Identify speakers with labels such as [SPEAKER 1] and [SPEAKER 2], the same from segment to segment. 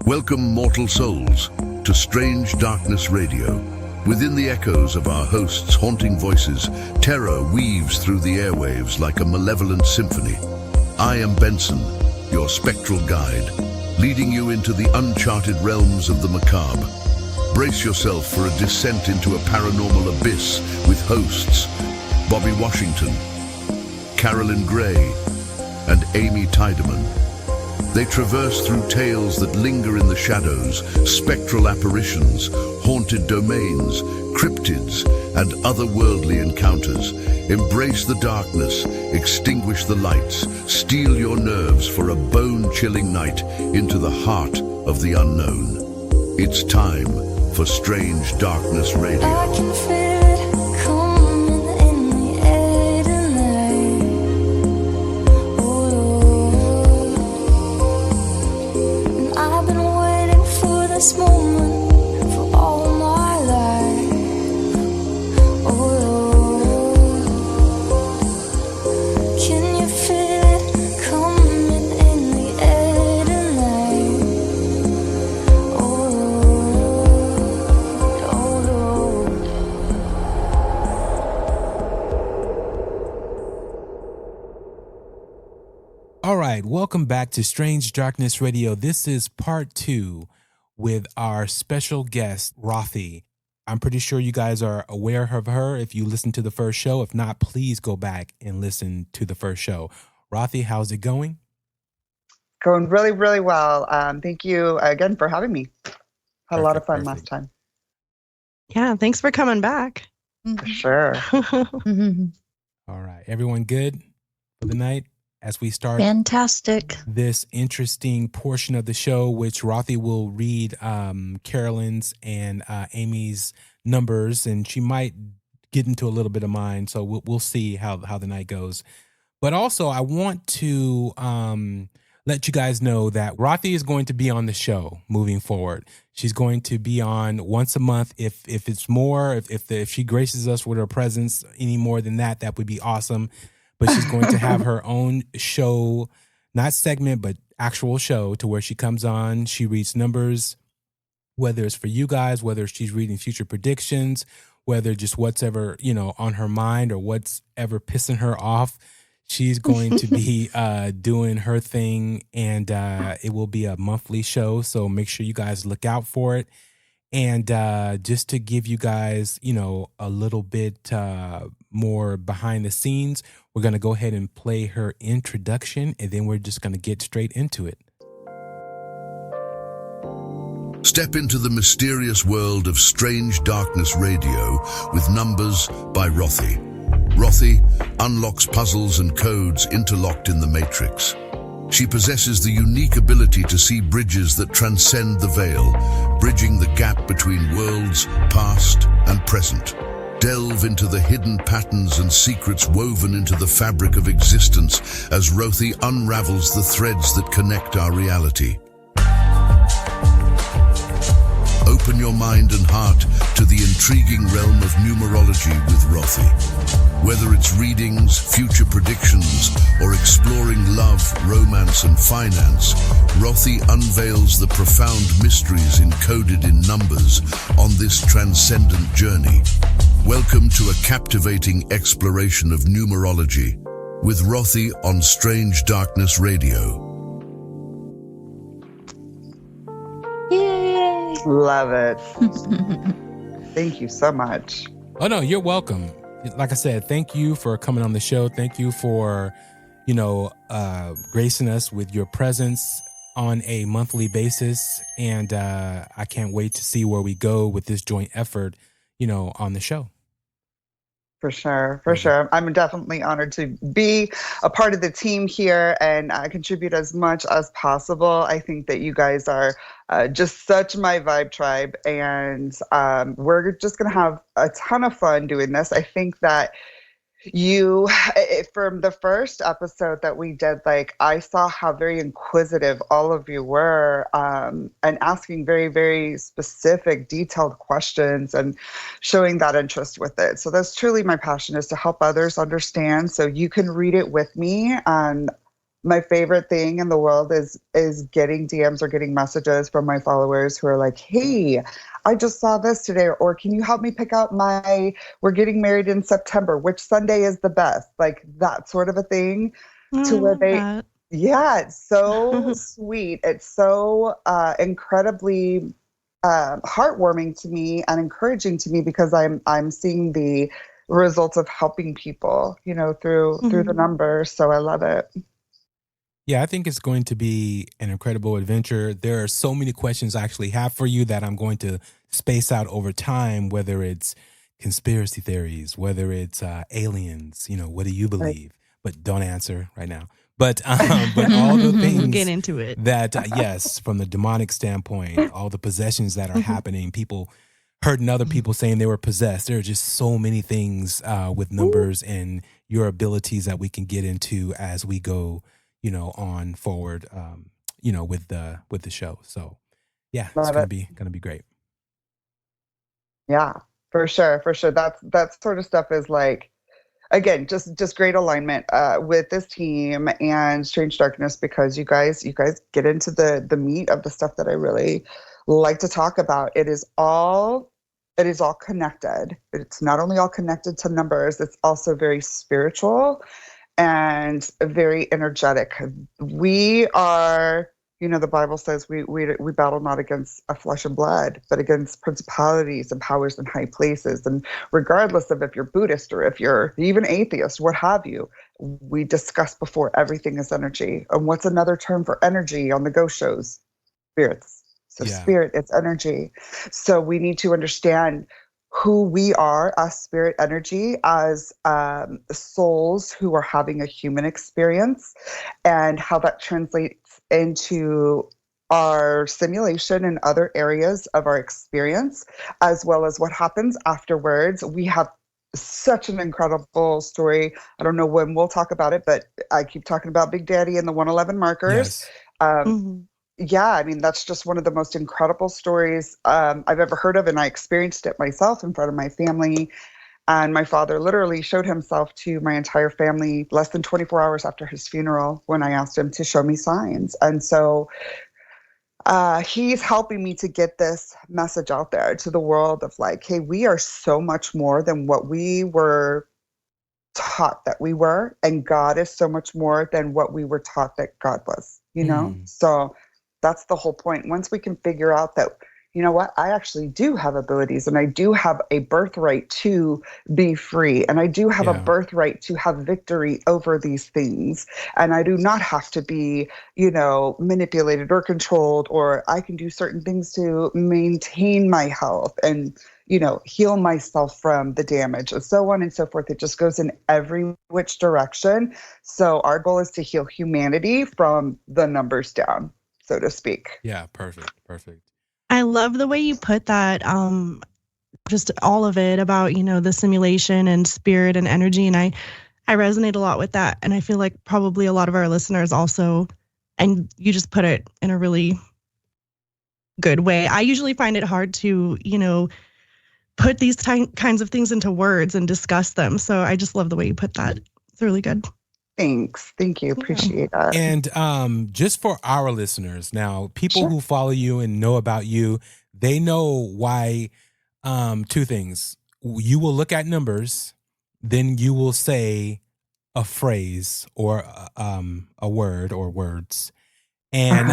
[SPEAKER 1] Welcome, mortal souls, to Strange Darkness Radio. Within the echoes of our hosts' haunting voices, terror weaves through the airwaves like a malevolent symphony. I am Benson, your spectral guide, leading you into the uncharted realms of the macabre. Brace yourself for a descent into a paranormal abyss with hosts Bobby Washington, Carolyn Grey, and Amy Tydeman. They traverse through tales that linger in the shadows, spectral apparitions, haunted domains, cryptids, and otherworldly encounters. Embrace the darkness, extinguish the lights, steel your nerves for a bone-chilling night into the heart of the unknown. It's time for Strange Darkness Radio.
[SPEAKER 2] I can feel it coming in the air tonight. Oh, and I've been waiting for this moment for all my life. Oh, can you feel it coming in the air tonight?
[SPEAKER 3] All right, welcome back to Strange Darkness Radio. This is part 2 with our special guest, Rothy. I'm pretty sure you guys are aware of her if you listened to the first show. If not, please go back and listen to the first show. Rothy, how's it going?
[SPEAKER 4] Going really, really well. Thank you again for having me. Had a lot of fun last time.
[SPEAKER 5] Yeah, thanks for coming back.
[SPEAKER 4] For sure.
[SPEAKER 3] All right, everyone good for the night? As we start
[SPEAKER 2] fantastic
[SPEAKER 3] this interesting portion of the show, which Rothy will read Carolyn's and Amy's numbers, and she might get into a little bit of mine. So we'll see how the night goes. But also, I want to let you guys know that Rothy is going to be on the show moving forward. She's going to be on once a month. If it's more, if she graces us with her presence any more than that, that would be awesome. But she's going to have her own show, not segment, but actual show, to where she comes on, she reads numbers, whether it's for you guys, whether she's reading future predictions, whether just what's ever, on her mind or what's ever pissing her off. She's going to be doing her thing, and it will be a monthly show. So make sure you guys look out for it. And just to give you guys, a little bit more behind the scenes, we're going to go ahead and play her introduction, and then we're just going to get straight into it.
[SPEAKER 1] Step into the mysterious world of Strange Darkness Radio with Numbers by Rothy. Rothy unlocks puzzles and codes interlocked in the Matrix. She possesses the unique ability to see bridges that transcend the veil, bridging the gap between worlds, past and present. Delve into the hidden patterns and secrets woven into the fabric of existence as Rothy unravels the threads that connect our reality. Open your mind and heart to the intriguing realm of numerology with Rothy. Whether it's readings, future predictions, or exploring love, romance, and finance, Rothy unveils the profound mysteries encoded in numbers on this transcendent journey. Welcome to a captivating exploration of numerology with Rothy on Strange Darkness Radio.
[SPEAKER 2] yay
[SPEAKER 4] Love it. Thank you so much.
[SPEAKER 3] Oh, no, you're welcome. Like I said, thank you for coming on the show. Thank you for, gracing us with your presence on a monthly basis. And I can't wait to see where we go with this joint effort, on the show.
[SPEAKER 4] For sure. I'm definitely honored to be a part of the team here and contribute as much as possible. I think that you guys are just such my vibe tribe, and we're just going to have a ton of fun doing this. I think that from the first episode that we did, I saw how very inquisitive all of you were, and asking very, very specific, detailed questions and showing that interest with it. So that's truly my passion, is to help others understand so you can read it with me. And my favorite thing in the world is getting DMs or getting messages from my followers who are like, "Hey, I just saw this today," or "Can you help me pick out we're getting married in September. Which Sunday is the best?" Like that sort of a thing,
[SPEAKER 5] Oh,
[SPEAKER 4] to
[SPEAKER 5] I
[SPEAKER 4] where
[SPEAKER 5] love that.
[SPEAKER 4] yeah, it's so sweet. It's so incredibly heartwarming to me and encouraging to me, because I'm seeing the results of helping people, through the numbers. So I love it.
[SPEAKER 3] Yeah, I think it's going to be an incredible adventure. There are so many questions I actually have for you that I'm going to space out over time, whether it's conspiracy theories, whether it's aliens, what do you
[SPEAKER 4] Right.
[SPEAKER 3] believe? But don't answer right now. But all the
[SPEAKER 5] We'll get
[SPEAKER 3] things
[SPEAKER 5] into it.
[SPEAKER 3] that, yes, from the demonic standpoint, all the possessions that are happening, people hurting other people saying they were possessed. There are just so many things with numbers and your abilities that we can get into as we go on forward, with the show. So yeah, it's
[SPEAKER 4] Love it.
[SPEAKER 3] gonna be great.
[SPEAKER 4] Yeah, for sure, for sure. That sort of stuff is like, again, just great alignment with this team and Strange Darkness, because you guys get into the meat of the stuff that I really like to talk about. It is all connected. It's not only all connected to numbers, it's also very spiritual and very energetic. We are, the Bible says we battle not against flesh and blood, but against principalities and powers in high places. And regardless of if you're Buddhist or if you're even atheist, what have you, we discuss before everything is energy. And what's another term for energy on the ghost shows? Spirits. So
[SPEAKER 3] Yeah.
[SPEAKER 4] spirit, it's energy. So we need to understand who we are as spirit energy, as souls who are having a human experience, and how that translates into our simulation and other areas of our experience, as well as what happens afterwards. We have such an incredible story. I don't know when we'll talk about it, but I keep talking about Big Daddy and the 111 markers.
[SPEAKER 3] Yes.
[SPEAKER 4] Um, yeah, I mean, that's just one of the most incredible stories I've ever heard of. And I experienced it myself in front of my family. And my father literally showed himself to my entire family less than 24 hours after his funeral, when I asked him to show me signs. And so he's helping me to get this message out there to the world of like, hey, we are so much more than what we were taught that we were. And God is so much more than what we were taught that God was. So that's the whole point. Once we can figure out that, you know what, I actually do have abilities, and I do have a birthright to be free, and I do have a
[SPEAKER 3] Yeah.
[SPEAKER 4] birthright to have victory over these things, and I do not have to be, manipulated or controlled, or I can do certain things to maintain my health and, heal myself from the damage, and so on and so forth. It just goes in every which direction. So our goal is to heal humanity from the numbers down, so to speak.
[SPEAKER 3] Yeah. Perfect.
[SPEAKER 5] I love the way you put that, just all of it about, the simulation and spirit and energy. And I resonate a lot with that. And I feel like probably a lot of our listeners also, and you just put it in a really good way. I usually find it hard to, put these kinds of things into words and discuss them. So I just love the way you put that. It's really good.
[SPEAKER 4] Thanks. Thank you.
[SPEAKER 5] Yeah.
[SPEAKER 4] Appreciate that.
[SPEAKER 3] And just for our listeners, now, people
[SPEAKER 4] Sure.
[SPEAKER 3] who follow you and know about you, they know why. Two things: you will look at numbers, then you will say a phrase or a word or words. And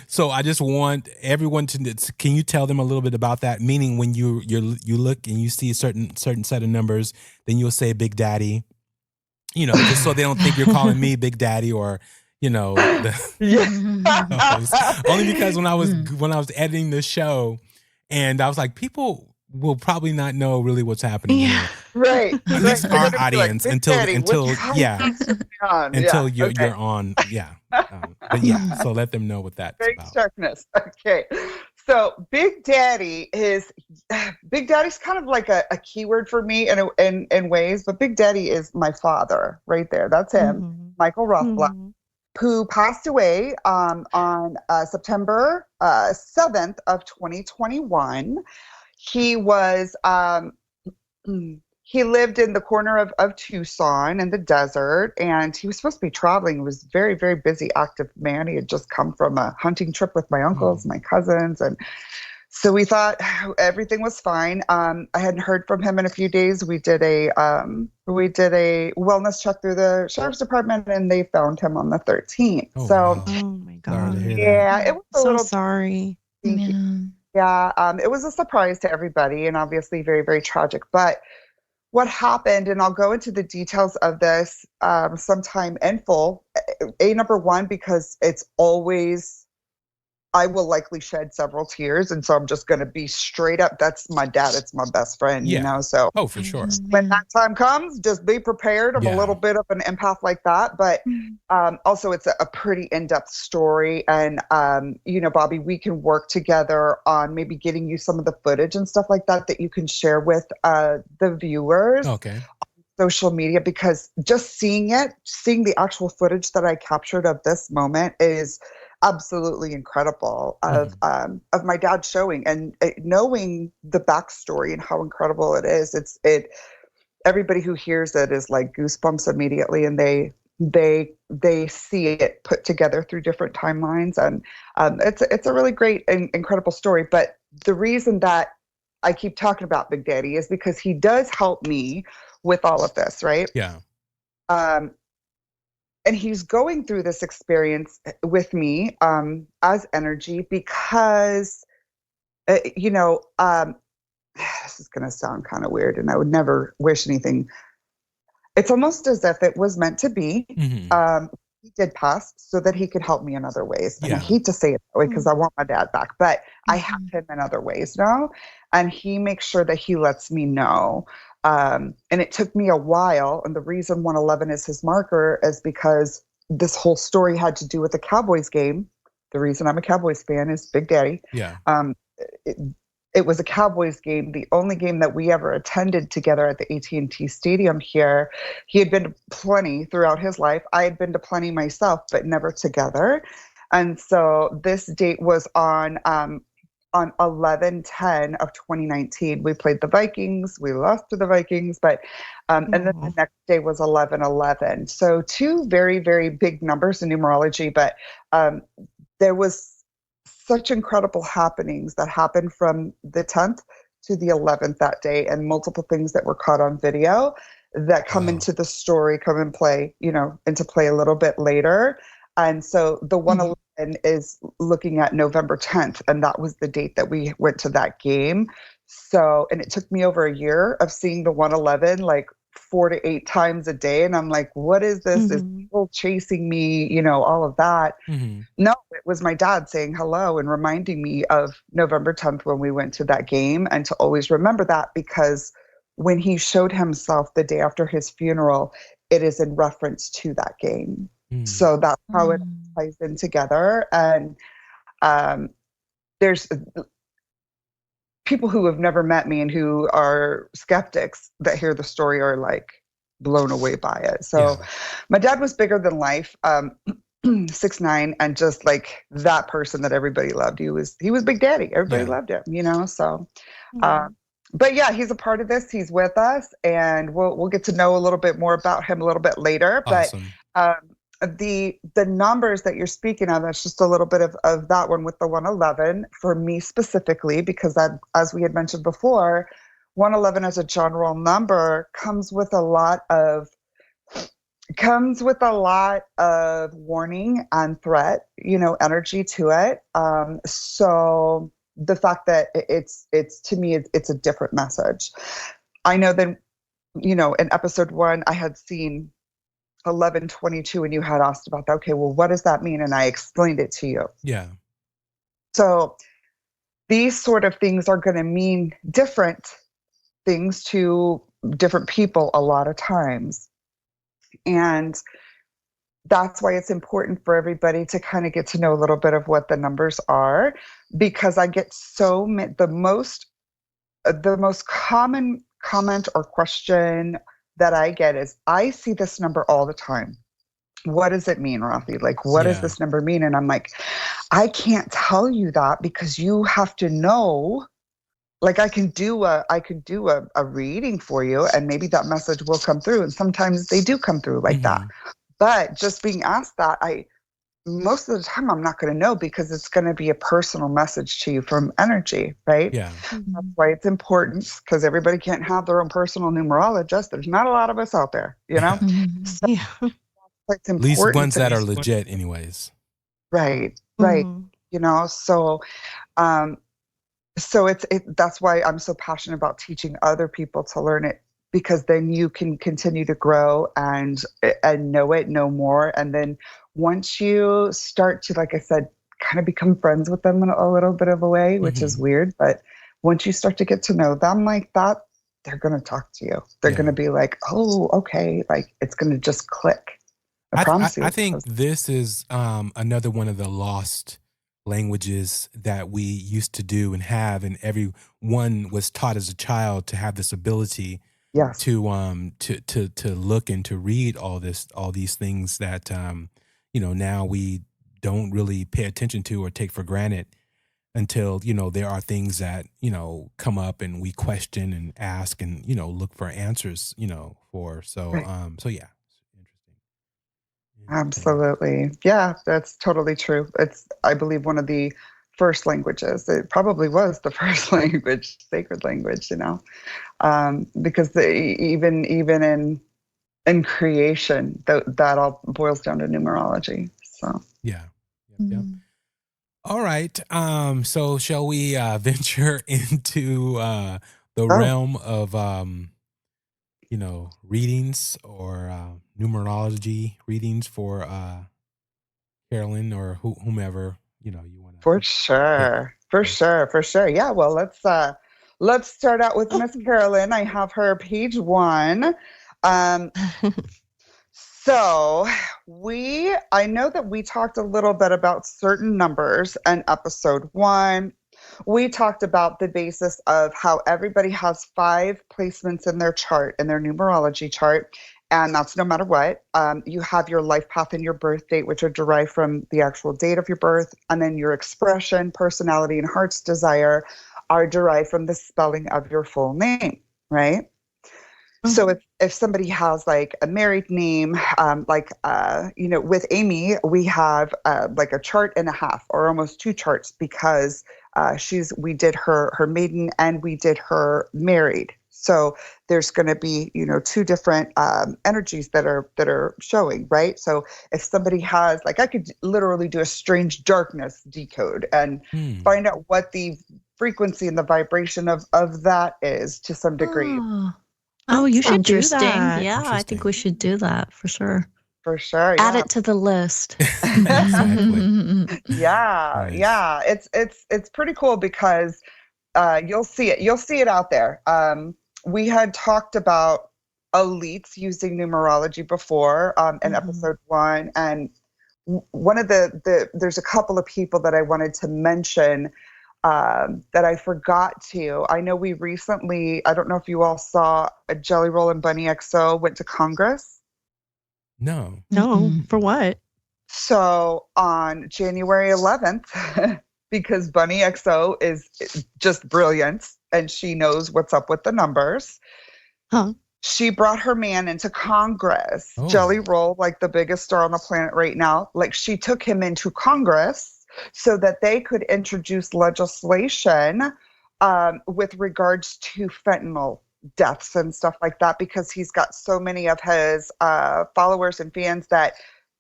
[SPEAKER 3] so I just want everyone to. Can you tell them a little bit about that? Meaning, when you look and you see a certain set of numbers, then you'll say Big Daddy. Just so they don't think you're calling me Big Daddy or host. Only because when I was editing the show, and I was like, people will probably not know really what's happening here.
[SPEAKER 4] Right.
[SPEAKER 3] At least
[SPEAKER 4] They're
[SPEAKER 3] our
[SPEAKER 4] gonna be like,
[SPEAKER 3] audience
[SPEAKER 4] "Big
[SPEAKER 3] until
[SPEAKER 4] Daddy,
[SPEAKER 3] until
[SPEAKER 4] what time
[SPEAKER 3] yeah
[SPEAKER 4] is it on?"
[SPEAKER 3] until
[SPEAKER 4] Yeah, okay.
[SPEAKER 3] you're on but yeah, so let them know what that's
[SPEAKER 4] Strange
[SPEAKER 3] about.
[SPEAKER 4] Darkness. Okay. So Big Daddy's kind of like a keyword for me in ways, but Big Daddy is my father right there. That's him, Michael Rothblatt, who passed away on September 7th of 2021. He was he lived in the corner of Tucson in the desert, and he was supposed to be traveling. He was a very, very busy, active man. He had just come from a hunting trip with my uncles, my cousins, and so we thought everything was fine. I hadn't heard from him in a few days. We did a wellness check through the sheriff's department, and they found him on the 13th.
[SPEAKER 3] Oh,
[SPEAKER 4] so
[SPEAKER 3] wow.
[SPEAKER 5] Oh my
[SPEAKER 3] Sorry to
[SPEAKER 5] God.
[SPEAKER 3] hear
[SPEAKER 4] yeah, it was a
[SPEAKER 5] So
[SPEAKER 4] little.
[SPEAKER 5] sorry.
[SPEAKER 4] Thank you. Yeah, it was a surprise to everybody, and obviously very, very tragic. But what happened, and I'll go into the details of this sometime in full. Number one, because it's always, I will likely shed several tears, and so I'm just going to be straight up. That's my dad. It's my best friend,
[SPEAKER 3] Yeah.
[SPEAKER 4] you know. So
[SPEAKER 3] Oh, for sure.
[SPEAKER 4] when that time comes, just be prepared. I'm
[SPEAKER 3] Yeah.
[SPEAKER 4] a little bit of an empath like that, but also it's a pretty in-depth story. And you know, Bobby, we can work together on maybe getting you some of the footage and stuff like that you can share with the viewers.
[SPEAKER 3] Okay.
[SPEAKER 4] Social media, because just seeing the actual footage that I captured of this moment is absolutely incredible of my dad showing and knowing the backstory and how incredible it is. Everybody who hears it is like goosebumps immediately, and they see it put together through different timelines, and it's a really great and incredible story. But the reason that I keep talking about Big Daddy is because he does help me with all of this, right?
[SPEAKER 3] Yeah.
[SPEAKER 4] And he's going through this experience with me as energy because, you know, this is going to sound kind of weird, and I would never wish anything. It's almost as if it was meant to be. He did pass so that he could help me in other ways. And I hate to say it that way because I want my dad back, but I have him in other ways now. And he makes sure that he lets me know. And it took me a while. And the reason 111 is his marker is because this whole story had to do with the Cowboys game. The reason I'm a Cowboys fan is Big Daddy.
[SPEAKER 3] Yeah.
[SPEAKER 4] It was a Cowboys game, the only game that we ever attended together at the AT&T Stadium here. He had been to plenty throughout his life. I had been to plenty myself, but never together. And so this date was on 11/10 of 2019. We played the Vikings. We lost to the Vikings, but and then the next day was 11/11. So two very, very big numbers in numerology, but there was such incredible happenings that happened from the 10th to the 11th that day, and multiple things that were caught on video that come into the story, come and play, you know, into play a little bit later. And so the 111 is looking at November 10th, and that was the date that we went to that game. So, and it took me over a year of seeing the 111 like 4 to 8 times a day. And I'm like, what is this? Is people chasing me? You know, all of that. No, it was my dad saying hello and reminding me of November 10th when we went to that game, and to always remember that, because when he showed himself the day after his funeral, it is in reference to that game. So that's how it ties in together. And there's people who have never met me and who are skeptics that hear the story are like blown away by it. So my dad was bigger than life, 6'9", and just like that person that everybody loved. He was Big Daddy. Everybody loved him, you know? So, but yeah, he's a part of this. He's with us, and we'll get to know a little bit more about him a little bit later.
[SPEAKER 3] Awesome.
[SPEAKER 4] But the numbers that you're speaking of, that's just a little bit of that one with the 111 for me specifically, because that, as we had mentioned before, 111 as a general number comes with a lot of warning and threat, you know, energy to it. So the fact that it's to me, it's a different message. I know that, you know, in episode 1, I had seen 11/22, and you had asked about that. Okay, well, what does that mean? And I explained it to you.
[SPEAKER 3] Yeah.
[SPEAKER 4] So these sort of things are going to mean different things to different people a lot of times. And that's why it's important for everybody to kind of get to know a little bit of what the numbers are, because I get the most common comment or question that I get is, I see this number all the time. What does it mean, Rothy? Like, what does this number mean? And I'm like, I can't tell you that, because you have to know like I can do a reading for you, and maybe that message will come through. And sometimes they do come through like that. But just being asked that, most of the time I'm not going to know, because it's going to be a personal message to you from energy, right?
[SPEAKER 3] Yeah.
[SPEAKER 4] That's why it's important, because everybody can't have their own personal numerologist. There's not a lot of us out there, you know? So
[SPEAKER 5] Yeah.
[SPEAKER 4] it's
[SPEAKER 3] At least
[SPEAKER 4] important
[SPEAKER 3] ones
[SPEAKER 4] to
[SPEAKER 3] that are legit anyways.
[SPEAKER 4] right.
[SPEAKER 5] Mhm.
[SPEAKER 4] You know, so that's why I'm so passionate about teaching other people to learn it, because then you can continue to grow and know more. And then once you start to, like I said, kind of become friends with them in a little bit of a way, which is weird, but once you start to get to know them like that, they're going to talk to you. They're going to be like, oh, okay. Like, it's going to just click. I promise you.
[SPEAKER 3] I think this is another one of the lost languages that we used to do and have, and everyone was taught as a child to have this ability
[SPEAKER 4] Yes.
[SPEAKER 3] to look and to read all these things that now we don't really pay attention to or take for granted until there are things that come up and we question and ask and look for answers for. So
[SPEAKER 4] Right.
[SPEAKER 3] so yeah.
[SPEAKER 4] Absolutely. Yeah, that's totally true. It's, I believe, one of the first languages. It probably was the first language, sacred language, because even in creation, that all boils down to numerology. So
[SPEAKER 3] yeah. Yep. All right. So shall we venture into the realm of readings or numerology readings for Carolyn or whomever you want to.
[SPEAKER 4] for sure, for sure, for sure. Yeah. Well, let's start out with Miss Carolyn. I have her page 1. So I know that we talked a little bit about certain numbers in episode 1. We talked about the basis of how everybody has 5 placements in their chart, in their numerology chart. And that's no matter what. You have your life path and your birth date, which are derived from the actual date of your birth. And then your expression, personality, and heart's desire are derived from the spelling of your full name, right? So if somebody has like a married name, with Amy, we have like a chart and a half, or almost 2 charts, because we did her maiden and we did her married. So there's going to be 2 different energies that are showing, right? So if somebody has, like, I could literally do a strange darkness decode and find out what the frequency and the vibration of that is to some degree.
[SPEAKER 5] Oh, you should do
[SPEAKER 6] interesting.
[SPEAKER 5] that.
[SPEAKER 6] Yeah, I think we should do that for sure.
[SPEAKER 4] For sure.
[SPEAKER 6] Add it to the list.
[SPEAKER 3] Exactly.
[SPEAKER 4] Yeah,
[SPEAKER 3] Nice.
[SPEAKER 4] yeah. It's pretty cool, because you'll see it out there. We had talked about elites using numerology before in episode 1, and one of there's a couple of people that I wanted to mention that I forgot to. I know we recently, I don't know if you all saw, Jelly Roll and Bunny XO went to Congress.
[SPEAKER 3] No.
[SPEAKER 5] No, for what?
[SPEAKER 4] So on January 11th, because Bunny XO is just brilliant and she knows what's up with the numbers, she brought her man into Congress. Jelly Roll, like the biggest star on the planet right now, like she took him into Congress so that they could introduce legislation with regards to fentanyl deaths and stuff like that, because he's got so many of his followers and fans that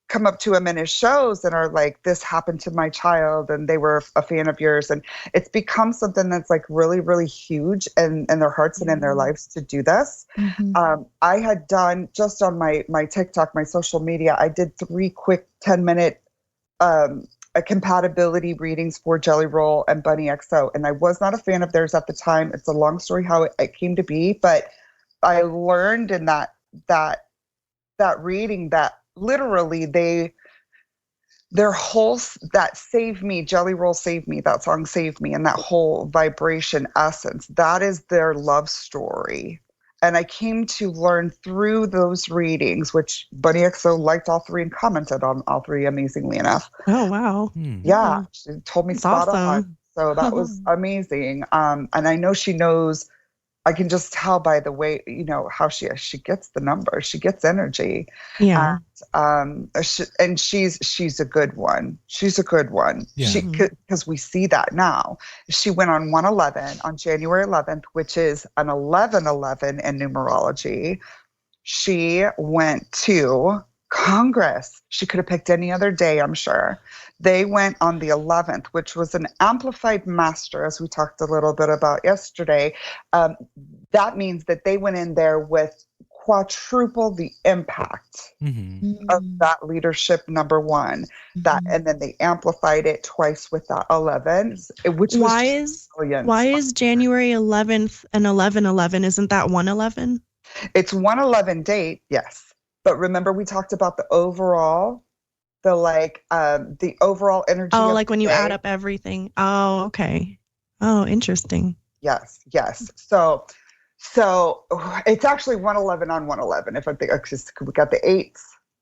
[SPEAKER 4] come up to him in his shows and are like, this happened to my child and they were a fan of yours. And it's become something that's like really, really huge in their hearts and in their lives to do this. I had done, just on my TikTok, my social media, I did 3 quick 10-minute compatibility readings for Jelly Roll and Bunny XO. And I was not a fan of theirs at the time. It's a long story how it came to be, but I learned in that reading that literally their whole, that Save Me, Jelly Roll Save Me, that song Save Me, and that whole vibration essence, that is their love story. And I came to learn through those readings, which Bunny XO liked all 3 and commented on all 3, amazingly enough.
[SPEAKER 5] Oh, wow.
[SPEAKER 4] Yeah, she told me spot on. So that was amazing. And I know she knows. I can just tell by the way, how she is. She gets the numbers. She gets energy.
[SPEAKER 5] Yeah.
[SPEAKER 4] And she's a good one. She's a good one.
[SPEAKER 3] Yeah.
[SPEAKER 4] Because we see that now. She went on 111 on January 11th, which is an 1111 in numerology. She went to Congress. She could have picked any other day, I'm sure. They went on the 11th, which was an amplified master, as we talked a little bit about yesterday. That means that they went in there with quadruple the impact of that leadership number one. And then they amplified it twice with that 11, which
[SPEAKER 5] why
[SPEAKER 4] was brilliant.
[SPEAKER 5] Why is January 11th and 11/11? Isn't that 111?
[SPEAKER 4] It's 111 date, yes. But remember, we talked about the overall energy.
[SPEAKER 5] Oh, like when you add up everything. Oh, okay. Oh, interesting.
[SPEAKER 4] Yes. So it's actually 111 on 111. If I think, we got the 8s.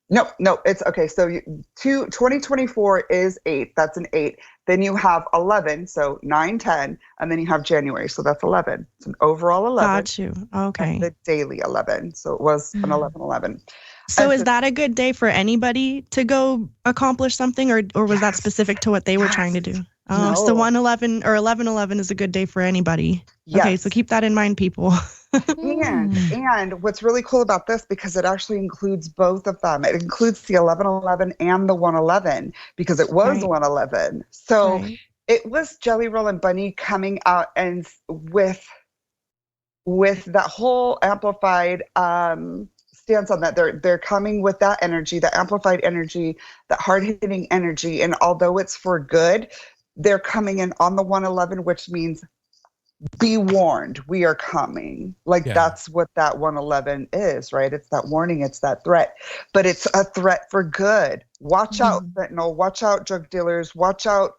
[SPEAKER 4] No, it's okay. So 2024 is 8. That's an 8. Then you have 11. So 9, 10, and then you have January. So that's 11. It's an overall 11.
[SPEAKER 5] Got you. Okay.
[SPEAKER 4] And the daily 11. So it was an 11/11.
[SPEAKER 5] So is that a good day for anybody to go accomplish something, or was that specific to what they were trying to do? Oh, so 111 or 11/11 is a good day for anybody.
[SPEAKER 4] Yes.
[SPEAKER 5] Okay, so keep that in mind, people.
[SPEAKER 4] And what's really cool about this, because it actually includes both of them. It includes the 11/11 and the 111, because it was 111. So it was Jelly Roll and Bunny coming out and with that whole amplified stance on that. They're coming with that energy, the amplified energy, that hard-hitting energy. And although it's for good, they're coming in on the 111, which means be warned, we are coming. That's what that 111 is, right? It's that warning, it's that threat, but it's a threat for good. Watch out, fentanyl, watch out, drug dealers, watch out,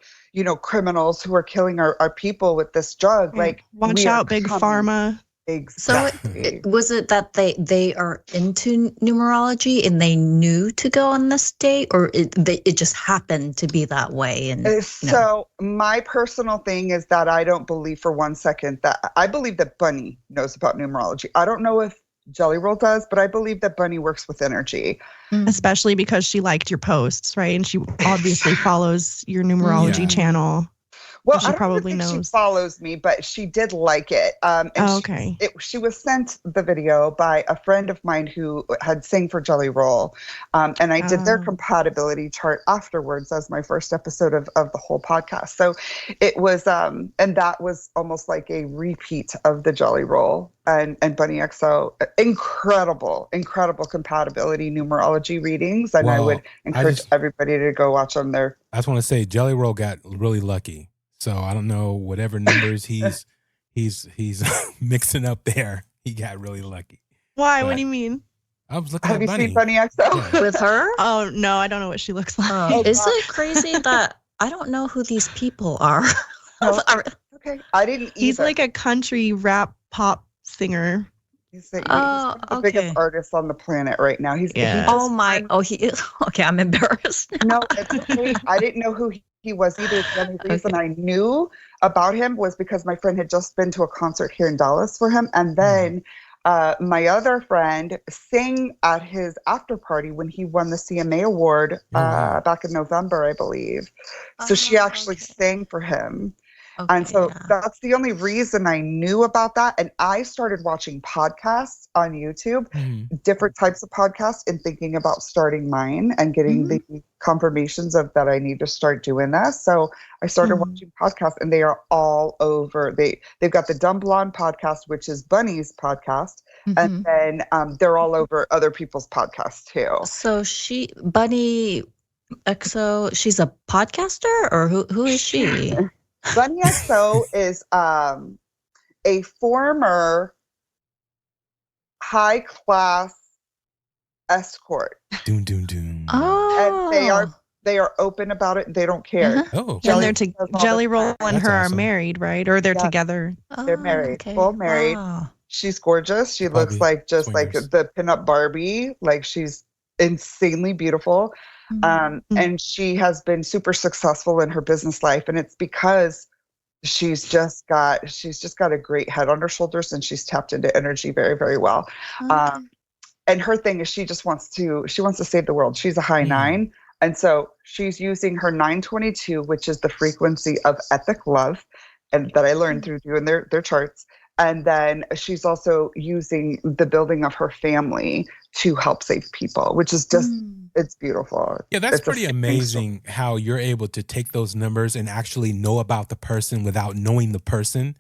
[SPEAKER 4] criminals who are killing our people with this drug.
[SPEAKER 5] Watch out, big pharma.
[SPEAKER 4] Exactly.
[SPEAKER 6] So was it that they are into numerology and they knew to go on this date, or it just happened to be that way? And
[SPEAKER 4] so my personal thing is that I don't believe for 1 second that I believe that Bunny knows about numerology. I don't know if Jelly Roll does, but I believe that Bunny works with energy.
[SPEAKER 5] Especially because she liked your posts, right? And she obviously follows your numerology channel.
[SPEAKER 4] Well,
[SPEAKER 5] she probably knows.
[SPEAKER 4] She follows me, but she did like it.
[SPEAKER 5] Okay.
[SPEAKER 4] She was sent the video by a friend of mine who had sang for Jelly Roll. And I did their compatibility chart afterwards as my first episode of the whole podcast. So it was, and that was almost like a repeat of the Jelly Roll and Bunny XO. Incredible compatibility numerology readings. And I would encourage everybody to go watch them there.
[SPEAKER 3] I just want to say Jelly Roll got really lucky. So I don't know, whatever numbers he's mixing up there, he got really lucky.
[SPEAKER 5] Why? What do you mean?
[SPEAKER 3] I was looking
[SPEAKER 4] Have
[SPEAKER 3] at
[SPEAKER 4] you
[SPEAKER 3] Bunny.
[SPEAKER 4] seen Bunny XO?
[SPEAKER 6] With her?
[SPEAKER 5] Oh, no, I don't know what she looks like.
[SPEAKER 6] Is it crazy that I don't know who these people are?
[SPEAKER 4] Okay. I didn't either.
[SPEAKER 5] He's like a country rap pop singer.
[SPEAKER 4] He's the biggest artist on the planet right now. He
[SPEAKER 6] is. Okay, I'm embarrassed.
[SPEAKER 4] No, it's okay. I didn't know who he was either. The only reason I knew about him was because my friend had just been to a concert here in Dallas for him. And then my other friend sang at his after party when he won the CMA award back in November, I believe. So she actually sang for him.
[SPEAKER 6] Okay,
[SPEAKER 4] and so that's the only reason I knew about that. And I started watching podcasts on YouTube, different types of podcasts, and thinking about starting mine and getting the confirmations of that I need to start doing this. So I started watching podcasts, and they are all over. They've got the Dumb Blonde podcast, which is Bunny's podcast. And then they're all over other people's podcasts too.
[SPEAKER 6] So Bunny XO, she's a podcaster, or who is she?
[SPEAKER 4] Bunny XO is a former high-class escort.
[SPEAKER 3] Doom, doom, doom.
[SPEAKER 6] Oh.
[SPEAKER 4] And they are open about it. They don't care.
[SPEAKER 3] Oh.
[SPEAKER 5] And Jelly Roll and her are married, right? Or they're together.
[SPEAKER 4] They're married.
[SPEAKER 6] Okay.
[SPEAKER 4] Full married.
[SPEAKER 6] Wow.
[SPEAKER 4] She's gorgeous. She looks like just like the pinup Barbie. Like, she's insanely beautiful. And she has been super successful in her business life. And it's because she's just got a great head on her shoulders, and she's tapped into energy very, very well.
[SPEAKER 6] Okay.
[SPEAKER 4] And her thing is she wants to save the world. She's a high 9. And so she's using her 922, which is the frequency of epic love, and that I learned through doing their charts. And then she's also using the building of her family to help save people, which is just, it's beautiful.
[SPEAKER 3] Yeah, that's
[SPEAKER 4] It's a
[SPEAKER 3] pretty amazing how you're able to take those numbers and actually know about the person without knowing the person.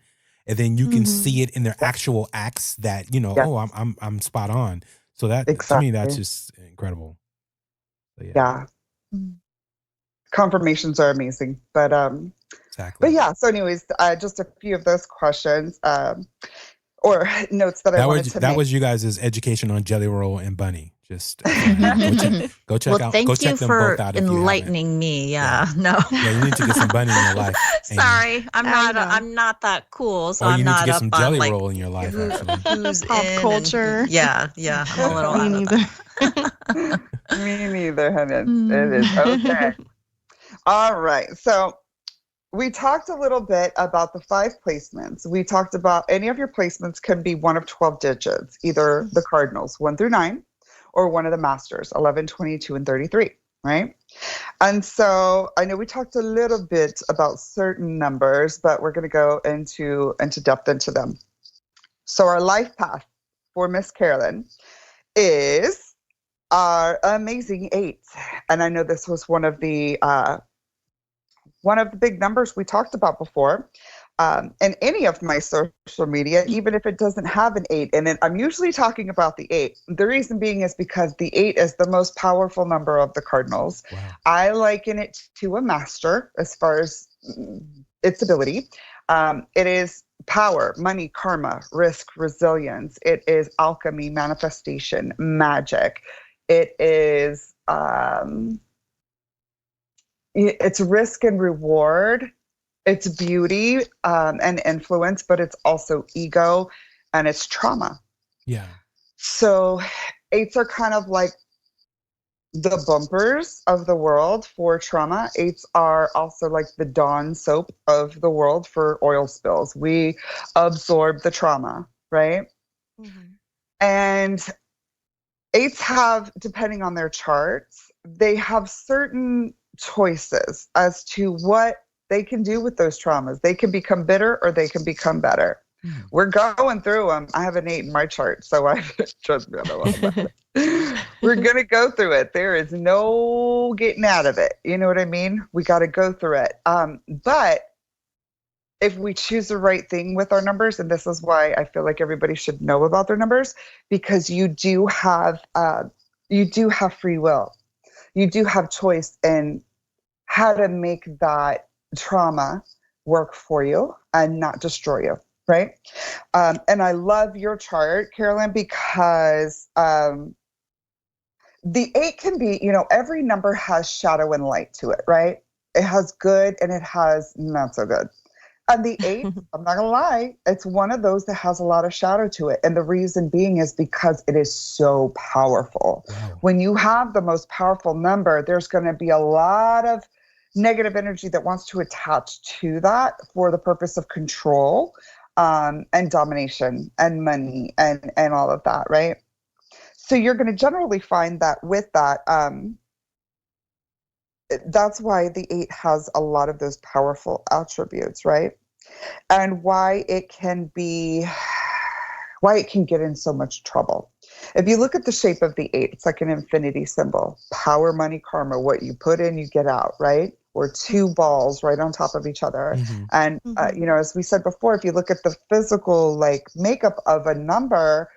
[SPEAKER 3] And then you can see it in their actual acts that, oh, I'm spot on. So that, to me, that's just incredible. So,
[SPEAKER 4] yeah. Confirmations are amazing. But
[SPEAKER 3] exactly.
[SPEAKER 4] But yeah, so anyways, just a few of those questions or notes that I wanted to make.
[SPEAKER 3] That was you guys' education on Jelly Roll and Bunny. Just go check
[SPEAKER 6] well,
[SPEAKER 3] out.
[SPEAKER 6] thank
[SPEAKER 3] Go
[SPEAKER 6] you
[SPEAKER 3] check them
[SPEAKER 6] for
[SPEAKER 3] both out
[SPEAKER 6] enlightening me. Yeah, no.
[SPEAKER 3] Yeah, you need to get some bunny in your life.
[SPEAKER 6] Sorry, I'm not that cool, so
[SPEAKER 3] you
[SPEAKER 6] I'm
[SPEAKER 3] need
[SPEAKER 6] not
[SPEAKER 3] to get
[SPEAKER 6] up
[SPEAKER 3] some
[SPEAKER 6] on
[SPEAKER 3] Jelly
[SPEAKER 6] like
[SPEAKER 3] Roll in your life. Actually,
[SPEAKER 6] who's
[SPEAKER 5] pop
[SPEAKER 6] in
[SPEAKER 5] culture.
[SPEAKER 6] Yeah, I'm a little out of that.
[SPEAKER 4] Me neither, honey. It is okay. All right, so we talked a little bit about the 5 placements. We talked about any of your placements can be one of 12 digits, either the cardinals 1 through 9, or one of the masters 11, 22, and 33, right? And so I know we talked a little bit about certain numbers, but we're going to go into depth into them. So our life path for Miss Carolyn is our amazing 8. And I know this was one of the big numbers we talked about before. In any of my social media, even if it doesn't have an 8 in it, I'm usually talking about the 8. The reason being is because the 8 is the most powerful number of the cardinals.
[SPEAKER 3] Wow.
[SPEAKER 4] I liken it to a master as far as its ability. It is power, money, karma, risk, resilience. It is alchemy, manifestation, magic. It is it's risk and reward. It's beauty and influence, but it's also ego and it's trauma.
[SPEAKER 3] Yeah.
[SPEAKER 4] So 8s are kind of like the bumpers of the world for trauma. 8s are also like the Dawn soap of the world for oil spills. We absorb the trauma, right? And 8s have, depending on their charts, they have certain choices as to what they can do with those traumas. They can become bitter or they can become better. We're going through them. I have an 8 in my chart, so trust me, I know all about it. We're going to go through it. There is no getting out of it. You know what I mean? We got to go through it. But if we choose the right thing with our numbers, and this is why I feel like everybody should know about their numbers, because you do have free will. You do have choice in how to make that trauma work for you and not destroy you, right? And I love your chart, Carolyn, because the 8 can be, every number has shadow and light to it, right? It has good and it has not so good. And the 8, I'm not going to lie, it's one of those that has a lot of shadow to it. And the reason being is because it is so powerful.
[SPEAKER 3] Wow.
[SPEAKER 4] When you have the most powerful number, there's going to be a lot of negative energy that wants to attach to that for the purpose of control and domination and money and all of that, right? So you're going to generally find that with that, that's why the 8 has a lot of those powerful attributes, right? And why it can get in so much trouble. If you look at the shape of the 8, it's like an infinity symbol. Power, money, karma. What you put in, you get out, right? Or 2 balls right on top of each other. And, as we said before, if you look at the physical makeup of a number,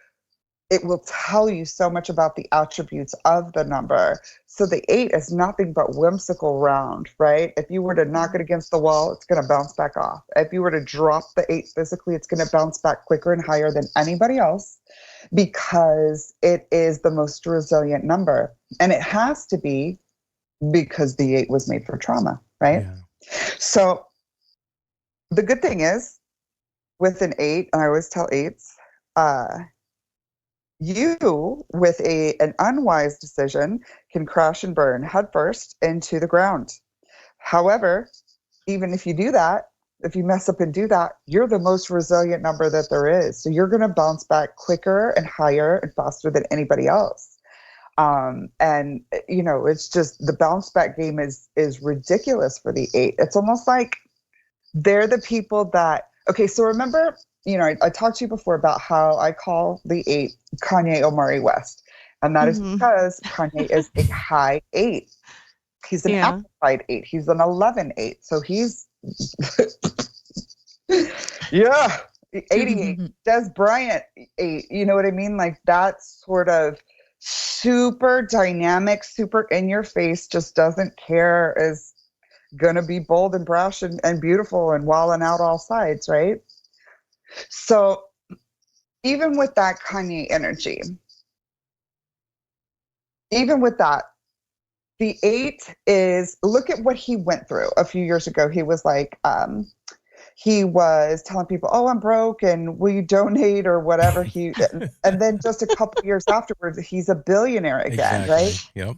[SPEAKER 4] it will tell you so much about the attributes of the number. So the 8 is nothing but whimsical round, right? If you were to knock it against the wall, it's going to bounce back off. If you were to drop the 8 physically, it's going to bounce back quicker and higher than anybody else because it is the most resilient number. And it has to be because the 8 was made for trauma, right?
[SPEAKER 3] Yeah.
[SPEAKER 4] So the good thing is with an 8, and I always tell 8s, you, with an unwise decision, can crash and burn headfirst into the ground. However, even if you do that, if you mess up and do that, you're the most resilient number that there is. So you're going to bounce back quicker and higher and faster than anybody else. And it's just the bounce back game is ridiculous for the 8. It's almost like they're the people that, okay, so remember, I talked to you before about how I call the 8 Kanye Omari West. And that is because Kanye is a high 8. He's an amplified 8. He's an 11-8. So he's, 88. Des Bryant 8. You know what I mean? Like that sort of super dynamic, super in your face, just doesn't care, is going to be bold and brash and beautiful and wilding out all sides, right? So even with that Kanye energy, even with that, the 8 is, look at what he went through a few years ago. He was like, he was telling people, oh, I'm broke and will you donate or whatever. And then just a couple of years afterwards, he's a billionaire again, right?
[SPEAKER 3] Yep.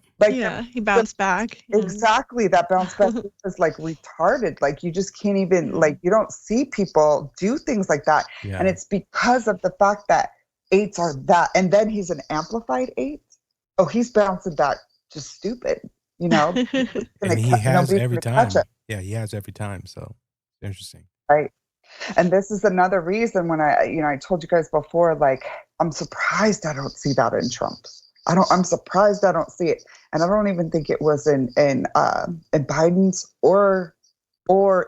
[SPEAKER 5] He bounced back.
[SPEAKER 4] Exactly. That bounce back is like retarded. Like you just can't even, like you don't see people do things like that. Yeah. And it's because of the fact that 8s are that. And then he's an amplified 8. Oh, he's bouncing back just stupid,
[SPEAKER 3] and he has every time. Yeah, he has every time. So interesting.
[SPEAKER 4] Right. And this is another reason when I told you guys before, like, I'm surprised I don't see that in Trump's. I'm surprised I don't see it. And I don't even think it was in Biden's or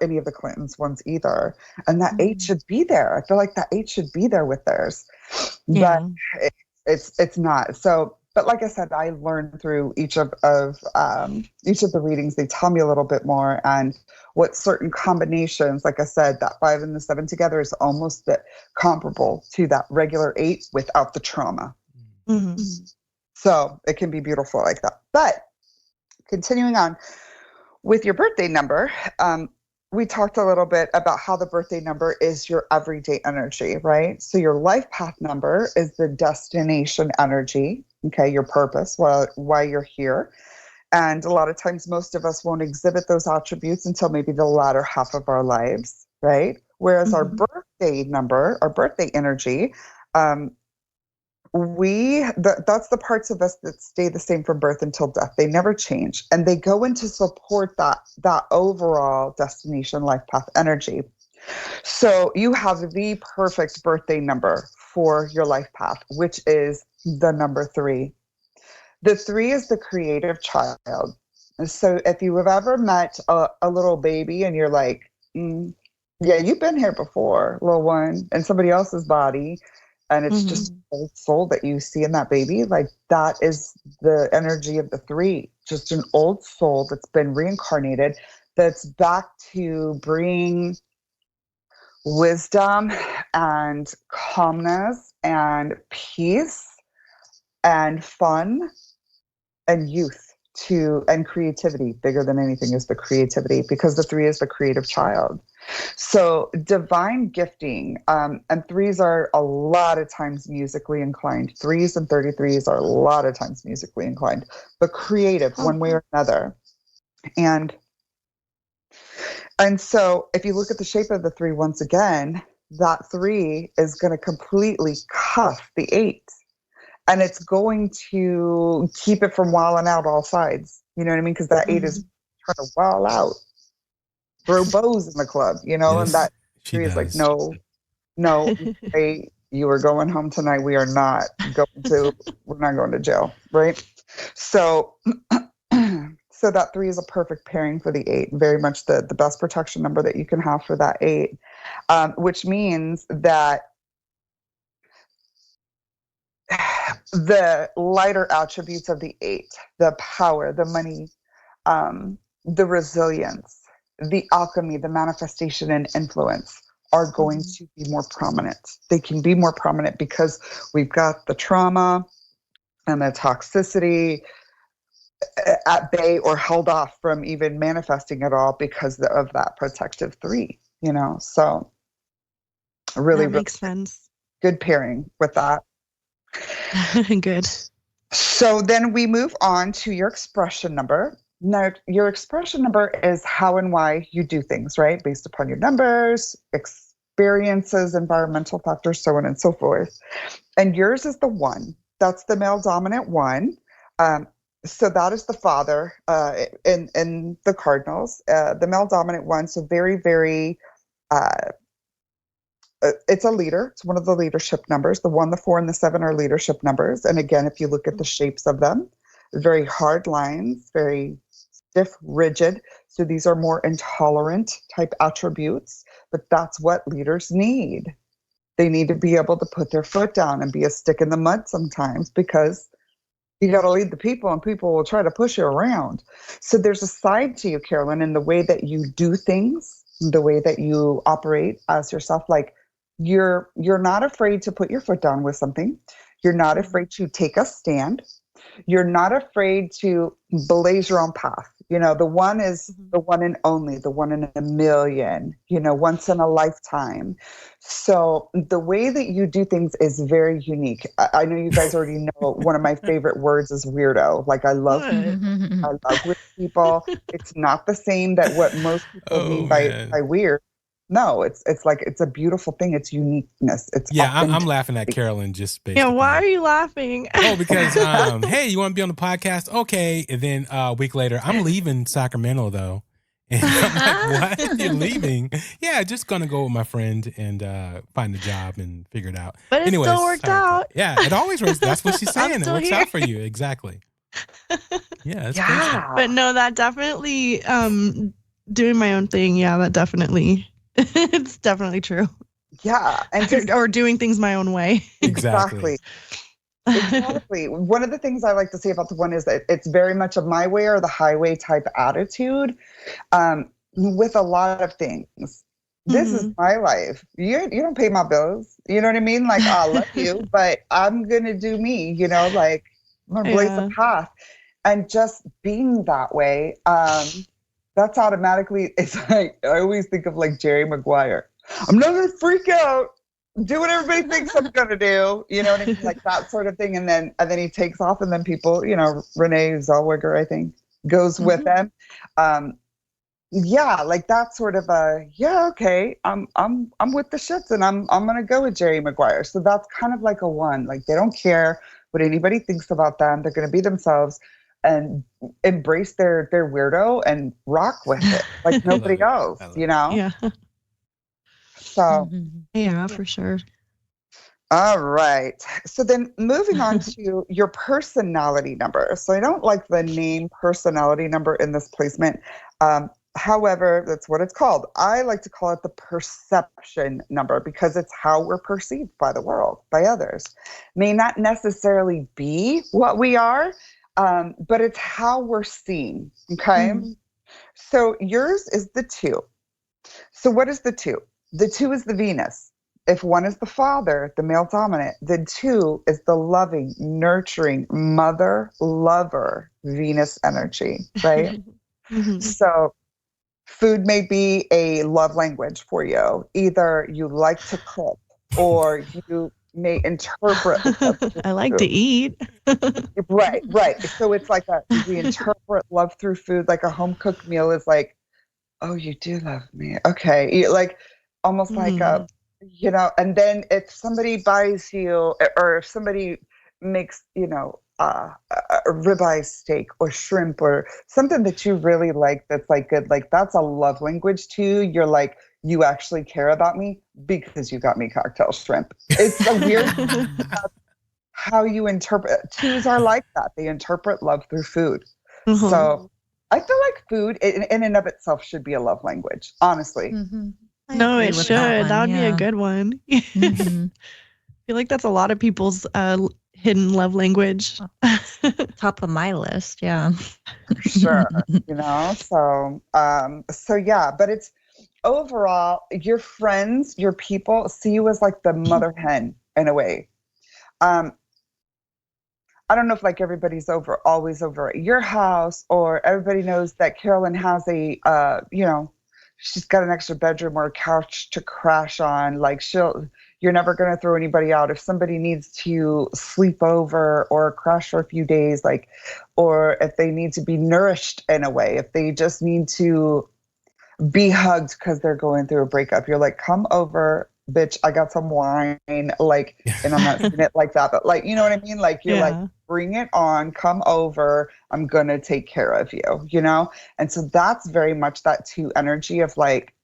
[SPEAKER 4] any of the Clintons ones either. And that 8 should be there. I feel like that 8 should be there with theirs. But it's not. So, but like I said, I learned through each of the readings. They tell me a little bit more, and what certain combinations, like I said, that 5 and the 7 together is almost comparable to that regular 8 without the trauma. Mm-hmm. So it can be beautiful like that. But continuing on with your birthday number, we talked a little bit about how the birthday number is your everyday energy, right? So your life path number is the destination energy, okay, your purpose, why you're here. And a lot of times, most of us won't exhibit those attributes until maybe the latter half of our lives, right? Whereas our birthday number, our birthday energy, that's the parts of us that stay the same from birth until death. They never change, and they go in to support that overall destination life path energy. So you have the perfect birthday number for your life path, which is the number 3. The 3 is the creative child. So if you have ever met a little baby and you're like, yeah, you've been here before, little one, in somebody else's body, and it's just an old soul that you see in that baby, like that is the energy of the 3, just an old soul that's been reincarnated, that's back to bring wisdom and calmness and peace and fun and youth and creativity. Bigger than anything is the creativity, because the 3 is the creative child. So divine gifting, and 3s are a lot of times musically inclined. 3s and 33s are a lot of times musically inclined, but creative one way or another. And so if you look at the shape of the 3 once again, that 3 is going to completely cuff the 8. And it's going to keep it from wilding out all sides. You know what I mean? Because that 8 is trying to wild out, throw bows in the club, yes, and that 3 is like, no, hey, you are going home tonight. We're not going to jail, right? So that 3 is a perfect pairing for the 8, very much the best protection number that you can have for that 8, which means that the lighter attributes of the 8, the power, the money, the resilience, the alchemy, the manifestation and influence are going to be more prominent. They can be more prominent because we've got the trauma and the toxicity at bay or held off from even manifesting at all because of that protective 3, so really
[SPEAKER 5] that makes sense.
[SPEAKER 4] Good pairing with that.
[SPEAKER 5] Good.
[SPEAKER 4] So then we move on to your expression number. Now, your expression number is how and why you do things, right? Based upon your numbers, experiences, environmental factors, so on and so forth. And yours is the 1. That's the male dominant 1. So that is the father in the cardinals, the male dominant 1. So very, very, it's a leader. It's one of the leadership numbers. The 1, the 4, and the 7 are leadership numbers. And again, if you look at the shapes of them, very hard lines, very stiff, rigid. So these are more intolerant type attributes, but that's what leaders need. They need to be able to put their foot down and be a stick in the mud sometimes, because you got to lead the people and people will try to push you around. So there's a side to you, Carolyn, in the way that you do things, the way that you operate as yourself. Like you're not afraid to put your foot down with something. You're not afraid to take a stand. You're not afraid to blaze your own path. You know, the 1 is the one and only, the 1 in a million, you know, once in a lifetime. So the way that you do things is very unique. I know you guys already know one of my favorite words is weirdo. Like I love weird people. It's not the same that what most people mean by weird. No, it's like it's a beautiful thing. It's uniqueness. It's
[SPEAKER 3] I'm laughing at Carolyn just basically.
[SPEAKER 5] Yeah, why are you laughing?
[SPEAKER 3] Because hey, you want to be on the podcast? Okay, and then a week later, I'm leaving Sacramento though, and I'm like, what? You're leaving? Yeah, just gonna go with my friend and find a job and figure it out.
[SPEAKER 5] But it still worked out.
[SPEAKER 3] Yeah, it always works. That's what she's saying. It works out for you exactly. Yeah, that's crazy.
[SPEAKER 5] But no, that definitely doing my own thing. Yeah, that definitely. It's definitely true.
[SPEAKER 4] Yeah. And
[SPEAKER 5] or doing things my own way.
[SPEAKER 3] Exactly.
[SPEAKER 4] One of the things I like to say about the 1 is that it's very much a my way or the highway type attitude with a lot of things. This is my life. You don't pay my bills. You know what I mean? Like, I love you, but I'm going to do me, you know, like I'm going to blaze a path. And just being that way, that's automatically, it's like, I always think of like Jerry Maguire. I'm not going to freak out, do what everybody thinks I'm going to do. You know what I mean? Like that sort of thing. And then he takes off and then people, you know, Renee Zellweger, I think, goes with them. Yeah, like that sort of okay, I'm with the shits and I'm going to go with Jerry Maguire. So that's kind of like a 1. Like they don't care what anybody thinks about them. They're going to be themselves and embrace their weirdo and rock with it like nobody else, you know?
[SPEAKER 5] Yeah.
[SPEAKER 4] So.
[SPEAKER 5] Yeah, for sure.
[SPEAKER 4] All right. So then moving on to your personality number. So I don't like the name personality number in this placement. However, that's what it's called. I like to call it the perception number because it's how we're perceived by the world, by others. May not necessarily be what we are, but it's how we're seen. Okay. So yours is the 2. So what is the 2? The 2 is the Venus. If 1 is the father, the male dominant, then 2 is the loving, nurturing, mother, lover, Venus energy, right? So food may be a love language for you. Either you like to cook or you may interpret.
[SPEAKER 5] I like to eat.
[SPEAKER 4] Right. So it's like we interpret love through food. Like a home cooked meal is like, oh, you do love me. Okay. Like almost like you know, and then if somebody buys you or if somebody makes, you know, a ribeye steak or shrimp or something that you really like that's like good, like that's a love language too. You're like, you actually care about me because you got me cocktail shrimp. It's a weird how you interpret. 2s are like that. They interpret love through food. So I feel like food in and of itself should be a love language, honestly.
[SPEAKER 5] No, it should. That would be a good one. I feel like that's a lot of people's hidden love language.
[SPEAKER 6] Top of my list, yeah.
[SPEAKER 4] Sure. You know, so yeah, but it's overall your friends, your people see you as like the mother hen in a way. I don't know if like everybody's always over at your house or everybody knows that Carolyn has a, you know, she's got an extra bedroom or a couch to crash on. Like she'll, You're never going to throw anybody out. If somebody needs to sleep over or crash for a few days, like, or if they need to be nourished in a way, if they just need to be hugged because they're going through a breakup, you're like, come over, bitch, I got some wine, like, and I'm not saying it like that, but like, you know what I mean? Like, you're like, bring it on, come over, I'm gonna take care of you, you know? And so that's very much that 2 energy of like,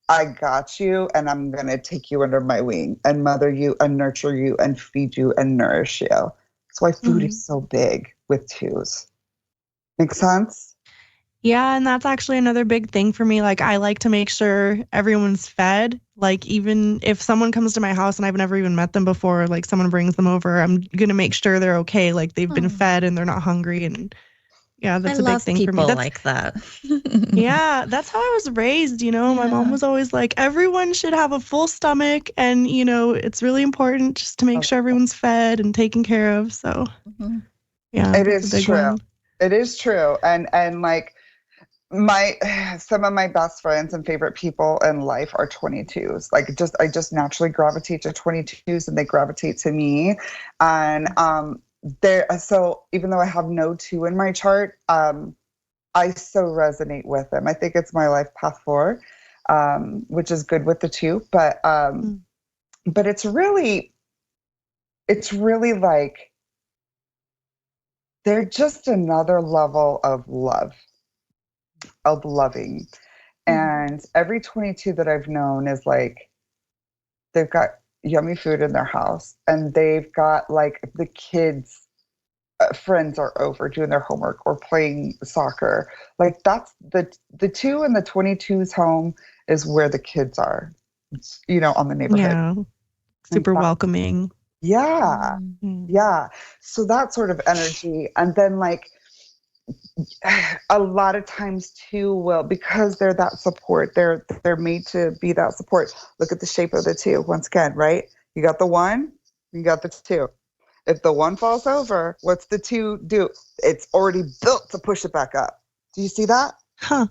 [SPEAKER 4] I got you, and I'm gonna take you under my wing and mother you and nurture you and feed you and nourish you. That's why food is so big with 2s. Make sense?
[SPEAKER 5] Yeah, and that's actually another big thing for me. Like, I like to make sure everyone's fed. Like, even if someone comes to my house and I've never even met them before, like someone brings them over, I'm going to make sure they're okay. Like, they've been fed and they're not hungry. And yeah, that's a big thing for me.
[SPEAKER 6] I love people
[SPEAKER 5] That's
[SPEAKER 6] like that.
[SPEAKER 5] yeah, that's how I was raised. You know, my mom was always like, everyone should have a full stomach. And, you know, it's really important just to make sure everyone's fed and taken care of. So yeah,
[SPEAKER 4] it is true. It is true. And like, some of my best friends and favorite people in life are 22s. Like, I just naturally gravitate to 22s, and they gravitate to me. And so even though I have no 2 in my chart, I so resonate with them. I think it's my life path 4, which is good with the 2, but it's really like they're just another level of loving. And every 22 that I've known is like, they've got yummy food in their house, and they've got like the kids, friends are over doing their homework or playing soccer. Like, that's the 2 and the 22's home is where the kids are, you know, on the neighborhood.
[SPEAKER 5] Yeah, super welcoming.
[SPEAKER 4] Yeah. Yeah. So that sort of energy. And then like, a lot of times too, will, because they're that support, they're made to be that support. Look at the shape of the 2 once again, right? You got the 1, you got the 2. If the 1 falls over, what's the 2 do? It's already built to push it back up. Do you see that?
[SPEAKER 5] Huh.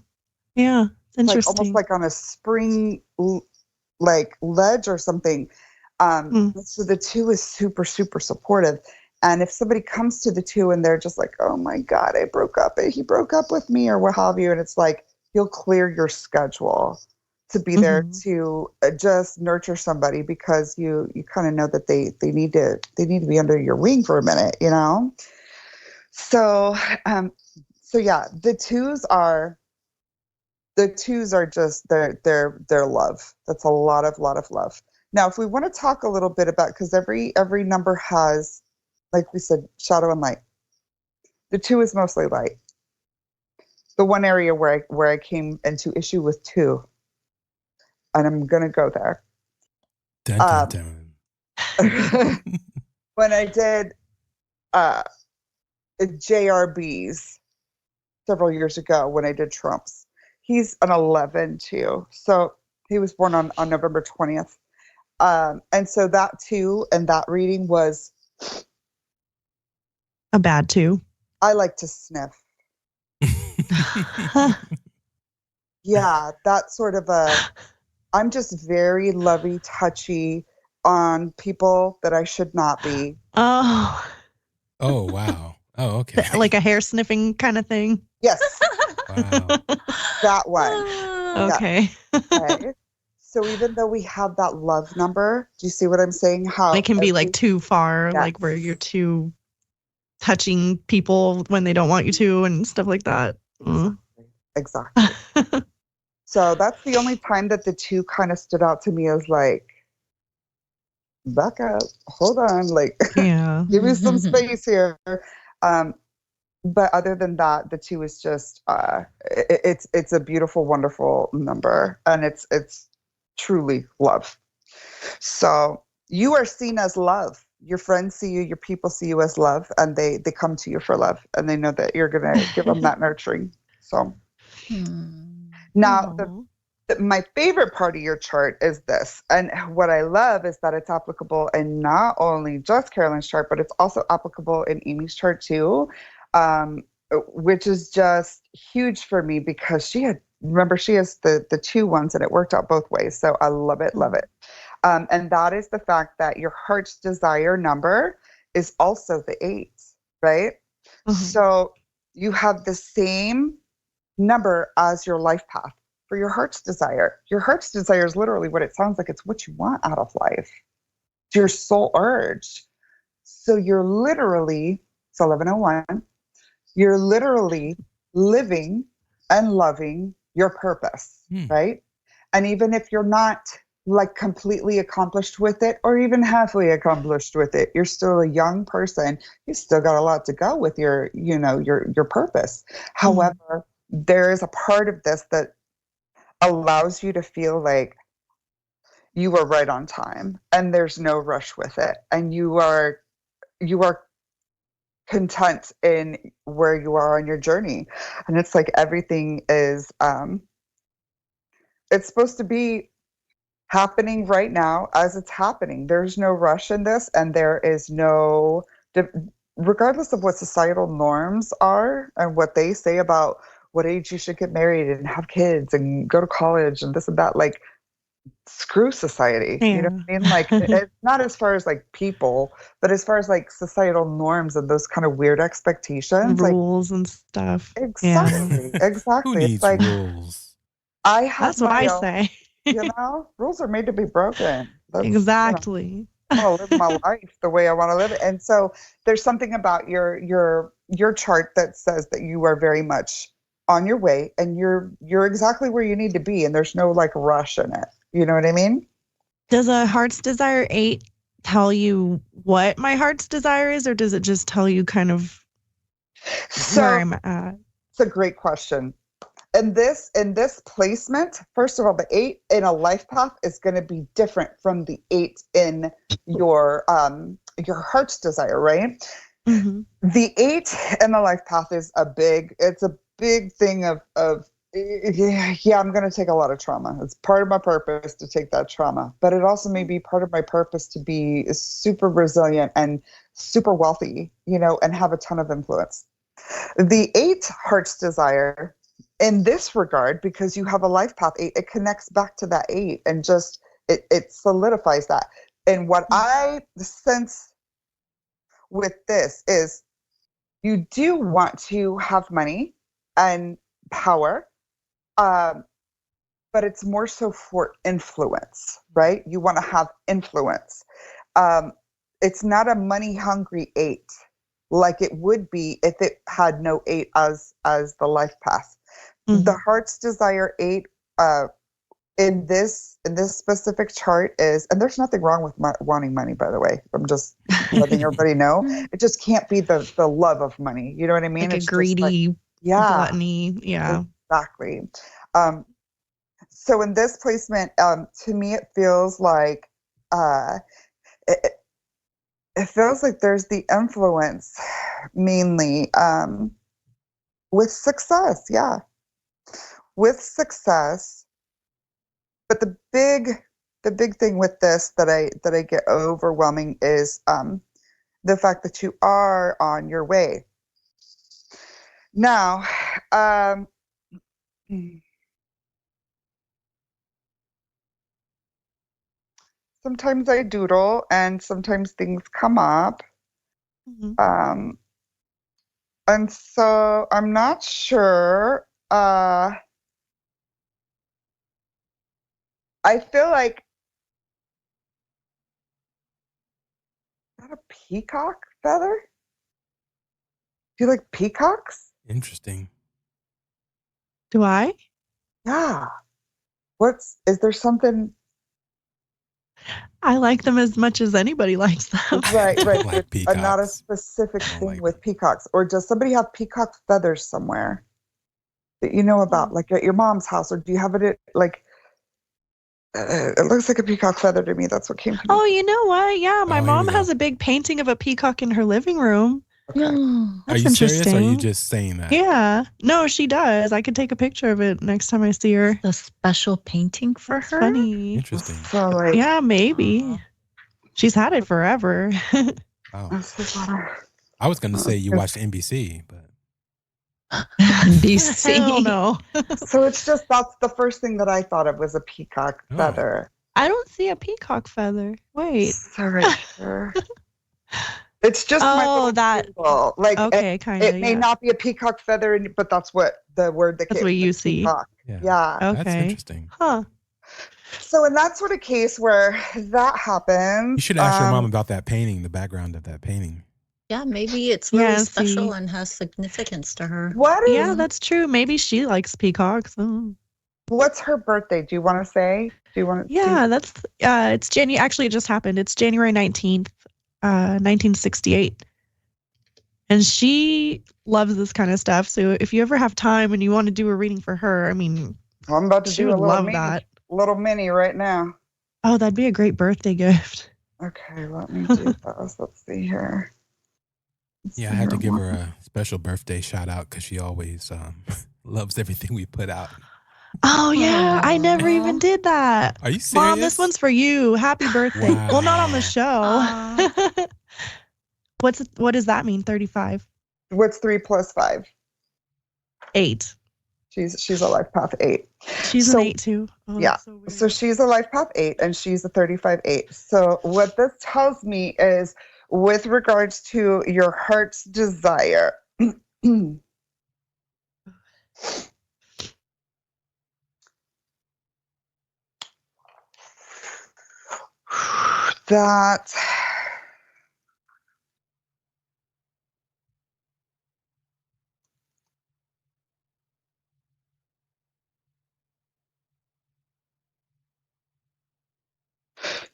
[SPEAKER 5] Yeah, it's interesting.
[SPEAKER 4] Like, almost like on a spring like ledge or something. So the 2 is super, super supportive. And if somebody comes to the 2 and they're just like, oh my God, he broke up with me, or what have you. And it's like, you'll clear your schedule to be there to just nurture somebody, because you kind of know that they need to be under your wing for a minute, you know? So yeah, the 2s are just their love. That's a lot of love. Now, if we want to talk a little bit about, because every number has, like we said, shadow and light. The 2 is mostly light. The one area where I came into issue with 2, and I'm gonna go there.
[SPEAKER 3] Dun, dun,
[SPEAKER 4] dun. When I did JRBs several years ago, when I did Trump's, he's an 11 too. So he was born on November 20th. And so that 2 and that reading was
[SPEAKER 5] a bad 2.
[SPEAKER 4] I like to sniff. Yeah, that's sort of I'm just very lovey, touchy on people that I should not be.
[SPEAKER 5] Oh.
[SPEAKER 3] Oh, wow. Oh, okay.
[SPEAKER 5] Like a hair sniffing kind of thing.
[SPEAKER 4] Yes.
[SPEAKER 3] Wow.
[SPEAKER 4] That one.
[SPEAKER 5] Okay.
[SPEAKER 4] Okay. So even though we have that love number, do you see what I'm saying? How
[SPEAKER 5] it can be like too far, like where you're too touching people when they don't want you to and stuff like that.
[SPEAKER 4] Exactly. So that's the only time that the 2 kind of stood out to me as like, back up, hold on, like,
[SPEAKER 5] yeah,
[SPEAKER 4] give me some space here. But other than that, the 2 is just it's a beautiful, wonderful number, and it's truly love. So you are seen as love. Your friends see you, your people see you as love, and they come to you for love, and they know that you're gonna give them that nurturing. So now my favorite part of your chart is this, and what I love is that it's applicable in not only just Carolyn's chart, but it's also applicable in Amy's chart too, which is just huge for me, because she has the 2 ones, and it worked out both ways. So I love it. And that is the fact that your heart's desire number is also the 8, right? So you have the same number as your life path for your heart's desire. Your heart's desire is literally what it sounds like. It's what you want out of life. It's your soul urge. So you're literally, it's 1101, you're literally living and loving your purpose, right? And even if you're not like completely accomplished with it or even halfway accomplished with it, you're still a young person. You still got a lot to go with your, you know, your purpose. However, there is a part of this that allows you to feel like you are right on time and there's no rush with it. And you are content in where you are on your journey. And it's like everything is, it's supposed to be happening right now as it's happening. There's no rush in this, and there is no, regardless of what societal norms are and what they say about what age you should get married and have kids and go to college and this and that, like, screw society. You know what I mean? Like, it's not as far as like people, but as far as like societal norms and those kind of weird expectations,
[SPEAKER 5] rules and stuff.
[SPEAKER 4] Exactly. Exactly.
[SPEAKER 3] Who needs
[SPEAKER 4] it's like
[SPEAKER 3] rules?
[SPEAKER 4] I have
[SPEAKER 5] That's what I
[SPEAKER 4] own,
[SPEAKER 5] say.
[SPEAKER 4] You know, rules are made to be broken. That's,
[SPEAKER 5] Exactly.
[SPEAKER 4] You know, I want to live my life the way I want to live it. And so there's something about your chart that says that you are very much on your way and you're exactly where you need to be, and there's no like rush in it. You know what I mean?
[SPEAKER 5] Does a heart's desire 8 tell you what my heart's desire is, or does it just tell you kind of where I'm at?
[SPEAKER 4] It's a great question. In this placement, first of all, the 8 in a life path is going to be different from the 8 in your heart's desire, right? The 8 in the life path is a big thing of yeah, I'm going to take a lot of trauma. It's part of my purpose to take that trauma, but it also may be part of my purpose to be super resilient and super wealthy, you know, and have a ton of influence. The 8 heart's desire in this regard, because you have a life path 8, it connects back to that 8 and just, it solidifies that. And what I sense with this is you do want to have money and power, but it's more so for influence, right? You want to have influence. It's not a money hungry 8 like it would be if it had no 8 as the life path. The heart's desire 8 in this specific chart is, and there's nothing wrong with wanting money, by the way. I'm just letting everybody know. It just can't be the love of money. You know what I mean?
[SPEAKER 5] Like
[SPEAKER 4] it's
[SPEAKER 5] a greedy,
[SPEAKER 4] like,
[SPEAKER 5] gluttony. Yeah.
[SPEAKER 4] Exactly. So in this placement, to me, it feels like it feels like there's the influence mainly with success. Yeah. With success. But the big thing with this that I get overwhelming is the fact that you are on your way. Now, sometimes I doodle and sometimes things come up. And so I'm not sure. I feel like, is that a peacock feather? Do you like peacocks?
[SPEAKER 3] Interesting.
[SPEAKER 5] Do I?
[SPEAKER 4] Yeah. Is there something?
[SPEAKER 5] I like them as much as anybody likes them.
[SPEAKER 4] Right.
[SPEAKER 3] Like peacocks.
[SPEAKER 4] Not a specific thing with peacocks. Or does somebody have peacock feathers somewhere that you know about, like at your mom's house? Or do you have it at, like, it looks like a peacock feather to me. That's what came to me.
[SPEAKER 5] Oh, you know what? Yeah, my
[SPEAKER 3] here
[SPEAKER 5] mom
[SPEAKER 3] we go.
[SPEAKER 5] has a big painting of a peacock in her living room.
[SPEAKER 4] Okay.
[SPEAKER 3] Are you serious or are you just saying that?
[SPEAKER 5] Yeah. No, she does. I could take a picture of it next time I see her.
[SPEAKER 6] A special painting for
[SPEAKER 5] That's
[SPEAKER 6] her?
[SPEAKER 5] funny.
[SPEAKER 3] Interesting.
[SPEAKER 4] So, like,
[SPEAKER 5] Yeah, maybe. She's had it forever.
[SPEAKER 3] Oh. I was going to say you watched NBC, but.
[SPEAKER 6] BC.
[SPEAKER 5] Hell no.
[SPEAKER 4] So it's just, that's the first thing that I thought of was a peacock feather.
[SPEAKER 5] I don't see a peacock feather. Wait.
[SPEAKER 4] So right here. It's just my
[SPEAKER 5] Oh,
[SPEAKER 4] little
[SPEAKER 5] that.
[SPEAKER 4] symbol. Like
[SPEAKER 5] Okay, kind
[SPEAKER 4] it
[SPEAKER 5] of.
[SPEAKER 4] may
[SPEAKER 5] Yeah.
[SPEAKER 4] not be a peacock feather, but that's what the word that
[SPEAKER 5] That's
[SPEAKER 4] came.
[SPEAKER 5] what you
[SPEAKER 4] like,
[SPEAKER 5] see.
[SPEAKER 4] peacock.
[SPEAKER 3] Yeah.
[SPEAKER 4] Yeah.
[SPEAKER 3] That's
[SPEAKER 5] Okay.
[SPEAKER 3] interesting.
[SPEAKER 5] Huh.
[SPEAKER 4] So in that sort of case where that happens,
[SPEAKER 3] You should ask your mom about that painting, the background of that painting.
[SPEAKER 6] Yeah, maybe it's really
[SPEAKER 5] Yeah,
[SPEAKER 6] special
[SPEAKER 5] see.
[SPEAKER 6] and has significance to her.
[SPEAKER 4] what is
[SPEAKER 5] Yeah, that's true. Maybe she likes peacocks. Oh.
[SPEAKER 4] what's her birthday? Do you want to say? Do you want to?
[SPEAKER 5] Yeah, that's it's January. Actually, it just happened. It's January 19th, 1968. And she loves this kind of stuff. So if you ever have time and you want to do a reading for her, I mean,
[SPEAKER 4] Well, I'm about to
[SPEAKER 5] she
[SPEAKER 4] do
[SPEAKER 5] would
[SPEAKER 4] a little
[SPEAKER 5] love
[SPEAKER 4] mini,
[SPEAKER 5] that.
[SPEAKER 4] little mini right now.
[SPEAKER 5] Oh, that'd be a great birthday gift.
[SPEAKER 4] Okay, let me do this. Let's see here.
[SPEAKER 3] Yeah, I had to give her a special birthday shout out because she always loves everything we put out.
[SPEAKER 5] Oh, yeah. I never even did that.
[SPEAKER 3] Are you serious?
[SPEAKER 5] Mom, this one's for you. Happy birthday.
[SPEAKER 3] Wow.
[SPEAKER 5] Well, not on the show. What does that mean? 35?
[SPEAKER 4] What's 3 plus 5?
[SPEAKER 5] 8.
[SPEAKER 4] She's a life path 8.
[SPEAKER 5] She's
[SPEAKER 4] So-
[SPEAKER 5] an 8 too. Oh,
[SPEAKER 4] yeah.
[SPEAKER 5] that's so weird.
[SPEAKER 4] So she's a life path 8 and she's a 35 8. So what this tells me is with regards to your heart's desire. that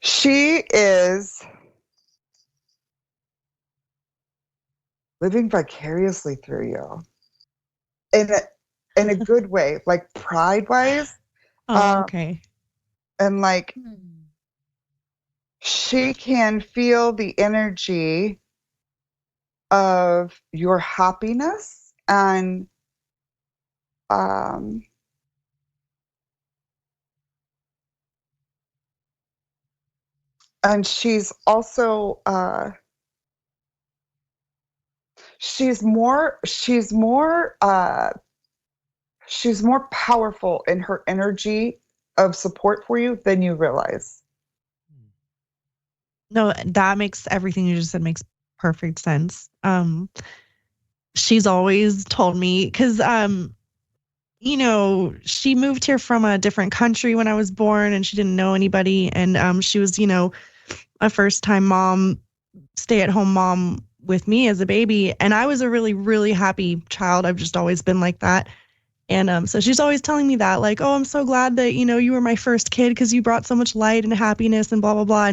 [SPEAKER 4] she is living vicariously through you in a good way, like pride wise,
[SPEAKER 5] Oh, okay.
[SPEAKER 4] and like she can feel the energy of your happiness and she's also she's more powerful in her energy of support for you than you realize.
[SPEAKER 5] No, that makes everything you just said makes perfect sense. She's always told me because you know, she moved here from a different country when I was born and she didn't know anybody. And she was, you know, a first time mom, stay at home mom with me as a baby. And I was a really, really happy child. I've just always been like that. And so she's always telling me that, like, oh, I'm so glad that, you know, you were my first kid because you brought so much light and happiness and blah, blah, blah.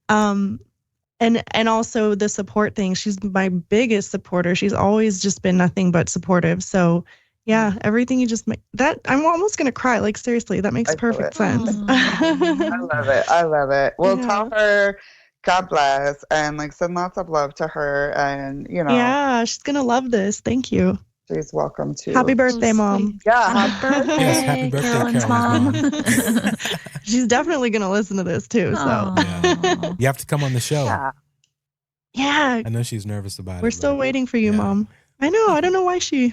[SPEAKER 5] And also the support thing. She's my biggest supporter. She's always just been nothing but supportive. So yeah, everything you just make that I'm almost gonna cry. Like seriously, that makes perfect sense.
[SPEAKER 4] I love it. Well,
[SPEAKER 5] Yeah.
[SPEAKER 4] tell her God bless and like send lots of love to her, and you know,
[SPEAKER 5] Yeah, she's gonna love this. Thank you.
[SPEAKER 4] she's welcome to.
[SPEAKER 5] Happy birthday, Mom.
[SPEAKER 4] Yeah,
[SPEAKER 6] Happy birthday,
[SPEAKER 3] Yes, happy birthday,
[SPEAKER 6] Carolyn's mom.
[SPEAKER 5] She's definitely gonna listen to this too. So
[SPEAKER 6] Aw.
[SPEAKER 3] You have to come on the show.
[SPEAKER 4] yeah.
[SPEAKER 5] yeah,
[SPEAKER 3] I know she's nervous about it.
[SPEAKER 5] we're still
[SPEAKER 3] but-
[SPEAKER 5] waiting for you,
[SPEAKER 3] yeah.
[SPEAKER 5] Mom. I know. I don't know why she'll.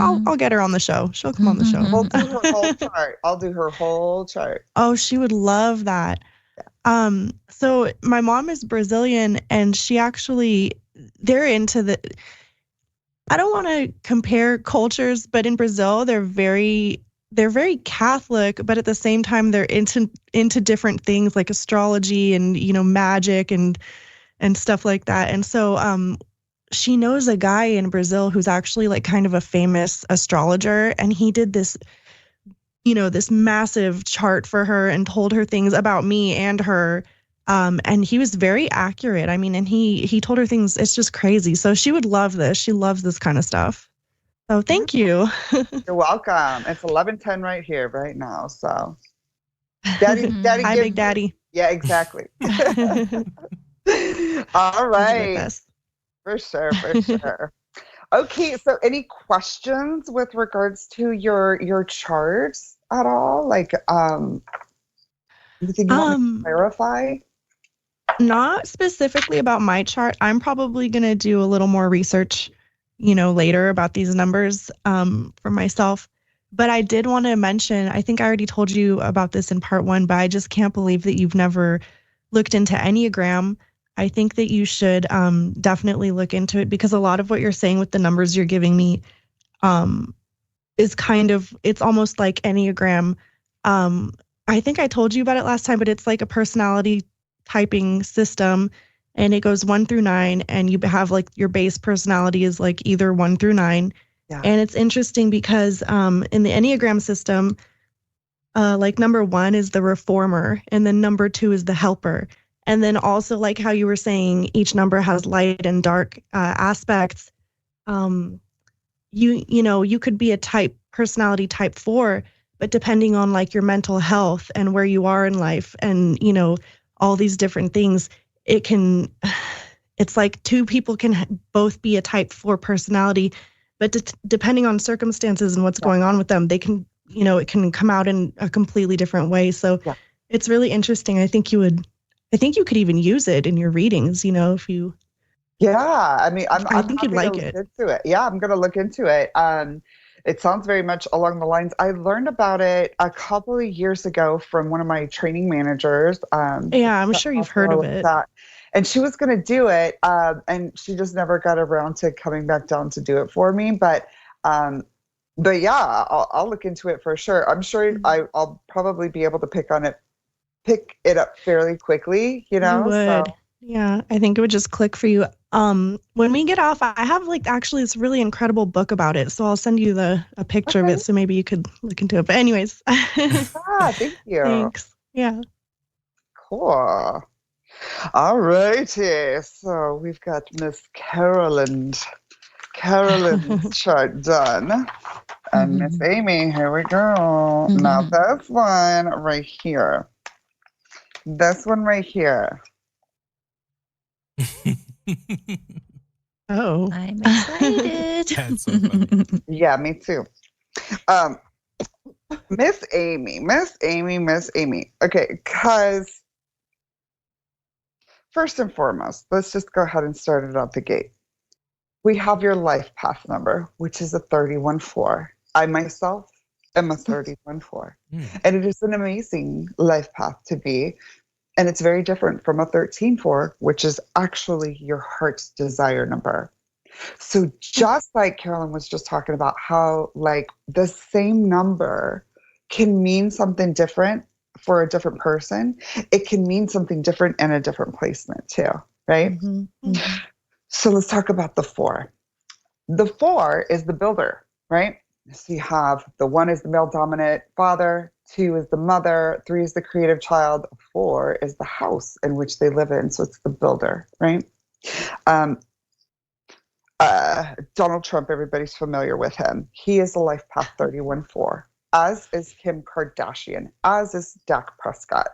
[SPEAKER 5] I'll get her on the show. She'll come on the show.
[SPEAKER 4] We'll do her whole chart. I'll do her whole chart.
[SPEAKER 5] Oh, she would love that. So my mom is Brazilian and she actually, they're into the, I don't want to compare cultures, but in Brazil, they're very Catholic, but at the same time, they're into different things like astrology and, you know, magic and stuff like that. And so, she knows a guy in Brazil who's actually like kind of a famous astrologer. And he did this, you know, this massive chart for her and told her things about me and her. And he was very accurate. I mean, and he told her things. It's just crazy. So she would love this. She loves this kind of stuff. So thank you.
[SPEAKER 4] You're welcome. It's 11:10 right here, right now. So, Daddy,
[SPEAKER 5] Hi,
[SPEAKER 4] give
[SPEAKER 5] Big Daddy.
[SPEAKER 4] Yeah, exactly.
[SPEAKER 5] You
[SPEAKER 4] All
[SPEAKER 5] do the
[SPEAKER 4] right.
[SPEAKER 5] best.
[SPEAKER 4] For sure, for sure. Okay, so any questions with regards to your charts at all? Like, anything you want me to clarify?
[SPEAKER 5] Not specifically about my chart. I'm probably going to do a little more research, you know, later about these numbers for myself. But I did want to mention, I think I already told you about this in part 1, but I just can't believe that you've never looked into Enneagram. I think that you should definitely look into it, because a lot of what you're saying with the numbers you're giving me is it's almost like Enneagram. I think I told you about it last time, but it's like a personality typing system, and it goes 1 through 9, and you have like your base personality is like either 1 through 9. Yeah. And it's interesting because in the Enneagram system, like number 1 is the reformer, and then number 2 is the helper. And then also, like how you were saying, each number has light and dark aspects. You could be a personality type 4, but depending on like your mental health and where you are in life and, all these different things, it's like 2 people can both be a type 4 personality, but depending on circumstances and what's going on with them, they can, it can come out in a completely different way. So it's really interesting. I think you could even use it in your readings, if you.
[SPEAKER 4] Yeah, I mean,
[SPEAKER 5] I think you'd like it.
[SPEAKER 4] Into it. Yeah, I'm going to look into it. It sounds very much along the lines. I learned about it a couple of years ago from one of my training managers.
[SPEAKER 5] Yeah, I'm sure you've heard of it.
[SPEAKER 4] And she was going to do it, and she just never got around to coming back down to do it for me. But yeah, I'll look into it for sure. I'm sure I'll probably be able to pick it up fairly quickly.
[SPEAKER 5] You would. So. Yeah, I think it would just click for you. When we get off, I have actually this really incredible book about it. So I'll send you a picture of it, so maybe you could look into it. But anyways.
[SPEAKER 4] Thank you.
[SPEAKER 5] Thanks. Yeah.
[SPEAKER 4] Cool. All righty. So we've got Miss Carolyn's chart done. And Miss Amy, here we go. Now this one right here.
[SPEAKER 5] Oh,
[SPEAKER 6] I'm excited.
[SPEAKER 3] That's so funny.
[SPEAKER 4] Yeah, me too. Miss Amy. Okay, because first and foremost, let's just go ahead and start it out the gate. We have your life path number, which is a 31-4. I myself am a 31-4. And it is an amazing life path to be. And it's very different from a 13-4, which is actually your heart's desire number. So just like Carolyn was just talking about how like the same number can mean something different for a different person, it can mean something different in a different placement too, right? So let's talk about the 4. The 4 is the builder, right? So you have the 1 is the male dominant father, 2 is the mother, 3 is the creative child, 4 is the house in which they live in. So it's the builder, right? Donald Trump, everybody's familiar with him. He is a life path 31-4, as is Kim Kardashian, as is Dak Prescott.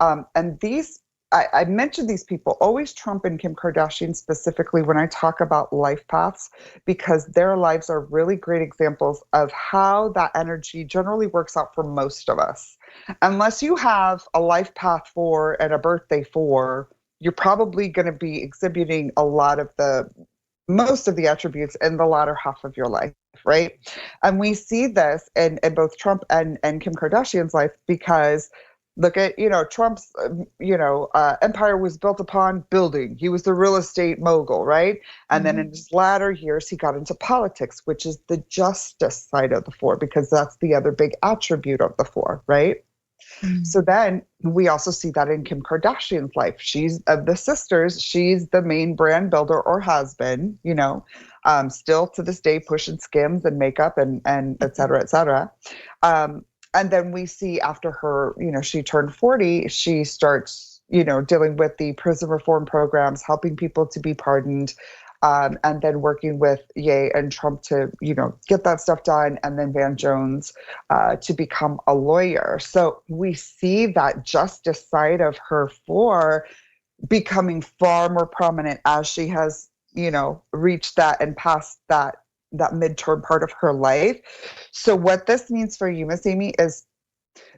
[SPEAKER 4] And these, I mentioned these people, always Trump and Kim Kardashian specifically when I talk about life paths, because their lives are really great examples of how that energy generally works out for most of us. Unless you have a life path 4 and a birthday 4, you're probably going to be exhibiting most of the attributes in the latter half of your life, right? And we see this in both Trump and Kim Kardashian's life, because look at, Trump's, empire was built upon building. He was the real estate mogul, right? And then in his latter years, he got into politics, which is the justice side of the 4, because that's the other big attribute of the 4, right? So then we also see that in Kim Kardashian's life. She's of the sisters, she's the main brand builder, or has been, still to this day pushing Skims and makeup and et cetera, et cetera. And then we see after her, she turned 40, she starts, dealing with the prison reform programs, helping people to be pardoned, and then working with Ye and Trump to, get that stuff done, and then Van Jones to become a lawyer. So we see that justice side of her 4 becoming far more prominent as she has, reached that and passed that midterm part of her life. So what this means for you, Miss Amy, is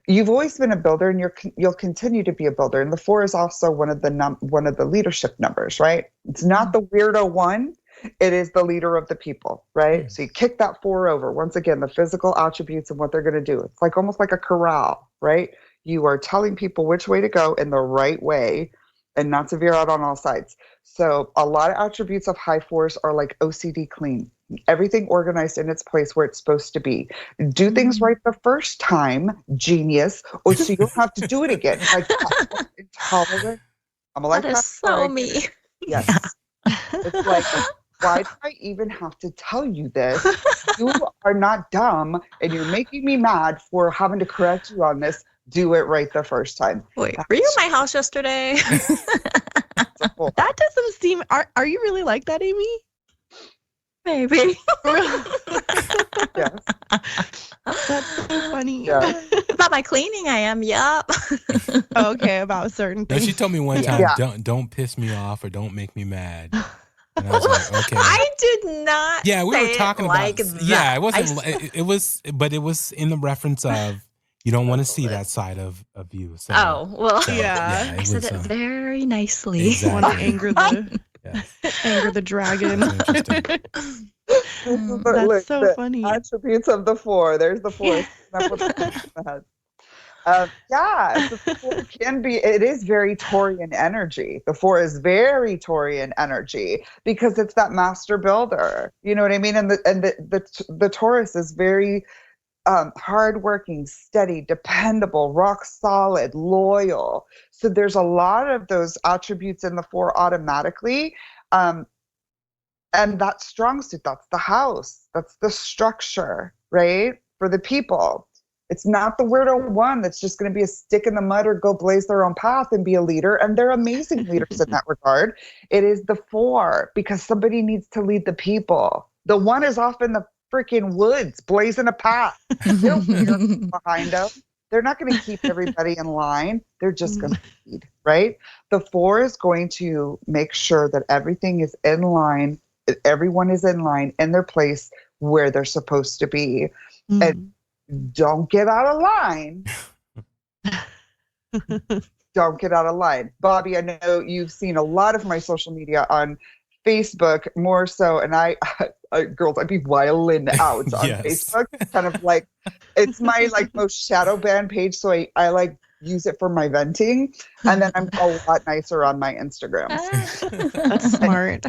[SPEAKER 4] you've always been a builder, and you'll continue to be a builder. And the 4 is also one of the leadership numbers, right? It's not the weirdo 1, It is the leader of the people, right? So you kick that 4 over. Once again, the physical attributes and what they're going to do. It's like almost like a corral, right? You are telling people which way to go in the right way and not to veer out on all sides. So a lot of attributes of high 4s are like OCD clean. Everything organized in its place where it's supposed to be. Do things right the first time, genius, or so you don't have to do it again. Like, I'm intolerant. I'm like,
[SPEAKER 6] That is so me.
[SPEAKER 4] yes. It's like, why do I even have to tell you this? You are not dumb, and you're making me mad for having to correct you on this. Do it right the first time.
[SPEAKER 6] Wait, were you in my house yesterday?
[SPEAKER 5] That doesn't seem. Are you really like that, Amy?
[SPEAKER 6] Maybe.
[SPEAKER 4] Yes.
[SPEAKER 5] That's so funny.
[SPEAKER 4] Yeah.
[SPEAKER 6] About my cleaning, I am. Yup.
[SPEAKER 5] Okay, about certain
[SPEAKER 3] No,
[SPEAKER 5] things.
[SPEAKER 3] she told me one time,
[SPEAKER 4] Yeah.
[SPEAKER 3] don't piss me off or don't make me mad. And I was like, okay.
[SPEAKER 6] I did not.
[SPEAKER 3] Yeah, we
[SPEAKER 6] say
[SPEAKER 3] were talking
[SPEAKER 6] it
[SPEAKER 3] about.
[SPEAKER 6] like that.
[SPEAKER 3] Yeah, it wasn't. It was, but it was in the reference of you don't want to see that side of you. So,
[SPEAKER 6] Oh well.
[SPEAKER 3] so,
[SPEAKER 5] Yeah.
[SPEAKER 3] it
[SPEAKER 6] I said
[SPEAKER 3] was,
[SPEAKER 6] it very nicely.
[SPEAKER 3] exactly.
[SPEAKER 5] Want to anger the
[SPEAKER 3] Yes.
[SPEAKER 5] anger the dragon.
[SPEAKER 3] That's interesting.
[SPEAKER 4] But
[SPEAKER 5] That's
[SPEAKER 4] look,
[SPEAKER 5] so
[SPEAKER 4] the
[SPEAKER 5] funny.
[SPEAKER 4] attributes of the 4. There's the 4. Yeah, so the 4 can be. It is very Taurian energy. The 4 is very Taurian energy because it's that master builder. You know what I mean? And the Taurus is very hardworking, steady, dependable, rock solid, loyal. So there's a lot of those attributes in the 4 automatically. And that strong suit, that's the house, that's the structure, right? For the people. It's not the weirdo 1 that's just going to be a stick in the mud or go blaze their own path and be a leader. And they're amazing leaders in that regard. It is the 4 because somebody needs to lead the people. The 1 is off in the freaking woods blazing a path. They don't care behind them. They're not going to keep everybody in line. They're just going to lead, right? The 4 is going to make sure that everything is in line. Everyone is in line in their place where they're supposed to be. And don't get out of line. Don't get out of line. Bobby, I know you've seen a lot of my social media on Facebook more so. And I girls, I'd be wilding out on
[SPEAKER 3] Yes.
[SPEAKER 4] Facebook. Kind of like, it's my like most shadow banned page. So I like use it for my venting. And then I'm a lot nicer on my Instagram.
[SPEAKER 5] That's smart.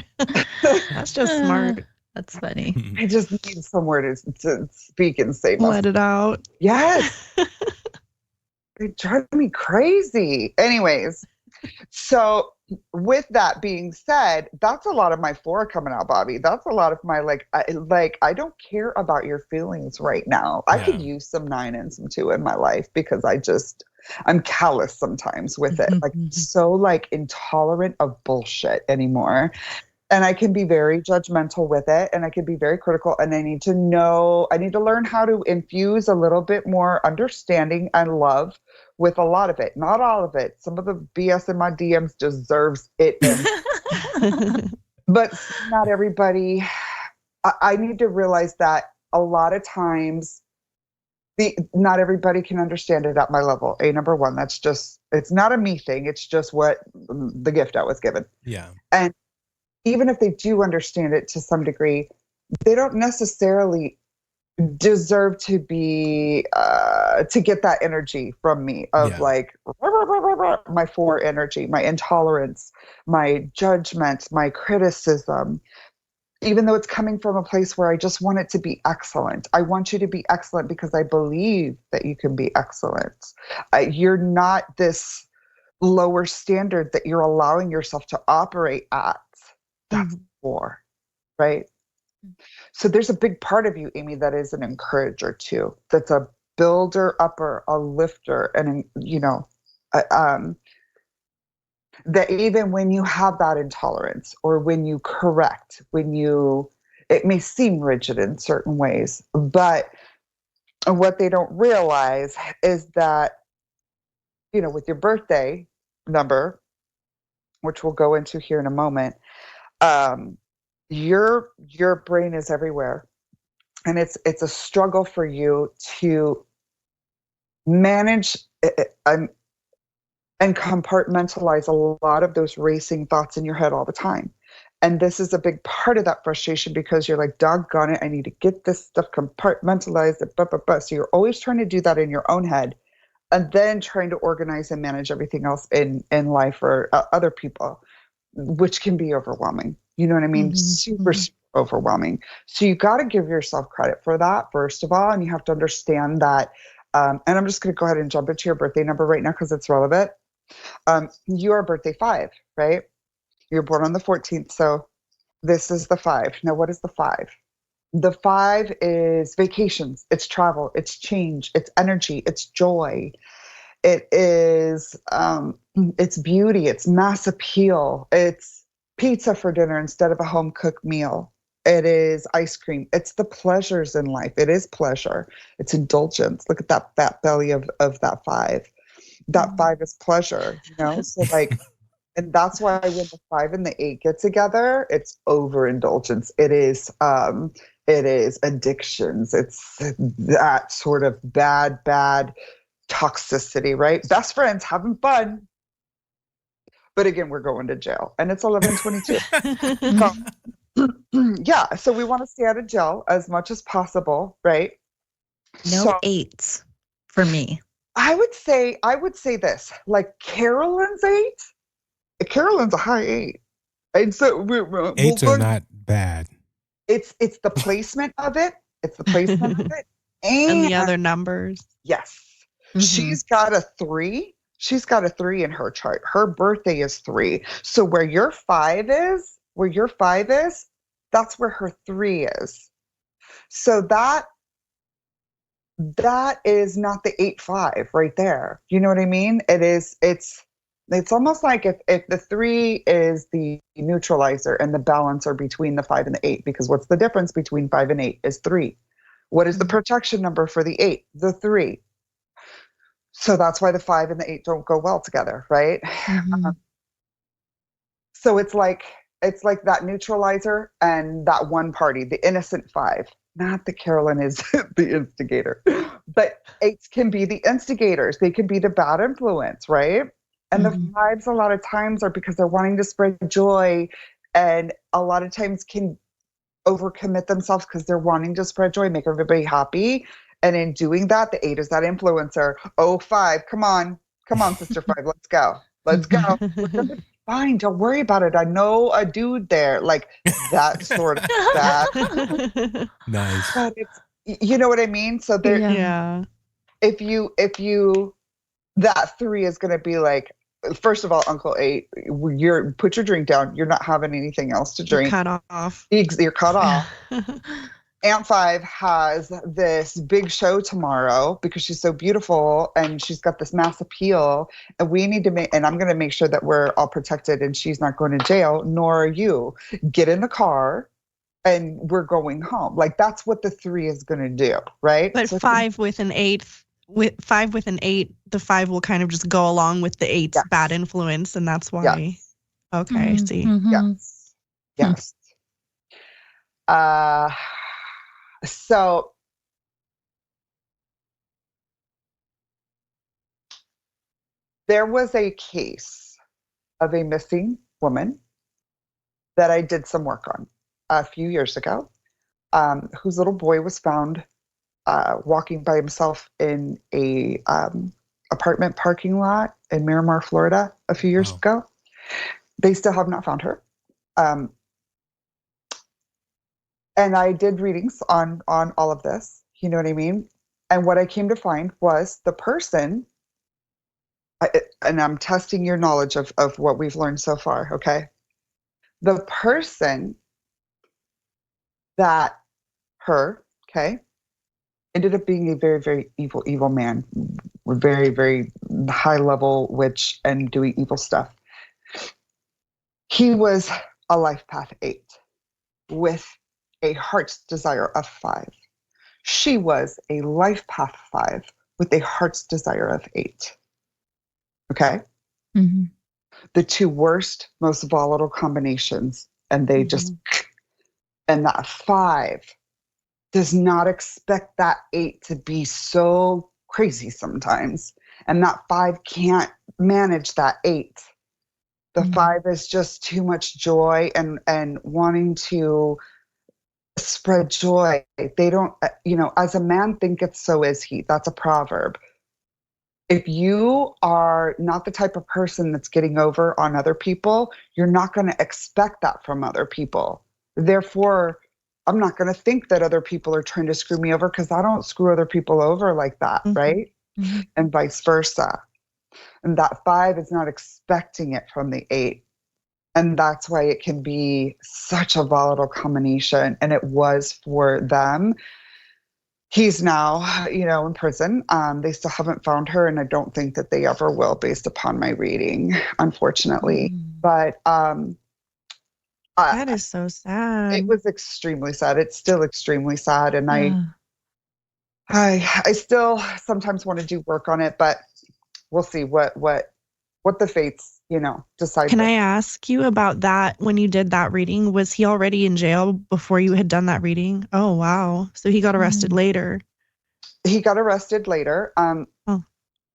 [SPEAKER 5] That's just smart.
[SPEAKER 6] That's funny.
[SPEAKER 4] I just need somewhere to speak and say
[SPEAKER 5] Let it out.
[SPEAKER 4] Yes. They drive me crazy. Anyways, so with that being said, that's a lot of my 4 coming out, Bobby. That's a lot of my I don't care about your feelings right now. I could use some 9 and some 2 in my life because I'm callous sometimes with it. Like so like intolerant of bullshit anymore. And I can be very judgmental with it and I can be very critical and I need to learn how to infuse a little bit more understanding and love with a lot of it. Not all of it. Some of the BS in my DMs deserves it. But not everybody. I need to realize that a lot of times not everybody can understand it at my level. Number 1, that's just, it's not a me thing. It's just what the gift I was given.
[SPEAKER 3] Yeah.
[SPEAKER 4] And even if they do understand it to some degree, they don't necessarily deserve to be to get that energy from me of like my 4 energy, my intolerance, my judgment, my criticism. Even though it's coming from a place where I just want it to be excellent. I want you to be excellent because I believe that you can be excellent. You're not this lower standard that you're allowing yourself to operate at. That's 4, right? So there's a big part of you, Amy, that is an encourager too. That's a builder, upper, a lifter, and that even when you have that intolerance or when you correct, it may seem rigid in certain ways, but what they don't realize is that, with your birthday number, which we'll go into here in a moment, your brain is everywhere, and it's a struggle for you to manage and compartmentalize a lot of those racing thoughts in your head all the time. And this is a big part of that frustration because you're like, doggone it, I need to get this stuff compartmentalized. Blah, blah, blah. So you're always trying to do that in your own head and then trying to organize and manage everything else in life for other people, which can be overwhelming. You know what I mean? Super, super overwhelming. So you got to give yourself credit for that, first of all. And you have to understand that. And I'm just going to go ahead and jump into your birthday number right now because it's relevant. Your birthday 5, right? You're born on the 14th. So this is the 5. Now, what is the 5? The 5 is vacations. It's travel. It's change. It's energy. It's joy. It is, it's beauty. It's mass appeal. It's pizza for dinner instead of a home cooked meal. It is ice cream. It's the pleasures in life. It is pleasure. It's indulgence. Look at that fat belly of that 5. That 5 is pleasure, you know? So like, and that's why when the 5 and the 8 get together, it's overindulgence. It is addictions. It's that sort of bad toxicity, right? Best friends having fun. But again, we're going to jail and it's 11:22. Yeah. So we want to stay out of jail as much as possible, right?
[SPEAKER 6] No 8s for me.
[SPEAKER 4] I would say this, like Carolyn's 8. Carolyn's a high 8. And so
[SPEAKER 3] 8s are not bad.
[SPEAKER 4] It's the placement of it. It's the placement of it.
[SPEAKER 5] And the other numbers.
[SPEAKER 4] Yes. She's got a 3. She's got a 3 in her chart. Her birthday is 3. So where your 5 is, that's where her 3 is. So that is not the 8-5 right there. You know what I mean? It's almost like if the 3 is the neutralizer and the balancer between the 5 and the 8, because what's the difference between 5 and 8 is 3. What is the protection number for the 8? The 3. So that's why the 5 and the 8 don't go well together, right? So it's like that neutralizer and that one party, the innocent 5. Not that Carolyn is the instigator, but 8s can be the instigators. They can be the bad influence, right? And the 5s a lot of times are because they're wanting to spread joy, and a lot of times can overcommit themselves because they're wanting to spread joy, make everybody happy. And in doing that, the 8 is that influencer. Oh, 5, come on, sister 5, let's go. We're gonna be fine. Don't worry about it. I know a dude there. Like that sort of that.
[SPEAKER 3] Nice.
[SPEAKER 4] But it's, you know what I mean? So there,
[SPEAKER 5] Yeah.
[SPEAKER 4] if you that 3 is going to be like, first of all, Uncle 8, put your drink down. You're not having anything else to drink.
[SPEAKER 5] You're cut off.
[SPEAKER 4] You're cut off. Aunt 5 has this big show tomorrow because she's so beautiful and she's got this mass appeal, and we need to and I'm going to make sure that we're all protected and she's not going to jail, nor are you. Get in the car and we're going home. Like that's what the 3 is going to do, right?
[SPEAKER 5] But so 5 with an 8, the 5 will kind of just go along with the 8's bad influence, and that's why.
[SPEAKER 4] Yes.
[SPEAKER 5] Okay, I see.
[SPEAKER 4] Yes. So there was a case of a missing woman that I did some work on a few years ago, whose little boy was found walking by himself in a apartment parking lot in Miramar, Florida, a few years ago. They still have not found her. And I did readings on all of this, you know what I mean? And what I came to find was the person, and I'm testing your knowledge of what we've learned so far, okay? The person that ended up being a very, very evil man, very, very high level witch and doing evil stuff. He was a life path 8 with a heart's desire of 5. She was a life path 5 with a heart's desire of 8. Okay? The 2 worst, most volatile combinations. And they just, and that 5 does not expect that 8 to be so crazy sometimes. And that 5 can't manage that 8. The 5 is just too much joy and wanting to spread joy. They don't, as a man thinketh, so is he. That's a proverb. If you are not the type of person that's getting over on other people, you're not going to expect that from other people. Therefore, I'm not going to think that other people are trying to screw me over because I don't screw other people over like that, right? And vice versa. And that 5 is not expecting it from the 8. And that's why it can be such a volatile combination. And it was for them. He's now, in prison. They still haven't found her, and I don't think that they ever will based upon my reading, unfortunately. But
[SPEAKER 5] that is so sad.
[SPEAKER 4] It was extremely sad. It's still extremely sad. And I still sometimes want to do work on it, but we'll see what the fates, decide.
[SPEAKER 5] Can I ask you about that? When you did that reading, was he already in jail before you had done that reading? Oh, wow. So he got arrested later.
[SPEAKER 4] He got arrested later. And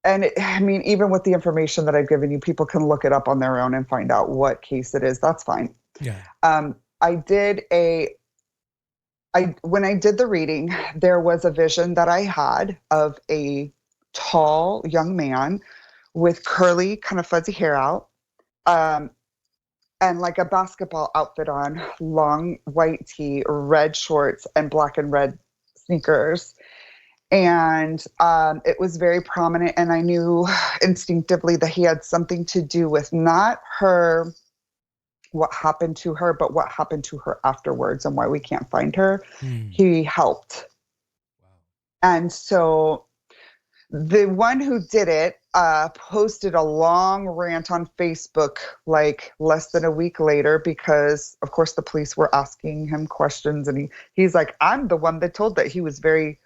[SPEAKER 4] even with the information that I've given you, people can look it up on their own and find out what case it is. That's fine.
[SPEAKER 3] Yeah.
[SPEAKER 4] When I did the reading, there was a vision that I had of a tall young man with curly, kind of fuzzy hair out, and like a basketball outfit on, long white tee, red shorts, and black and red sneakers. And it was very prominent, and I knew instinctively that he had something to do with not what happened to her, but what happened to her afterwards and why we can't find her. He helped. Wow. And so the one who did it posted a long rant on Facebook like less than a week later because, of course, the police were asking him questions. And he's like, I'm the one that told that. He was very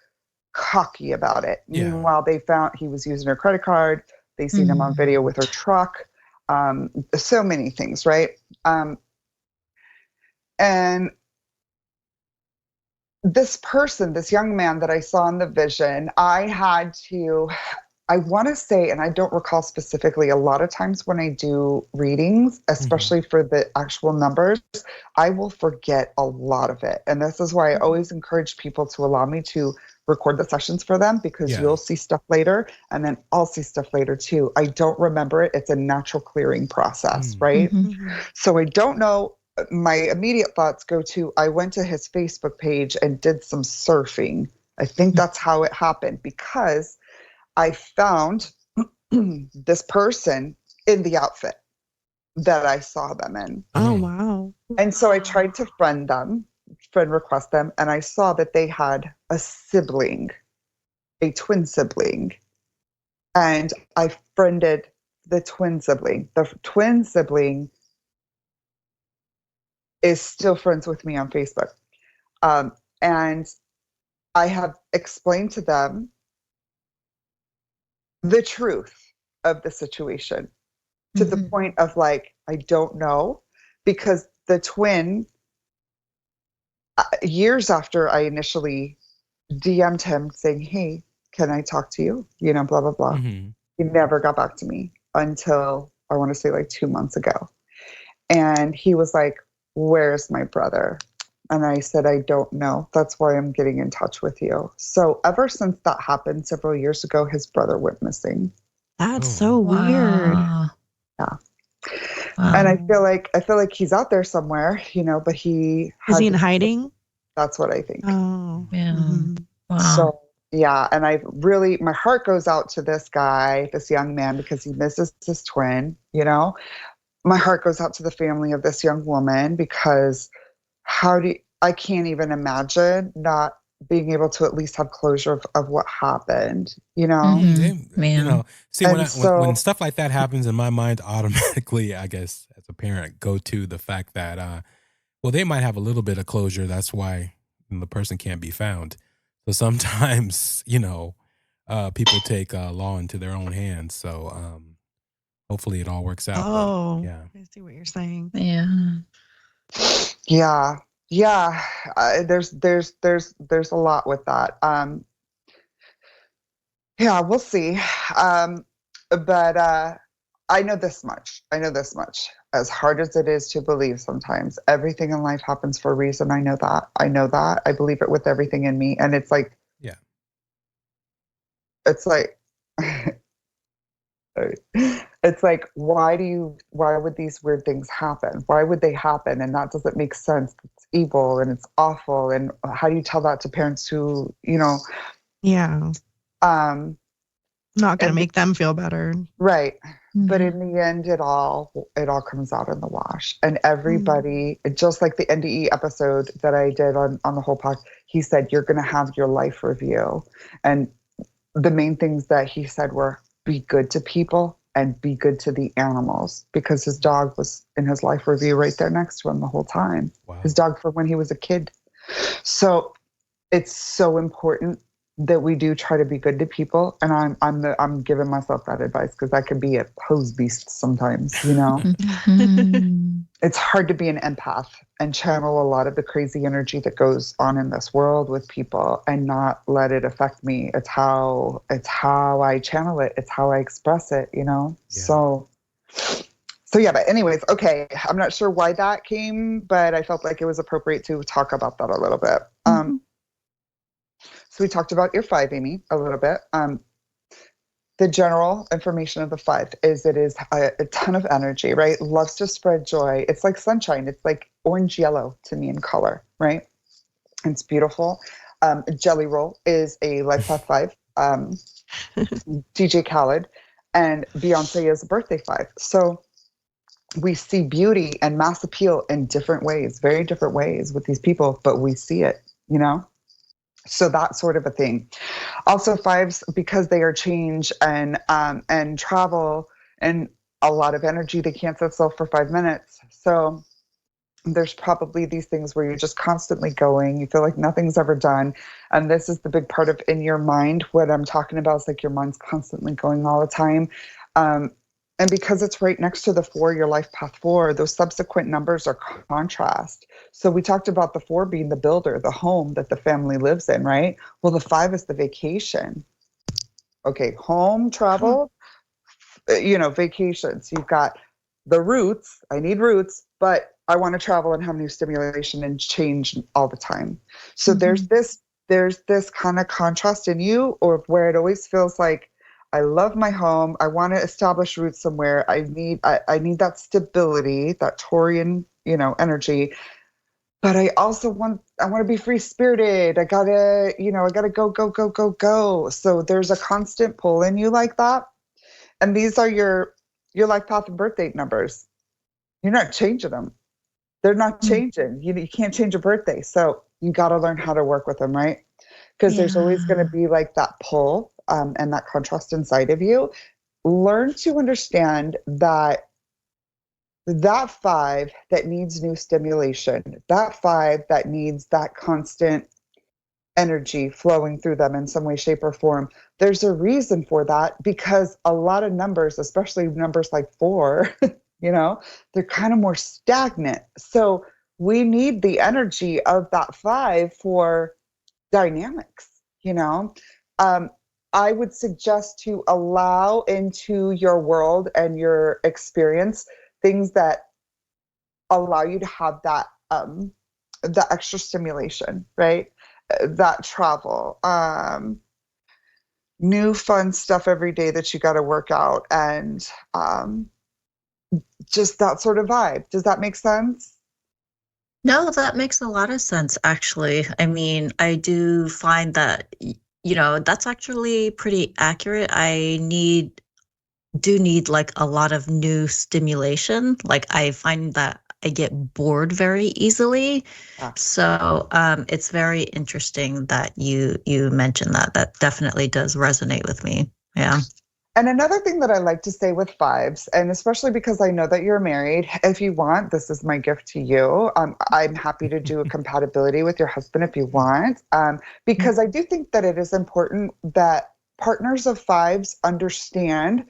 [SPEAKER 4] cocky about it. Yeah. Meanwhile, they found he was using her credit card. They seen him on video with her truck. So many things, right? And this person, this young man that I saw in the vision, I want to say, and I don't recall specifically, a lot of times when I do readings, especially for the actual numbers, I will forget a lot of it. And this is why I always encourage people to allow me to record the sessions for them, because you'll see stuff later and then I'll see stuff later too. I don't remember it. It's a natural clearing process, right? So I don't know. My immediate thoughts go to, I went to his Facebook page and did some surfing. I think that's how it happened, because I found this person in the outfit that I saw them in.
[SPEAKER 5] Oh, wow.
[SPEAKER 4] And so I tried to friend request them, and I saw that they had a twin sibling. And I friended the twin sibling. The twin sibling is still friends with me on Facebook. And I have explained to them the truth of the situation to the point of like, I don't know, because the twin, years after I initially DM'd him saying, hey, can I talk to you? Blah, blah, blah. He never got back to me until I want to say like 2 months ago. And he was like, where's my brother? And I said, I don't know. That's why I'm getting in touch with you. So ever since that happened several years ago, his brother went missing.
[SPEAKER 5] That's so weird.
[SPEAKER 4] Yeah. Wow. And I feel like he's out there somewhere, but
[SPEAKER 5] is he in hiding?
[SPEAKER 4] That's what I think.
[SPEAKER 5] Oh,
[SPEAKER 6] yeah. Wow.
[SPEAKER 4] So yeah, and my heart goes out to this guy, this young man, because he misses his twin. My heart goes out to the family of this young woman, because I can't even imagine not being able to at least have closure of what happened,
[SPEAKER 6] Man.
[SPEAKER 3] See, when stuff like that happens, in my mind, automatically, I guess, as a parent, go to the fact that, they might have a little bit of closure. That's why the person can't be found. So sometimes, people take law into their own hands. So hopefully it all works out.
[SPEAKER 5] Oh,
[SPEAKER 3] yeah.
[SPEAKER 5] I see what you're saying.
[SPEAKER 4] Yeah. Yeah. There's a lot with that. Yeah, we'll see. But I know this much. as hard as it is to believe sometimes, everything in life happens for a reason. I know that. I believe it with everything in me. And it's like,
[SPEAKER 3] Yeah.
[SPEAKER 4] It's like, it's like, why would these weird things happen? Why would they happen? And that doesn't make sense. It's evil and it's awful. And how do you tell that to parents who,
[SPEAKER 5] Yeah.
[SPEAKER 4] um,
[SPEAKER 5] Not going to
[SPEAKER 4] and
[SPEAKER 5] make them feel better.
[SPEAKER 4] right.
[SPEAKER 6] Mm-hmm.
[SPEAKER 4] But in the end, it all comes out in the wash. And everybody, just like the NDE episode that I did on the whole podcast, he said, you're going to have your life review. And the main things that he said were, be good to people and be good to the animals, because his dog was in his life review right there next to him the whole time.
[SPEAKER 3] Wow.
[SPEAKER 4] His dog from when he was a kid. So it's so important that we do try to be good to people. And I'm giving myself that advice because I can be a pose beast sometimes,
[SPEAKER 6] Mhm.
[SPEAKER 4] It's hard to be an empath and channel a lot of the crazy energy that goes on in this world with people and not let it affect me. It's how I channel it. It's how I express it,
[SPEAKER 3] Yeah.
[SPEAKER 4] So yeah, but anyways, okay. I'm not sure why that came, but I felt like it was appropriate to talk about that a little bit. So we talked about your 5, Amy, a little bit. The general information of the 5 is it is a ton of energy, right? Loves to spread joy. It's like sunshine. It's like orange yellow to me in color, right? It's beautiful. Jelly Roll is a Life Path 5. DJ Khaled and Beyonce is a birthday 5. So we see beauty and mass appeal in different ways, very different ways with these people, but we see it, So that's sort of a thing. Also 5s, because they are change and travel and a lot of energy, they can't sit still for 5 minutes. So there's probably these things where you're just constantly going. You feel like nothing's ever done. And this is the big part of in your mind. What I'm talking about is like your mind's constantly going all the time. And because it's right next to the 4, your life path 4, those subsequent numbers are contrast. So we talked about the 4 being the builder, the home that the family lives in, right? Well, the 5 is the vacation. Okay, home, travel, vacations. You've got the roots. I need roots, but I want to travel and have new stimulation and change all the time. So there's this kind of contrast in you, or where it always feels like, I love my home. I want to establish roots somewhere. I need that stability, that Taurian, energy. But I also want to be free spirited. I gotta go, go, go, go, go. So there's a constant pull in you like that. And these are your life path and birth date numbers. You're not changing them. They're not changing. You can't change a birthday. So you got to learn how to work with them, right? Because there's always going to be like that pull and that contrast inside of you. Learn to understand that 5 that needs new stimulation, that 5 that needs that constant energy flowing through them in some way, shape, or form. There's a reason for that, because a lot of numbers, especially numbers like 4, they're kind of more stagnant. So we need the energy of that 5 for dynamics, I would suggest to allow into your world and your experience things that allow you to have that the extra stimulation, right? That travel, new fun stuff every day that you got to work out, and just that sort of vibe. Does that make sense?
[SPEAKER 6] No, that makes a lot of sense, actually. I mean, I do find that, that's actually pretty accurate. I do need like a lot of new stimulation. Like I find that I get bored very easily.
[SPEAKER 4] Yeah.
[SPEAKER 6] So it's very interesting that you mentioned that. That definitely does resonate with me. Yeah.
[SPEAKER 4] And another thing that I like to say with 5s, and especially because I know that you're married, if you want, this is my gift to you. I'm happy to do a compatibility with your husband if you want, because I do think that it is important that partners of 5s understand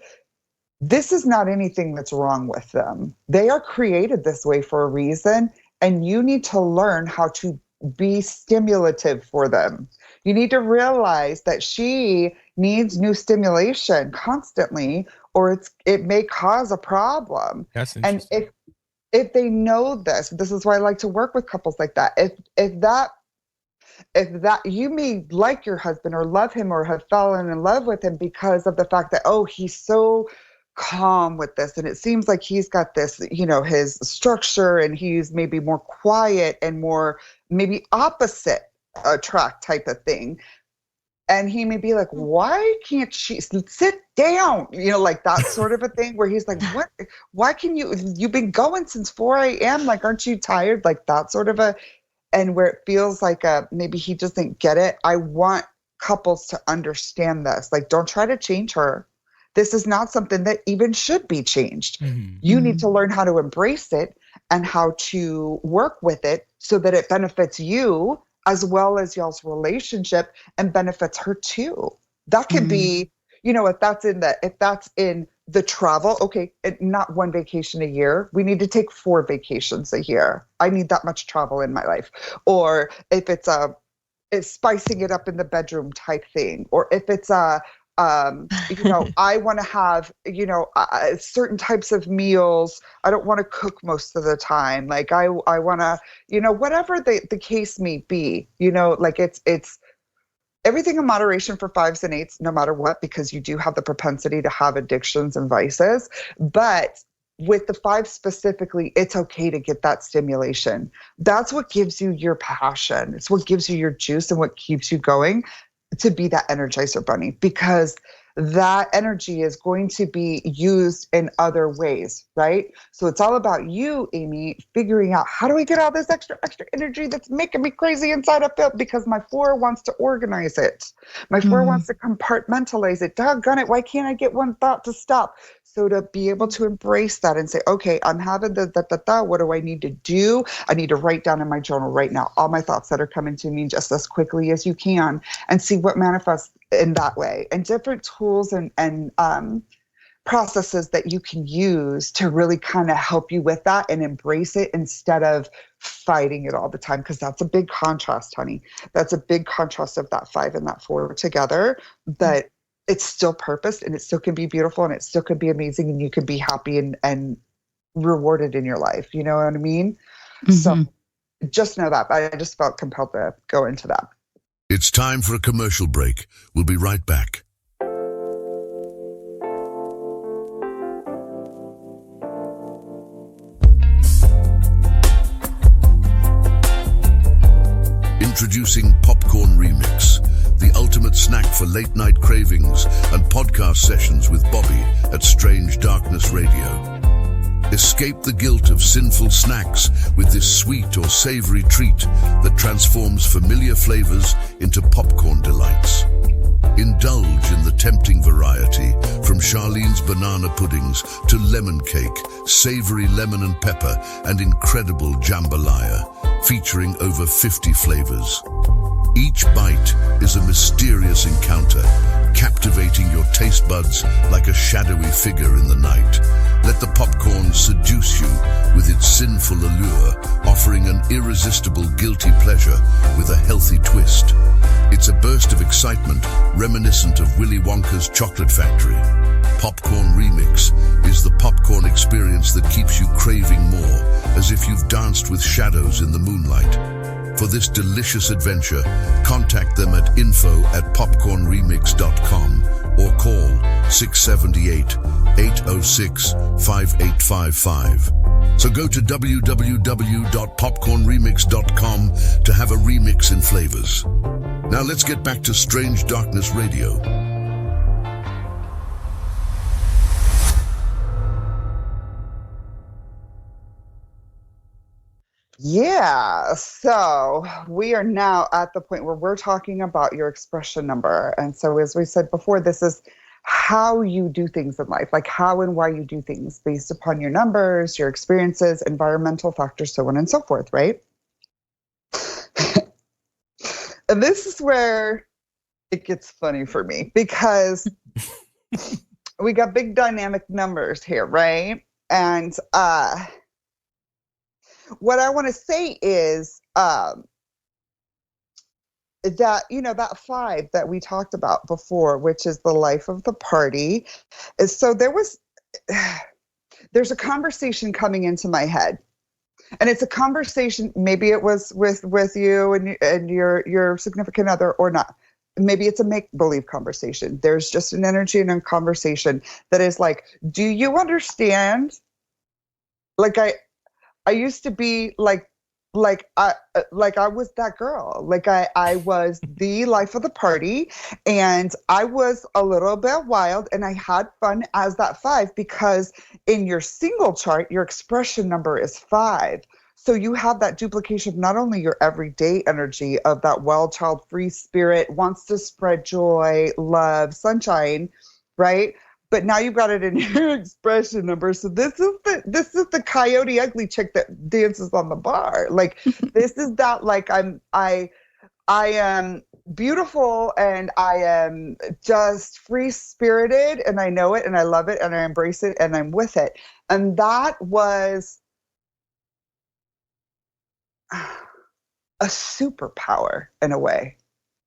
[SPEAKER 4] this is not anything that's wrong with them. They are created this way for a reason, and you need to learn how to be stimulative for them. You need to realize that she needs new stimulation constantly, or it may cause a problem.
[SPEAKER 3] That's
[SPEAKER 4] And
[SPEAKER 3] interesting.
[SPEAKER 4] if they know this is why I like to work with couples like that. If that you may like your husband or love him or have fallen in love with him because of the fact that, oh, he's so calm with this, and it seems like he's got this, his structure, and he's maybe more quiet and more maybe opposite attract type of thing. And he may be like, why can't she sit down? Like that sort of a thing where he's like, what, why can you've been going since 4 a.m. Like, aren't you tired? Like that sort of and where it feels like maybe he doesn't get it. I want couples to understand this. Like, don't try to change her. This is not something that even should be changed.
[SPEAKER 3] Mm-hmm.
[SPEAKER 4] You need to learn how to embrace it and how to work with it so that it benefits you as well as y'all's relationship and benefits her too. That could be, if that's in the travel, okay, not one vacation a year. We need to take 4 vacations a year. I need that much travel in my life. Or if it's spicing it up in the bedroom type thing, or if it's I want to have, certain types of meals. I don't want to cook most of the time. Like I want to, whatever the case may be, like it's everything in moderation for 5s and 8s, no matter what, because you do have the propensity to have addictions and vices. But with the 5 specifically, it's okay to get that stimulation. That's what gives you your passion. It's what gives you your juice and what keeps you going to be that Energizer bunny, because that energy is going to be used in other ways, right? So it's all about you, Amy, figuring out, how do I get all this extra energy that's making me crazy inside of it? Because my 4 wants to organize it. My 4 wants to compartmentalize it. Doggone it, why can't I get one thought to stop? So to be able to embrace that and say, okay, I'm having what do I need to do? I need to write down in my journal right now all my thoughts that are coming to me just as quickly as you can, and see what manifests in that way, and different tools and processes that you can use to really kind of help you with that and embrace it instead of fighting it all the time. Because that's a big contrast, honey. That's a big contrast of that 5 and that 4 together. But it's still purposed, and it still can be beautiful, and it still can be amazing, and you can be happy and rewarded in your life. You know what I mean? So just know that. I just felt compelled to go into that.
[SPEAKER 1] It's time for a commercial break. We'll be right back. Introducing Popcorn Remix, the ultimate snack for late night cravings and podcast sessions with Bobby at Strange Darkness Radio. Escape the guilt of sinful snacks with this sweet or savory treat that transforms familiar flavors into popcorn delights. Indulge in the tempting variety, from Charlene's banana puddings to lemon cake, savory lemon and pepper, and incredible jambalaya, featuring over 50 flavors. Each bite is a mysterious encounter, captivating your taste buds like a shadowy figure in the night. Let the popcorn seduce you with its sinful allure, offering an irresistible guilty pleasure with a healthy twist. It's a burst of excitement reminiscent of Willy Wonka's Chocolate Factory. Popcorn Remix is the popcorn experience that keeps you craving more, as if you've danced with shadows in the moonlight. For this delicious adventure, contact them at info@popcornremix.com or call 678-806-5855. So go to www.popcornremix.com to have a remix in flavors. Now let's get back to Strange Darkness Radio.
[SPEAKER 4] Yeah, so we are now at the point where we're talking about your expression number. And so as we said before, this is how you do things in life, like how and why you do things based upon your numbers, your experiences, environmental factors, so on and so forth, right? And this is where it gets funny for me, because we got big dynamic numbers here, right? And what I want to say is that, that 5 that we talked about before, which is the life of the party, is so there's a conversation coming into my head. And it's a conversation, maybe it was with you and your significant other or not. Maybe it's a make-believe conversation. There's just an energy and a conversation that is like, do you understand? Like I used to be like I was that girl. Like I was the life of the party, and I was a little bit wild, and I had fun as that 5 because in your single chart, your expression number is 5. So you have that duplication of not only your everyday energy of that wild child, free spirit, wants to spread joy, love, sunshine, right? But now you've got it in your expression number. So this is the coyote ugly chick that dances on the bar. Like this is that, like I am beautiful and I am just free spirited and I know it and I love it and I embrace it and I'm with it. And that was a superpower in a way.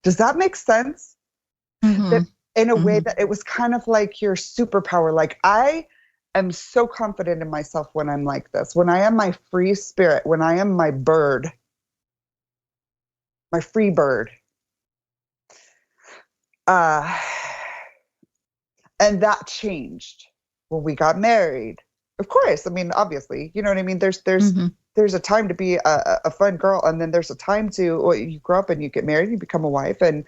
[SPEAKER 4] Does that make sense? That in a way that it was kind of like your superpower. Like I am so confident in myself when I'm like this, when I am my free spirit, when I am my bird, my free bird. And that changed when we got married. Of course, I mean, obviously, you know what I mean? There's a time to be a fun girl, and then there's a time to, well, you grow up and you get married, you become a wife, and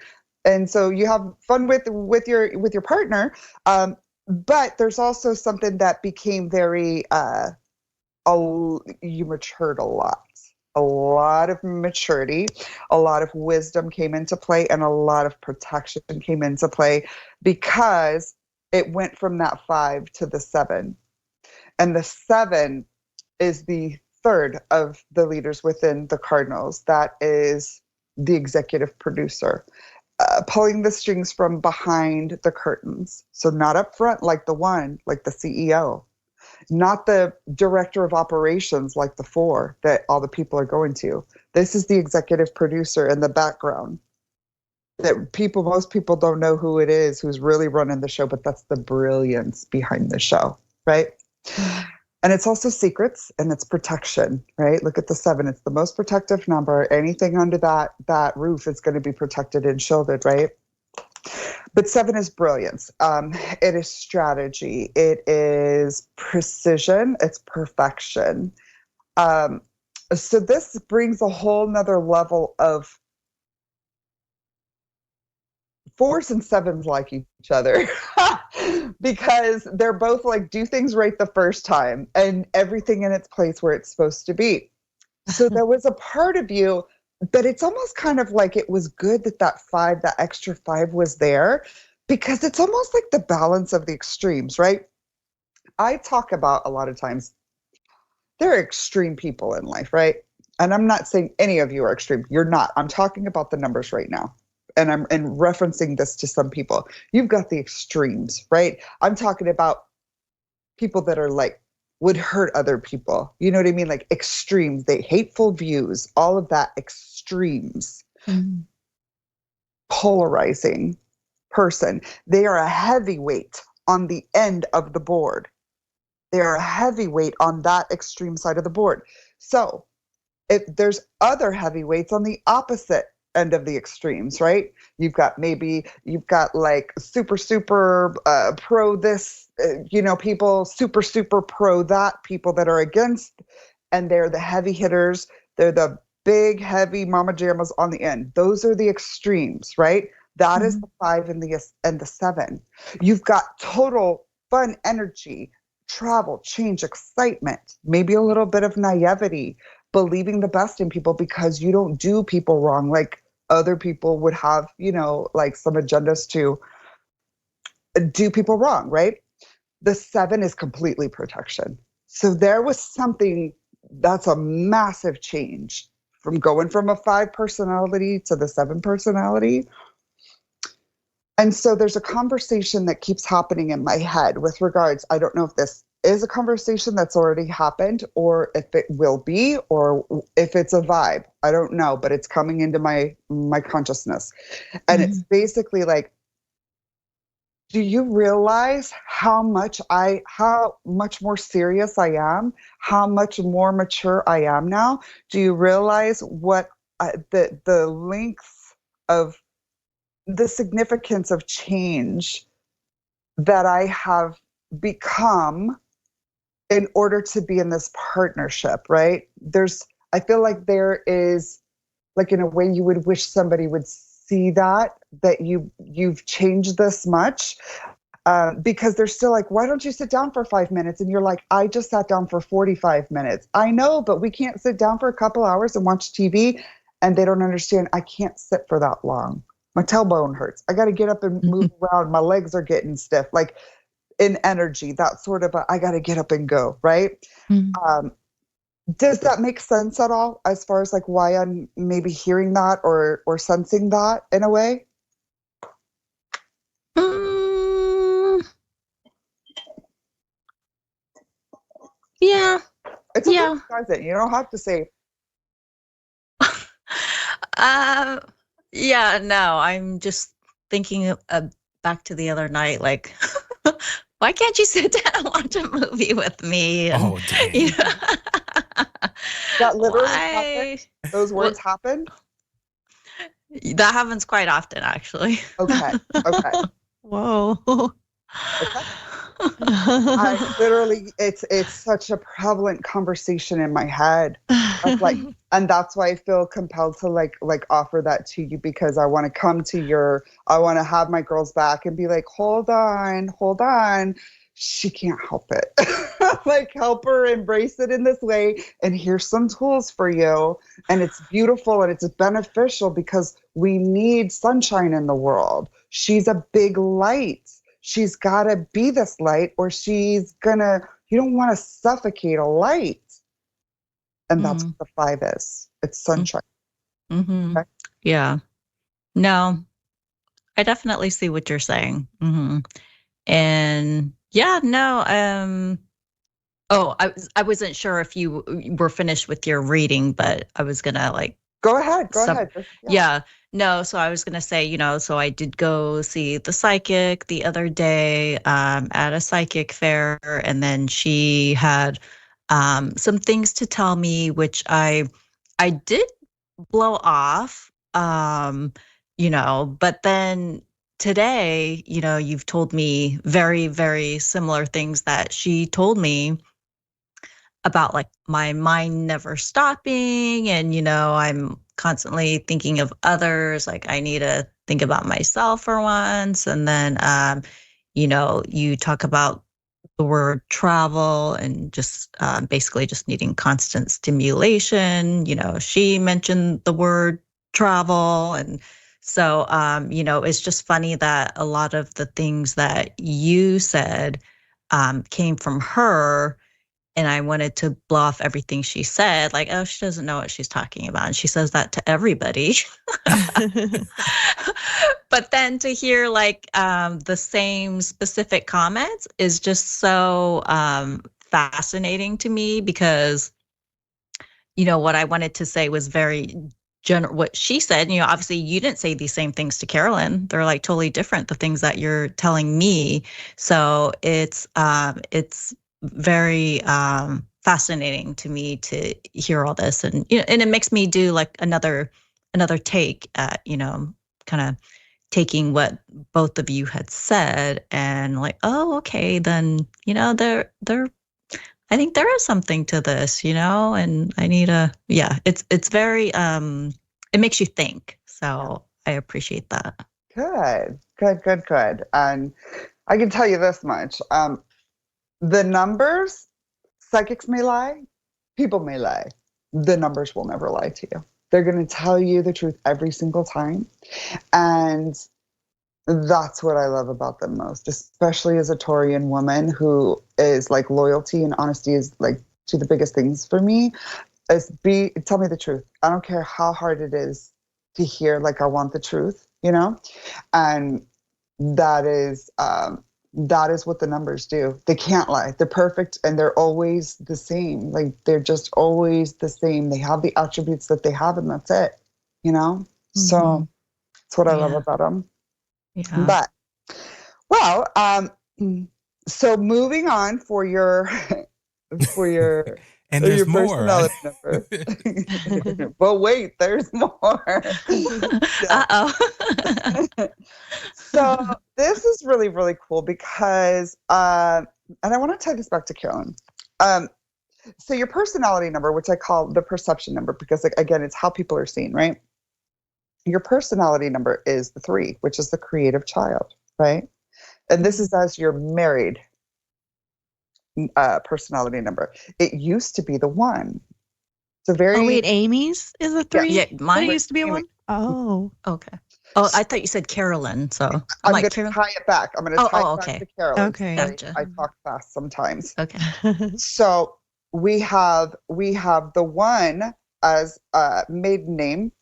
[SPEAKER 4] so you have fun with your partner. But there's also something that became very you matured a lot of maturity, a lot of wisdom came into play, and a lot of protection came into play because it went from that 5 to the 7. And the 7 is the third of the leaders within the Cardinals. That is the executive producer, pulling the strings from behind the curtains. So not up front like the 1, like the CEO, not the director of operations like the 4 that all the people are going to. This is the executive producer in the background that most people don't know who it is, who's really running the show, but that's the brilliance behind the show, right? And it's also secrets and it's protection, right? Look at the 7. It's the most protective number. Anything under that roof is going to be protected and shielded, right? But 7 is brilliance. It is strategy. It is precision. It's perfection. So this brings a whole nother level of 4s and 7s like each other because they're both like do things right the first time and everything in its place where it's supposed to be. So there was a part of you, but it's almost kind of like it was good that 5, that extra 5 was there because it's almost like the balance of the extremes, right? I talk about a lot of times there are extreme people in life, right? And I'm not saying any of you are extreme. You're not. I'm talking about the numbers right now. And I'm referencing this to some people. You've got the extremes, right? I'm talking about people that are like, would hurt other people. You know what I mean? Like extremes, they hateful views, all of that extremes. Polarizing person. They are a heavyweight on the end of the board. They are a heavyweight on that extreme side of the board. So if there's other heavyweights on the opposite end of the extremes, right? You've got like super pro this, people, super pro that, people that are against, and they're the heavy hitters. They're the big, heavy mama jammas on the end. Those are the extremes, right? That is the 5 and the 7. You've got total fun energy, travel, change, excitement, maybe a little bit of naivety, believing the best in people because you don't do people wrong like other people would have, like some agendas to do people wrong, right? The 7 is completely protection. So there was something that's a massive change from going from a 5 personality to the 7 personality. And so there's a conversation that keeps happening in my head with regards, I don't know if this is a conversation that's already happened, or if it will be, or if it's a vibe. I don't know, but it's coming into my consciousness. And it's basically like, do you realize how much more serious I am, how much more mature I am now? Do you realize what the length of the significance of change that I have become in order to be in this partnership, right? I feel like there is, like, in a way you would wish somebody would see that you've changed this much, because they're still like, why don't you sit down for 5 minutes? And you're like, I just sat down for 45 minutes. I know, but we can't sit down for a couple hours and watch TV. And they don't understand, I can't sit for that long. My tailbone hurts. I got to get up and move around. My legs are getting stiff. Like, in energy, that sort of I got to get up and go, right? Does that make sense at all, as far as like why I'm maybe hearing that or sensing that in a way?
[SPEAKER 6] Yeah.
[SPEAKER 4] It's okay if it doesn't. You don't have to say.
[SPEAKER 6] Yeah, no, I'm just thinking back to the other night, like, why can't you sit down and watch a movie with me? And,
[SPEAKER 3] Oh, damn.
[SPEAKER 6] you know,
[SPEAKER 4] That literally happened? Those words happened?
[SPEAKER 6] That happens quite often, actually.
[SPEAKER 4] Okay.
[SPEAKER 5] Whoa.
[SPEAKER 4] Okay. I literally, it's such a prevalent conversation in my head. Like, and that's why I feel compelled to like offer that to you, because I want to I want to have my girls back and be like, hold on. She can't help it. Like, help her embrace it in this way. And here's some tools for you. And it's beautiful and it's beneficial, because we need sunshine in the world. She's a big light. She's got to be this light, or you don't want to suffocate a light. And that's what the 5 is. It's sunshine.
[SPEAKER 6] Mm-hmm.
[SPEAKER 4] Okay?
[SPEAKER 6] Yeah. No, I definitely see what you're saying. And yeah, no, I wasn't sure if you were finished with your reading, but I was going to like,
[SPEAKER 4] Go ahead.
[SPEAKER 6] Yeah. No, so I was going to say, so I did go see the psychic the other day at a psychic fair, and then she had some things to tell me, which I did blow off, but then today, you've told me very, very similar things that she told me about, like, my mind never stopping, and I'm constantly thinking of others, like I need to think about myself for once. And then you talk about the word travel and just basically just needing constant stimulation. She mentioned the word travel, and so it's just funny that a lot of the things that you said came from her. And I wanted to blow off everything she said, like, oh, she doesn't know what she's talking about. And she says that to everybody. But then to hear like the same specific comments is just so fascinating to me, because, what I wanted to say was very general. What she said, obviously you didn't say these same things to Carolyn. They're like totally different, the things that you're telling me. So it's very fascinating to me to hear all this, and and it makes me do like another take at kind of taking what both of you had said, and like, oh, okay, then there I think there is something to this, and I need it's very it makes you think, so I appreciate that.
[SPEAKER 4] Good. And I can tell you this much. The numbers, psychics may lie, people may lie. The numbers will never lie to you. They're going to tell you the truth every single time. And that's what I love about them most, especially as a Taurian woman who is like, loyalty and honesty is like two of the biggest things for me. Tell me the truth. I don't care how hard it is to hear, like, I want the truth, And that is that is what the numbers do. They can't lie. They're perfect and they're always the same. Like they're just always the same. They have the attributes that they have and that's it, you know? So that's what I love about them.
[SPEAKER 6] Yeah.
[SPEAKER 4] But, well, so moving on for your,
[SPEAKER 3] And there's
[SPEAKER 4] your
[SPEAKER 3] more.
[SPEAKER 4] personality number. But wait, there's more.
[SPEAKER 6] Uh-oh.
[SPEAKER 4] So this is really, really cool because, and I want to tie this back to Carolyn. So your personality number, which I call the perception number, because again, it's how people are seen, right? Your personality number is the 3, which is the creative child, right? And this is as you're married personality number. It used to be the 1. So very.
[SPEAKER 5] Oh wait, Amy's is a 3.
[SPEAKER 6] Yeah, mine
[SPEAKER 5] It used to be a
[SPEAKER 4] Amy.
[SPEAKER 5] 1. Oh,
[SPEAKER 6] Okay. Oh, I thought you said Carolyn. So
[SPEAKER 4] I'm
[SPEAKER 6] like,
[SPEAKER 4] going to tie it back. I'm going to tie it back
[SPEAKER 6] okay.
[SPEAKER 4] to Carolyn.
[SPEAKER 5] Okay.
[SPEAKER 4] Sorry,
[SPEAKER 6] Gotcha.
[SPEAKER 4] I talk fast sometimes.
[SPEAKER 6] Okay.
[SPEAKER 4] So we have the 1 as a maiden name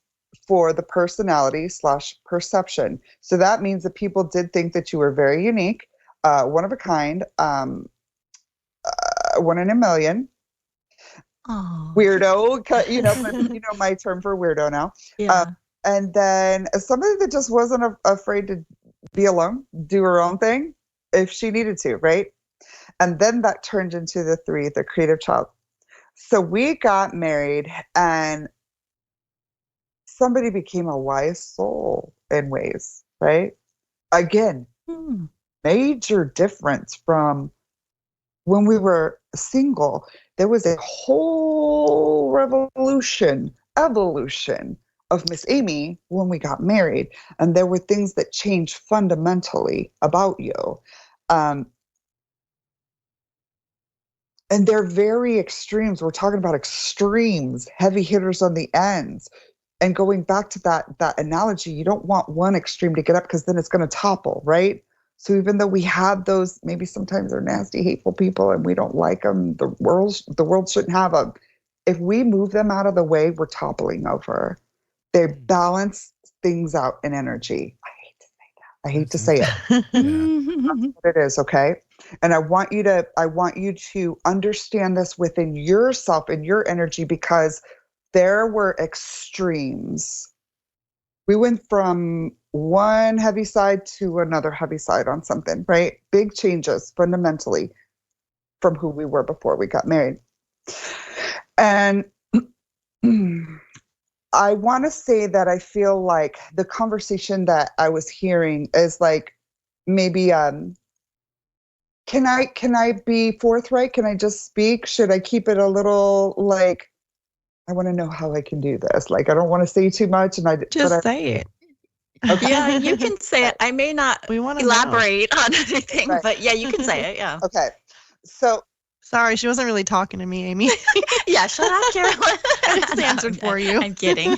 [SPEAKER 4] for the personality / perception. So that means that people did think that you were very unique, one of a kind, 1 in a million.
[SPEAKER 6] Oh.
[SPEAKER 4] Weirdo, you know my term for weirdo now.
[SPEAKER 6] Yeah.
[SPEAKER 4] And then somebody that just wasn't afraid to be alone, do her own thing if she needed to, right? And then that turned into the 3, the creative child. So we got married and somebody became a wise soul in ways, right? Again, major difference from when we were single. There was a whole evolution of Miss Amy when we got married. And there were things that changed fundamentally about you. And they're very extremes. We're talking about extremes, heavy hitters on the ends. And going back to that analogy, you don't want one extreme to get up because then it's going to topple, right? So even though we have those, maybe sometimes they're nasty, hateful people and we don't like them, the world shouldn't have them. If we move them out of the way, we're toppling over. They balance things out in energy. I hate to say it. That's what it is, okay? And I want you to understand this within yourself and your energy, because there were extremes. We went from one heavy side to another heavy side on something, right? Big changes fundamentally from who we were before we got married. And I want to say that I feel like the conversation that I was hearing is like, maybe can I be forthright? Can I just speak? Should I keep it a little like, I want to know how I can do this. Like, I don't want to say too much, and
[SPEAKER 5] say it.
[SPEAKER 4] Okay.
[SPEAKER 6] Yeah, you can say it. I may not elaborate on anything, but yeah, you can say it. Yeah.
[SPEAKER 4] Okay. So.
[SPEAKER 5] Sorry, she wasn't really talking to me, Amy.
[SPEAKER 6] Yeah, shut up, Carolyn.
[SPEAKER 5] I just answered for you.
[SPEAKER 6] I'm kidding.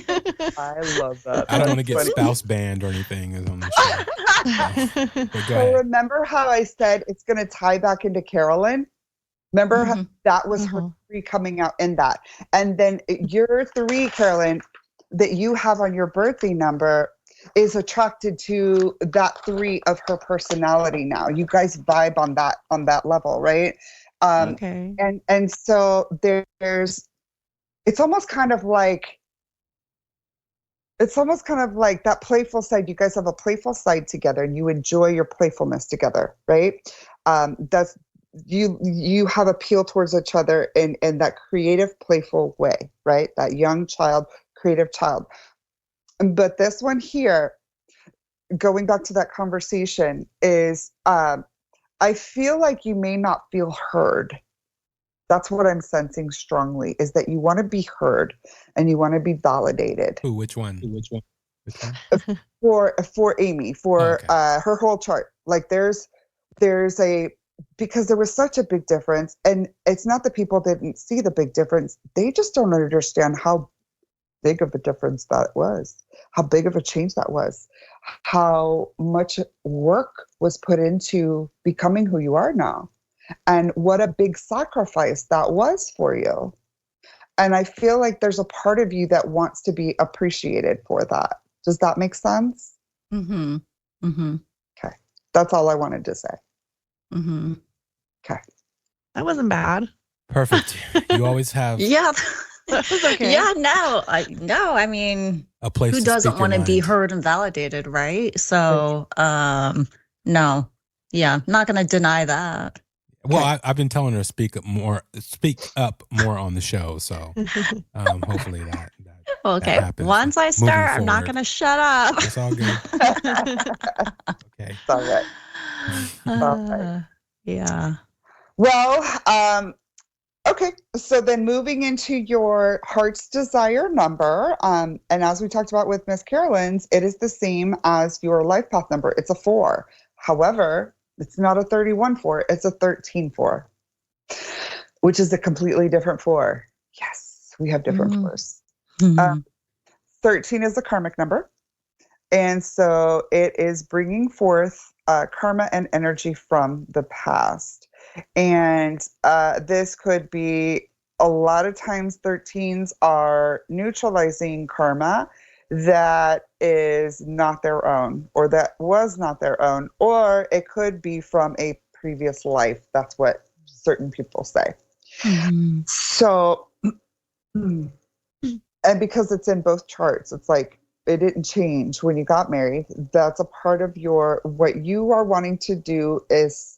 [SPEAKER 4] I love that.
[SPEAKER 3] I don't want to get spouse banned or anything on the show. But go
[SPEAKER 4] So
[SPEAKER 3] ahead.
[SPEAKER 4] remember how I said it's going to tie back into Carolyn? Remember how that was her 3 coming out in that. And then your 3, Carolyn, that you have on your birthday number is attracted to that 3 of her personality now. You guys vibe on that level, right?
[SPEAKER 5] Okay.
[SPEAKER 4] And so it's almost kind of like that playful side. You guys have a playful side together and you enjoy your playfulness together, right? That's you have appeal towards each other in that creative, playful way, right? That young child, creative child. But this one here, going back to that conversation, is I feel like you may not feel heard. That's what I'm sensing strongly, is that you want to be heard and you want to be validated.
[SPEAKER 3] Ooh, which one?
[SPEAKER 4] For Amy, for her whole chart. Like there's because there was such a big difference, and it's not that people didn't see the big difference. They just don't understand how big of a difference that was, how big of a change that was, how much work was put into becoming who you are now, and what a big sacrifice that was for you. And I feel like there's a part of you that wants to be appreciated for that. Does that make sense?
[SPEAKER 6] Mm-hmm. Mm-hmm.
[SPEAKER 4] Okay. That's all I wanted to say.
[SPEAKER 6] Mm-hmm.
[SPEAKER 4] Okay.
[SPEAKER 5] That wasn't bad.
[SPEAKER 3] Perfect. You always have
[SPEAKER 6] Yeah.
[SPEAKER 5] That was okay.
[SPEAKER 6] Yeah, no. I mean,
[SPEAKER 3] a place
[SPEAKER 6] who
[SPEAKER 3] to
[SPEAKER 6] doesn't
[SPEAKER 3] speak your
[SPEAKER 6] want to be
[SPEAKER 3] mind.
[SPEAKER 6] heard and validated, right? So, no. Yeah, not going to deny that.
[SPEAKER 3] Well,
[SPEAKER 4] Okay.
[SPEAKER 3] I've been telling her to speak up more on the show. So hopefully that
[SPEAKER 6] Okay.
[SPEAKER 3] happens.
[SPEAKER 6] Once I
[SPEAKER 3] moving
[SPEAKER 6] start, I'm not
[SPEAKER 3] forward.
[SPEAKER 6] going to shut up.
[SPEAKER 3] It's all good. Okay.
[SPEAKER 4] It's all right. It's all right.
[SPEAKER 6] Yeah.
[SPEAKER 4] Well, okay. So then moving into your heart's desire number, and as we talked about with Miss Carolyn's, it is the same as your life path number. It's a 4. However, it's not a 31-4, it's a 13-4, which is a completely different 4. Yes, we have different 4s.
[SPEAKER 6] Mhm.
[SPEAKER 4] 13 is a karmic number. And so it is bringing forth karma and energy from the past. And this could be a lot of times 13s are neutralizing karma that is not their own or that was not their own, or it could be from a previous life. That's what certain people say.
[SPEAKER 6] Mhm.
[SPEAKER 4] So, and because it's in both charts, it's like it didn't change when you got married. That's a part of what you are wanting to do is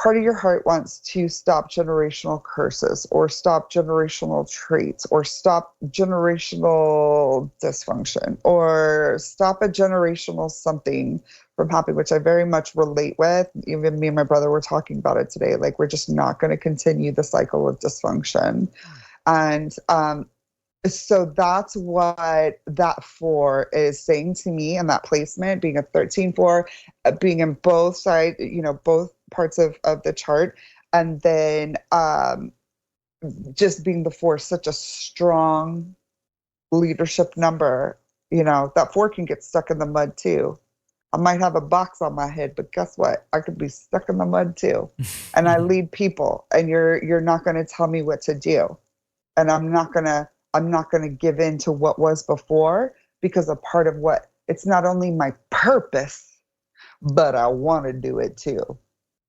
[SPEAKER 4] part of your heart wants to stop generational curses or stop generational traits or stop generational dysfunction or stop a generational something from happening, which I very much relate with. Even me and my brother were talking about it today. Like, we're just not going to continue the cycle of dysfunction. And so that's what that 4 is saying to me, and that placement being a 13-4, being in both sides, both parts of the chart, and then just being the 4, such a strong leadership number. That 4 can get stuck in the mud too. I might have a box on my head, but guess what? I could be stuck in the mud too. And I lead people, and you're not going to tell me what to do. And I'm not going to give in to what was before, because a part of it's not only my purpose, but I want to do it too.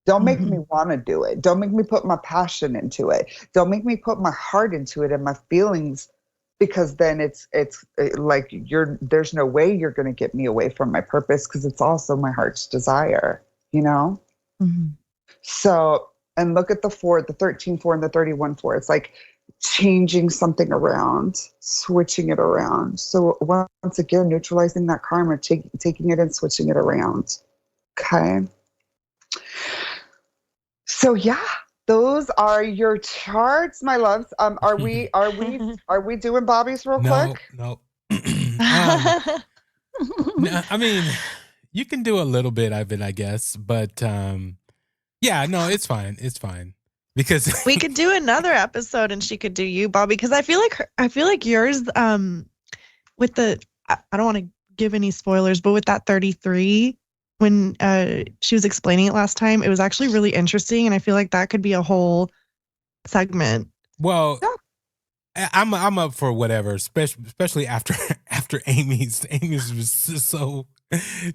[SPEAKER 4] Don't make me want to do it. Don't make me put my passion into it. Don't make me put my heart into it and my feelings, because then it's like there's no way you're going to get me away from my purpose, because it's also my heart's desire,
[SPEAKER 6] Mhm.
[SPEAKER 4] So, and look at the 4, the 13-4 and the 31-4. It's like changing something around, switching it around. So once again, neutralizing that karma, taking it and switching it around. Okay. So yeah, those are your charts, my loves. Are we doing Bobby's real quick?
[SPEAKER 3] No. No, I mean, you can do a little bit of it, I guess, but yeah, no, it's fine. It's fine. Because
[SPEAKER 5] We could do another episode and she could do you, Bobby, because I feel like yours with the I don't want to give any spoilers, but with that 33, when she was explaining it last time, it was actually really interesting, and I feel like that could be a whole segment.
[SPEAKER 3] well, I'm up for whatever, especially after Amy's was just so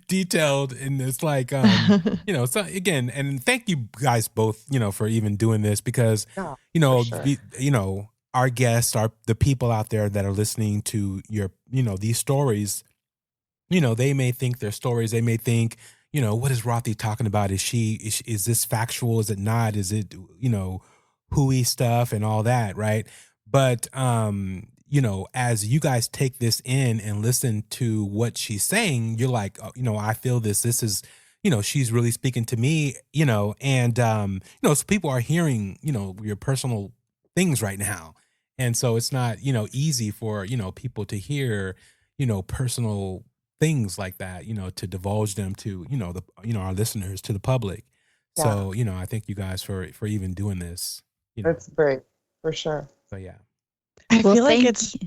[SPEAKER 3] detailed, and it's like so again, and thank you guys both for even doing this, because
[SPEAKER 4] Yeah, for sure.
[SPEAKER 3] our guests are the people out there that are listening to your these stories. They may think they're stories. They may think, what is Rothy talking about? Is this factual? Is it not? Is it hooey stuff and all that, right? But as you guys take this in and listen to what she's saying, you're like, oh, I feel this. This is, she's really speaking to me, and so people are hearing, your personal things right now. And so it's not, easy for, people to hear, personal things like that, to divulge them to, our listeners, to the public.
[SPEAKER 4] Yeah.
[SPEAKER 3] So, I thank you guys for even doing this,
[SPEAKER 4] That's great, for sure.
[SPEAKER 3] So yeah.
[SPEAKER 5] I
[SPEAKER 6] Well,
[SPEAKER 5] feel like
[SPEAKER 6] thank
[SPEAKER 5] it's.
[SPEAKER 6] you.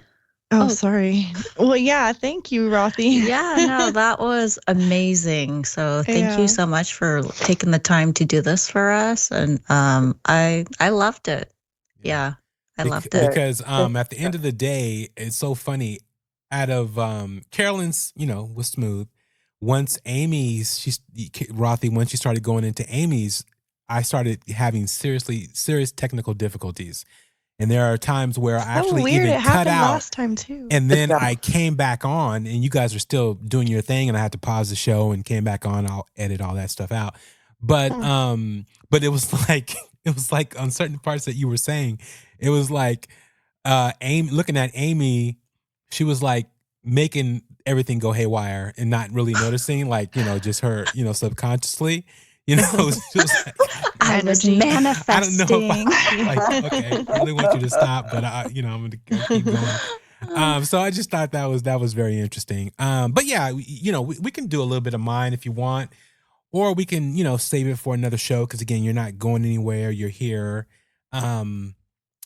[SPEAKER 5] Oh,
[SPEAKER 6] Oh.
[SPEAKER 5] sorry. Well, yeah. Thank you, Rothy.
[SPEAKER 6] Yeah, no, that was amazing. So thank
[SPEAKER 5] Yeah.
[SPEAKER 6] you so much for taking the time to do this for us. And I loved it. Yeah, I loved it.
[SPEAKER 3] Because at the end of the day, it's so funny. Out of Carolyn's, was smooth. Once Rothy, once she started going into Amy's, I started having serious technical difficulties. And there are times where I
[SPEAKER 5] So
[SPEAKER 3] actually
[SPEAKER 5] weird.
[SPEAKER 3] even
[SPEAKER 5] It
[SPEAKER 3] cut
[SPEAKER 5] happened
[SPEAKER 3] out.
[SPEAKER 5] last time too.
[SPEAKER 3] And then
[SPEAKER 4] Yeah.
[SPEAKER 3] I came back on, and you guys are still doing your thing, and I had to pause the show and came back on. I'll edit all that stuff out. But it was like on certain parts that you were saying, it was like Amy, looking at Amy, she was like making everything go haywire and not really noticing, like, just her, subconsciously. She was like,
[SPEAKER 6] I was
[SPEAKER 5] Energy.
[SPEAKER 3] I don't know
[SPEAKER 6] manifesting.
[SPEAKER 3] if like, okay, I really want you to stop, but I'm gonna keep going. So I just thought that was very interesting. But yeah, we can do a little bit of mine if you want, or we can, save it for another show. Cause again, you're not going anywhere. You're here.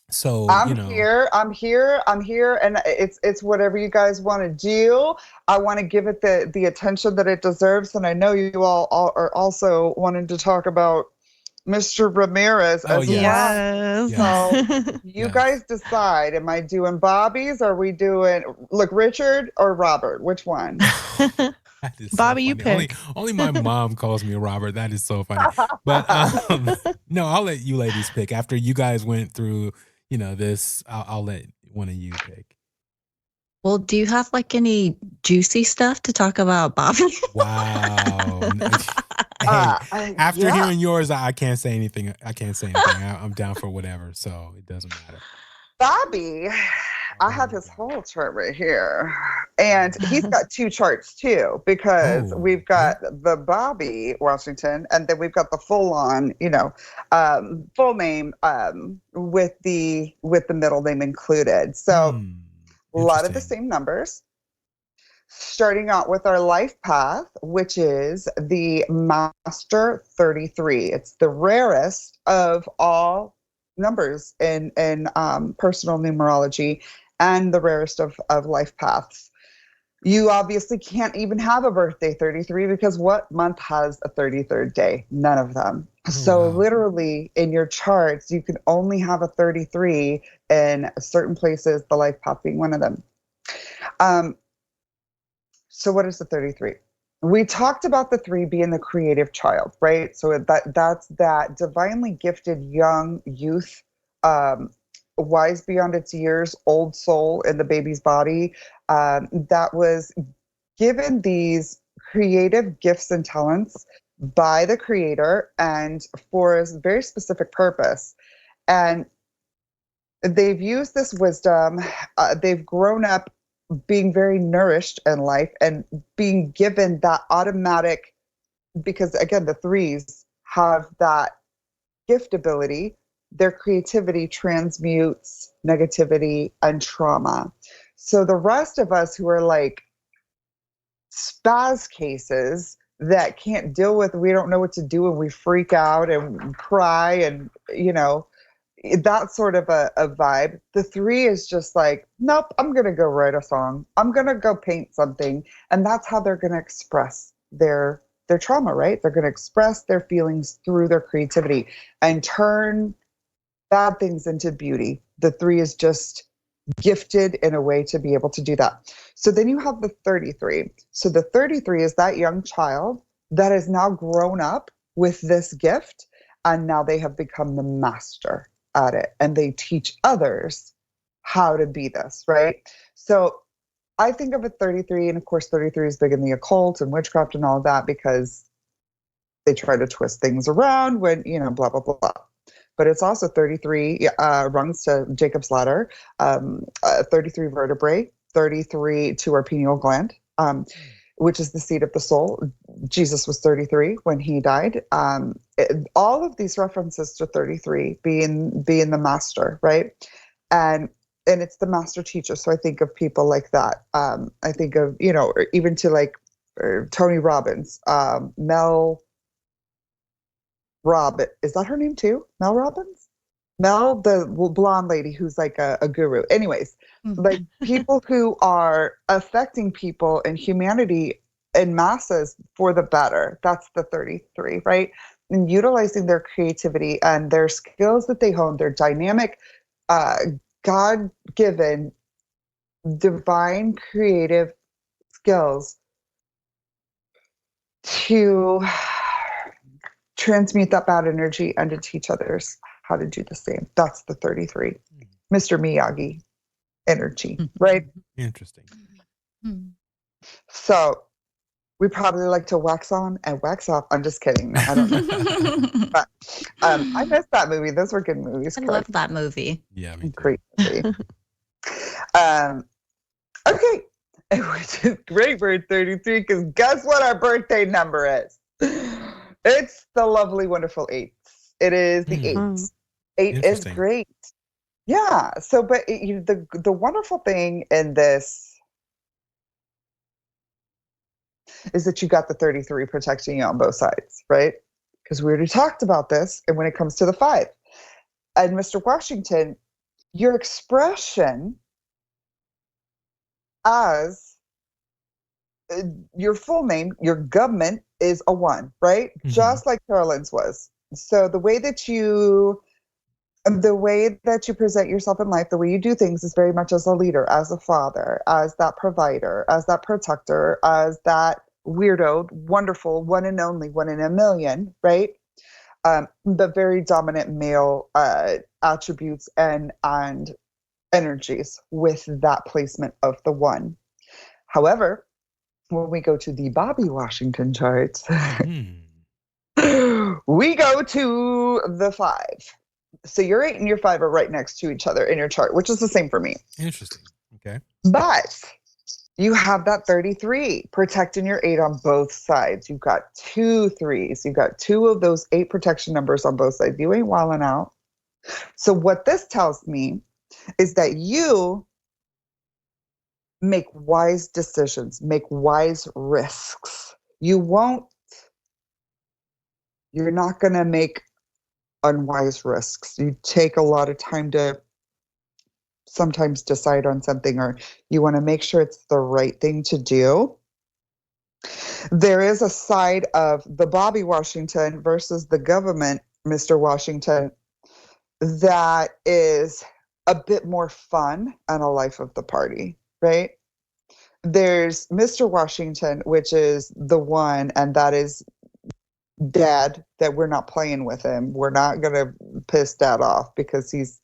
[SPEAKER 3] So,
[SPEAKER 4] I'm here, and it's whatever you guys want to do. I want to give it the attention that it deserves, and I know you all are also wanting to talk about Mr. Ramirez
[SPEAKER 3] Oh,
[SPEAKER 4] as
[SPEAKER 3] yes.
[SPEAKER 4] well.
[SPEAKER 5] Yes.
[SPEAKER 4] So you
[SPEAKER 3] Yes.
[SPEAKER 4] guys decide. Am I doing Bobby's? Are we doing Richard or Robert? Which one?
[SPEAKER 3] That is so
[SPEAKER 5] Bobby, you
[SPEAKER 3] funny.
[SPEAKER 5] pick.
[SPEAKER 3] Only my mom calls me Robert. That is so funny. But no, I'll let you ladies pick. After you guys went through, this, I'll let one of you pick.
[SPEAKER 6] Well, do you have like any juicy stuff to talk about, Bobby?
[SPEAKER 3] Wow. Hey, after hearing yours, I can't say anything. I'm down for whatever, so it doesn't matter.
[SPEAKER 4] Bobby, I have his whole chart right here. And he's got two charts too, because
[SPEAKER 3] Oh,
[SPEAKER 4] we've got the Bobby Washington, and then we've got the full on, full name with the middle name included. So a lot of the
[SPEAKER 3] Interesting.
[SPEAKER 4] same numbers. Starting out with our life path, which is the Master 33. It's the rarest of all numbers in personal numerology, and the rarest of life paths. You obviously can't even have a birthday 33, because what month has a 33rd day? None of them. So
[SPEAKER 3] wow.
[SPEAKER 4] literally in your charts, you can only have a 33 in certain places, the life path being one of them. So what is the 33? We talked about the 3 being the creative child, right? So that's that divinely gifted young youth, wise beyond its years, old soul in the baby's body, that was given these creative gifts and talents by the creator and for a very specific purpose. And they've used this wisdom. They've grown up being very nourished in life and being given that automatic, because again, the 3s have that gift ability. Their creativity transmutes negativity and trauma. So the rest of us who are like spaz cases that can't deal with, we don't know what to do, and we freak out and cry, and that sort of a vibe. The 3 is just like, nope, I'm gonna go write a song, I'm gonna go paint something, and that's how they're gonna express their trauma, right? They're gonna express their feelings through their creativity and turn bad things into beauty. The 3 is just gifted in a way to be able to do that. So then you have the 33. So the 33 is that young child that has now grown up with this gift, and now they have become the master at it, and they teach others how to be this, right? So I think of a 33, and of course 33 is big in the occult and witchcraft and all of that, because they try to twist things around when, blah, blah, blah. But it's also 33 rungs to Jacob's ladder, 33 vertebrae, 33 to our pineal gland, which is the seat of the soul. Jesus was 33 when he died. All of these references to 33 being the master, right? And it's the master teacher. So I think of people like that. I think of, or even to like Tony Robbins, Mel Robbins. Is that her name too? Mel Robbins? Mel, the blonde lady who's like a guru. Anyways, like people who are affecting people and humanity in masses for the better. That's the 33, right? And utilizing their creativity and their skills that they hone, their dynamic, God-given, divine creative skills to transmute that bad energy and to teach others how to do the same. That's the 33. Mr. Miyagi energy, right?
[SPEAKER 3] Interesting.
[SPEAKER 4] So we probably like to wax on and wax off. I'm just kidding. No, I don't know. But I missed that movie. Those were good movies.
[SPEAKER 6] I love that movie.
[SPEAKER 3] Yeah, me too.
[SPEAKER 4] Great movie. Okay. Which is great for 33 because guess what our birthday number is? It's the lovely, wonderful 8. It is the 8. 8 is great. Yeah. So, but the wonderful thing in this is that you got the 33 protecting you on both sides, right? Because we already talked about this. And when it comes to the 5, and Mr. Washington, your expression as your full name, your government is a 1, right?
[SPEAKER 3] Mm-hmm.
[SPEAKER 4] Just like Carolyn's was. So the way that you present yourself in life, the way you do things is very much as a leader, as a father, as that provider, as that protector, as that weirdo, wonderful, one and only, one in a million, right? The very dominant male attributes and energies with that placement of the 1. However, when we go to the Bobby Washington charts, we go to the 5. So your 8 and your 5 are right next to each other in your chart, which is the same for me.
[SPEAKER 3] Interesting. Okay.
[SPEAKER 4] But you have that 33 protecting your 8 on both sides. You've got 2 3s. You've got 2 of those 8 protection numbers on both sides. You ain't wilding out. So what this tells me is that you make wise decisions, make wise risks. You're not going to make unwise risks. You take a lot of time to sometimes decide on something, or you want to make sure it's the right thing to do. There is a side of the Bobby Washington versus the government, Mr. Washington, that is a bit more fun and a life of the party, right? There's Mr. Washington, which is the 1, and that is Dad, that we're not playing with him. We're not going to piss Dad off because he's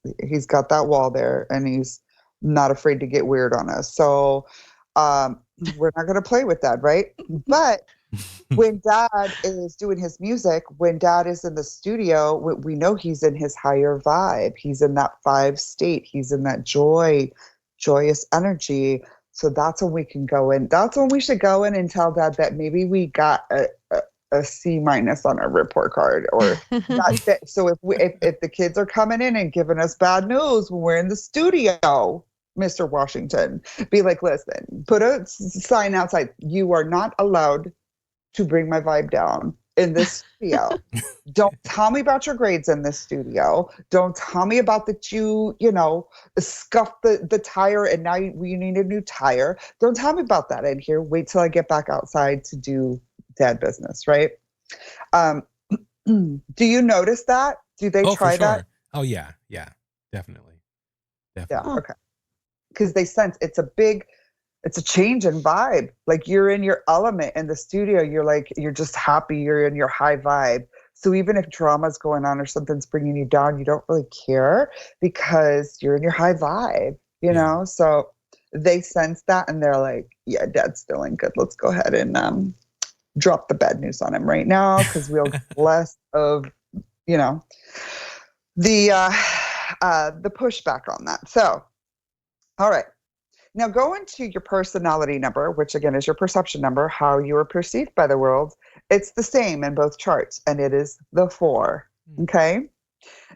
[SPEAKER 4] got that wall there and he's not afraid to get weird on us. So we're not going to play with Dad, right? But when Dad is doing his music, when Dad is in the studio, we know he's in his higher vibe. He's in that 5 state. He's in that joyous energy. So that's when we can go in. That's when we should go in and tell Dad that maybe we got a C- on our report card, or not that. So if the kids are coming in and giving us bad news when we're in the studio, Mr. Washington, be like, listen, put a sign outside. You are not allowed to bring my vibe down in this studio. Don't tell me about your grades in this studio. Don't tell me about that you scuffed the tire and now we need a new tire. Don't tell me about that in here. Wait till I get back outside to do Dad business, right? Do you notice that? Do they try that?
[SPEAKER 3] Oh yeah, definitely.
[SPEAKER 4] Yeah, okay. Because they sense it's a change in vibe. Like you're in your element in the studio. You're just happy. You're in your high vibe. So even if drama's going on or something's bringing you down, you don't really care because you're in your high vibe, you know? So they sense that and they're like, yeah, Dad's feeling good. Let's go ahead and drop the bad news on him right now because we'll get less of, the pushback on that. So, all right. Now go into your personality number, which again is your perception number, how you are perceived by the world. It's the same in both charts, and it is the 4. Okay?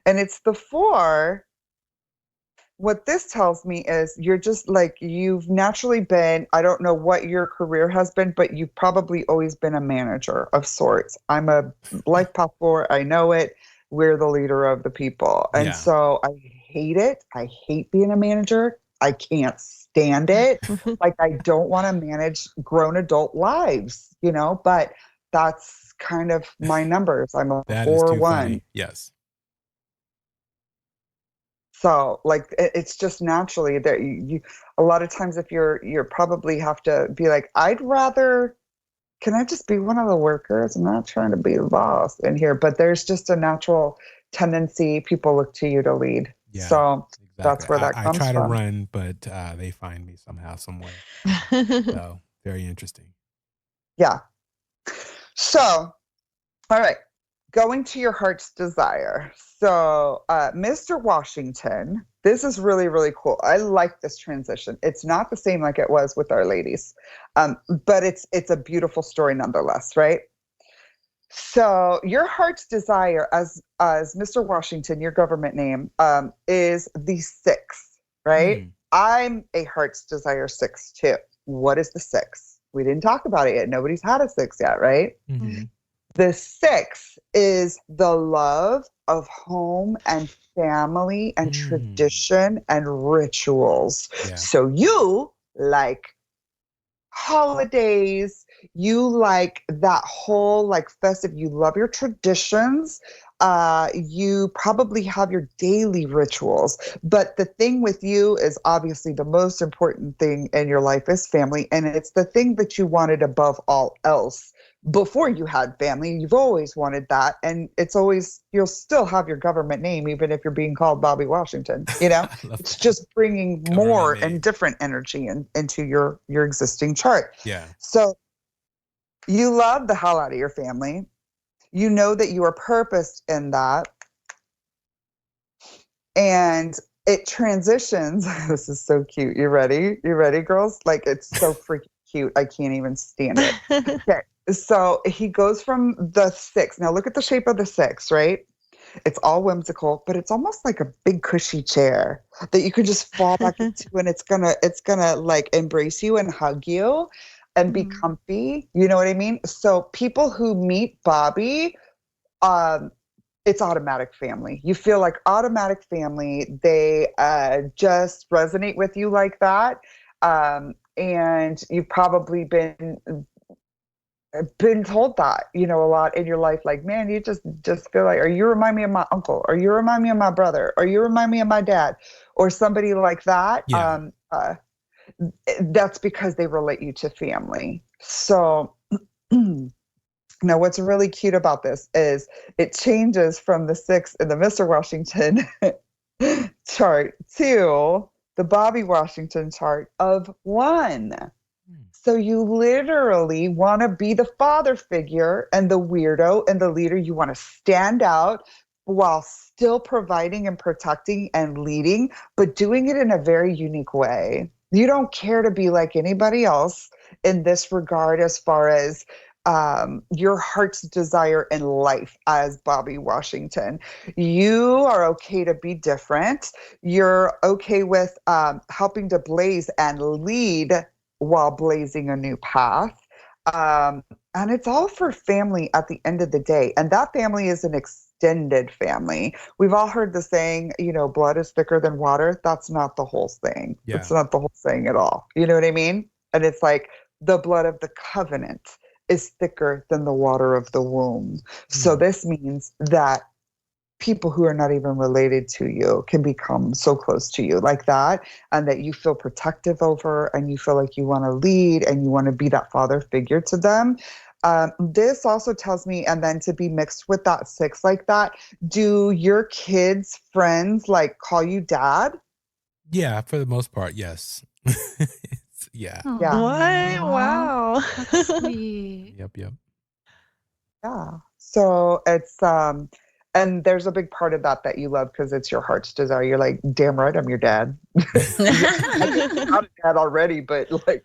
[SPEAKER 4] And it's the 4. What this tells me is you're just like, you've naturally been, I don't know what your career has been, but you've probably always been a manager of sorts. I'm a life path 4. I know it. We're the leader of the people. And so I hate it. I hate being a manager. I can't stand it. Like, I don't want to manage grown adult lives, but that's kind of my numbers. I'm a 4-1.
[SPEAKER 3] Yes.
[SPEAKER 4] So like, it's just naturally that you a lot of times if you're probably have to be like, I'd rather can I just be one of the workers? I'm not trying to be the boss in here, but there's just a natural tendency. People look to you to lead.
[SPEAKER 3] Yeah,
[SPEAKER 4] So
[SPEAKER 3] exactly.
[SPEAKER 4] that's where that
[SPEAKER 3] I
[SPEAKER 4] comes
[SPEAKER 3] try to
[SPEAKER 4] from.
[SPEAKER 3] run, but they find me somehow, some way. So very interesting.
[SPEAKER 4] Yeah. So, all right. Going to your heart's desire. So, Mr. Washington, this is really, really cool. I like this transition. It's not the same like it was with our ladies, but it's a beautiful story nonetheless, right? So, your heart's desire, as Mr. Washington, your government name, is the 6, right?
[SPEAKER 3] Mm.
[SPEAKER 4] I'm a heart's desire 6 too. What is the 6? We didn't talk about it yet. Nobody's had a 6 yet, right?
[SPEAKER 3] Mm-hmm.
[SPEAKER 4] The 6 is the love of home and family and tradition and rituals.
[SPEAKER 3] Yeah.
[SPEAKER 4] So you like holidays, you like that whole like festive, you love your traditions. You probably have your daily rituals, but the thing with you is obviously the most important thing in your life is family, and it's the thing that you wanted above all else before you had family. You've always wanted that, and it's always, you'll still have your government name even if you're being called Bobby Washington, you know. It's
[SPEAKER 3] that.
[SPEAKER 4] just bringing
[SPEAKER 3] Government
[SPEAKER 4] more
[SPEAKER 3] name.
[SPEAKER 4] and different energy into your existing chart.
[SPEAKER 3] Yeah.
[SPEAKER 4] So you love the hell out of your family. You know that you are purposed in that. And it transitions. This is so cute. You ready? You ready, girls? Like, it's so freaking cute. I can't even stand it. Okay. So he goes from the 6. Now look at the shape of the 6, right? It's all whimsical, but it's almost like a big cushy chair that you can just fall back into, and it's gonna like embrace you and hug you and be comfy. You know what I mean? So people who meet Bobby, it's automatic family. You feel like automatic family. They just resonate with you like that. And you've probably been told that, you know, a lot in your life. Like, man, you just feel like, or you remind me of my uncle, or you remind me of my brother, or you remind me of my dad, or somebody like that.
[SPEAKER 3] Yeah.
[SPEAKER 4] That's because they relate you to family. So now, what's really cute about this is it changes from the 6 in the Mr. Washington chart to the Bobby Washington chart of 1. So you literally want to be the father figure and the weirdo and the leader. You want to stand out while still providing and protecting and leading, but doing it in a very unique way. You don't care to be like anybody else in this regard as far as your heart's desire in life as Bobby Washington. You are okay to be different. You're okay with helping to blaze and lead while blazing a new path. And it's all for family at the end of the day. And that family is an extended family. We've all heard the saying, you know, blood is thicker than water. That's not the whole thing.
[SPEAKER 3] Yeah.
[SPEAKER 4] It's not the whole thing at all. You know what I mean? And it's like the blood of the covenant is thicker than the water of the womb. So this means that people who are not even related to you can become so close to you like that, and that you feel protective over, and you feel like you want to lead and you want to be that father figure to them. This also tells me, and then to be mixed with that 6 like that, do your kids' friends like call you dad?
[SPEAKER 3] Yeah, for the most part, yes. Yeah.
[SPEAKER 4] Yeah.
[SPEAKER 5] What? Wow.
[SPEAKER 7] Sweet.
[SPEAKER 3] Yep.
[SPEAKER 4] Yeah. So it's and there's a big part of that you love because it's your heart's desire. You're like, damn right, I'm your dad. I'm not a dad already, but like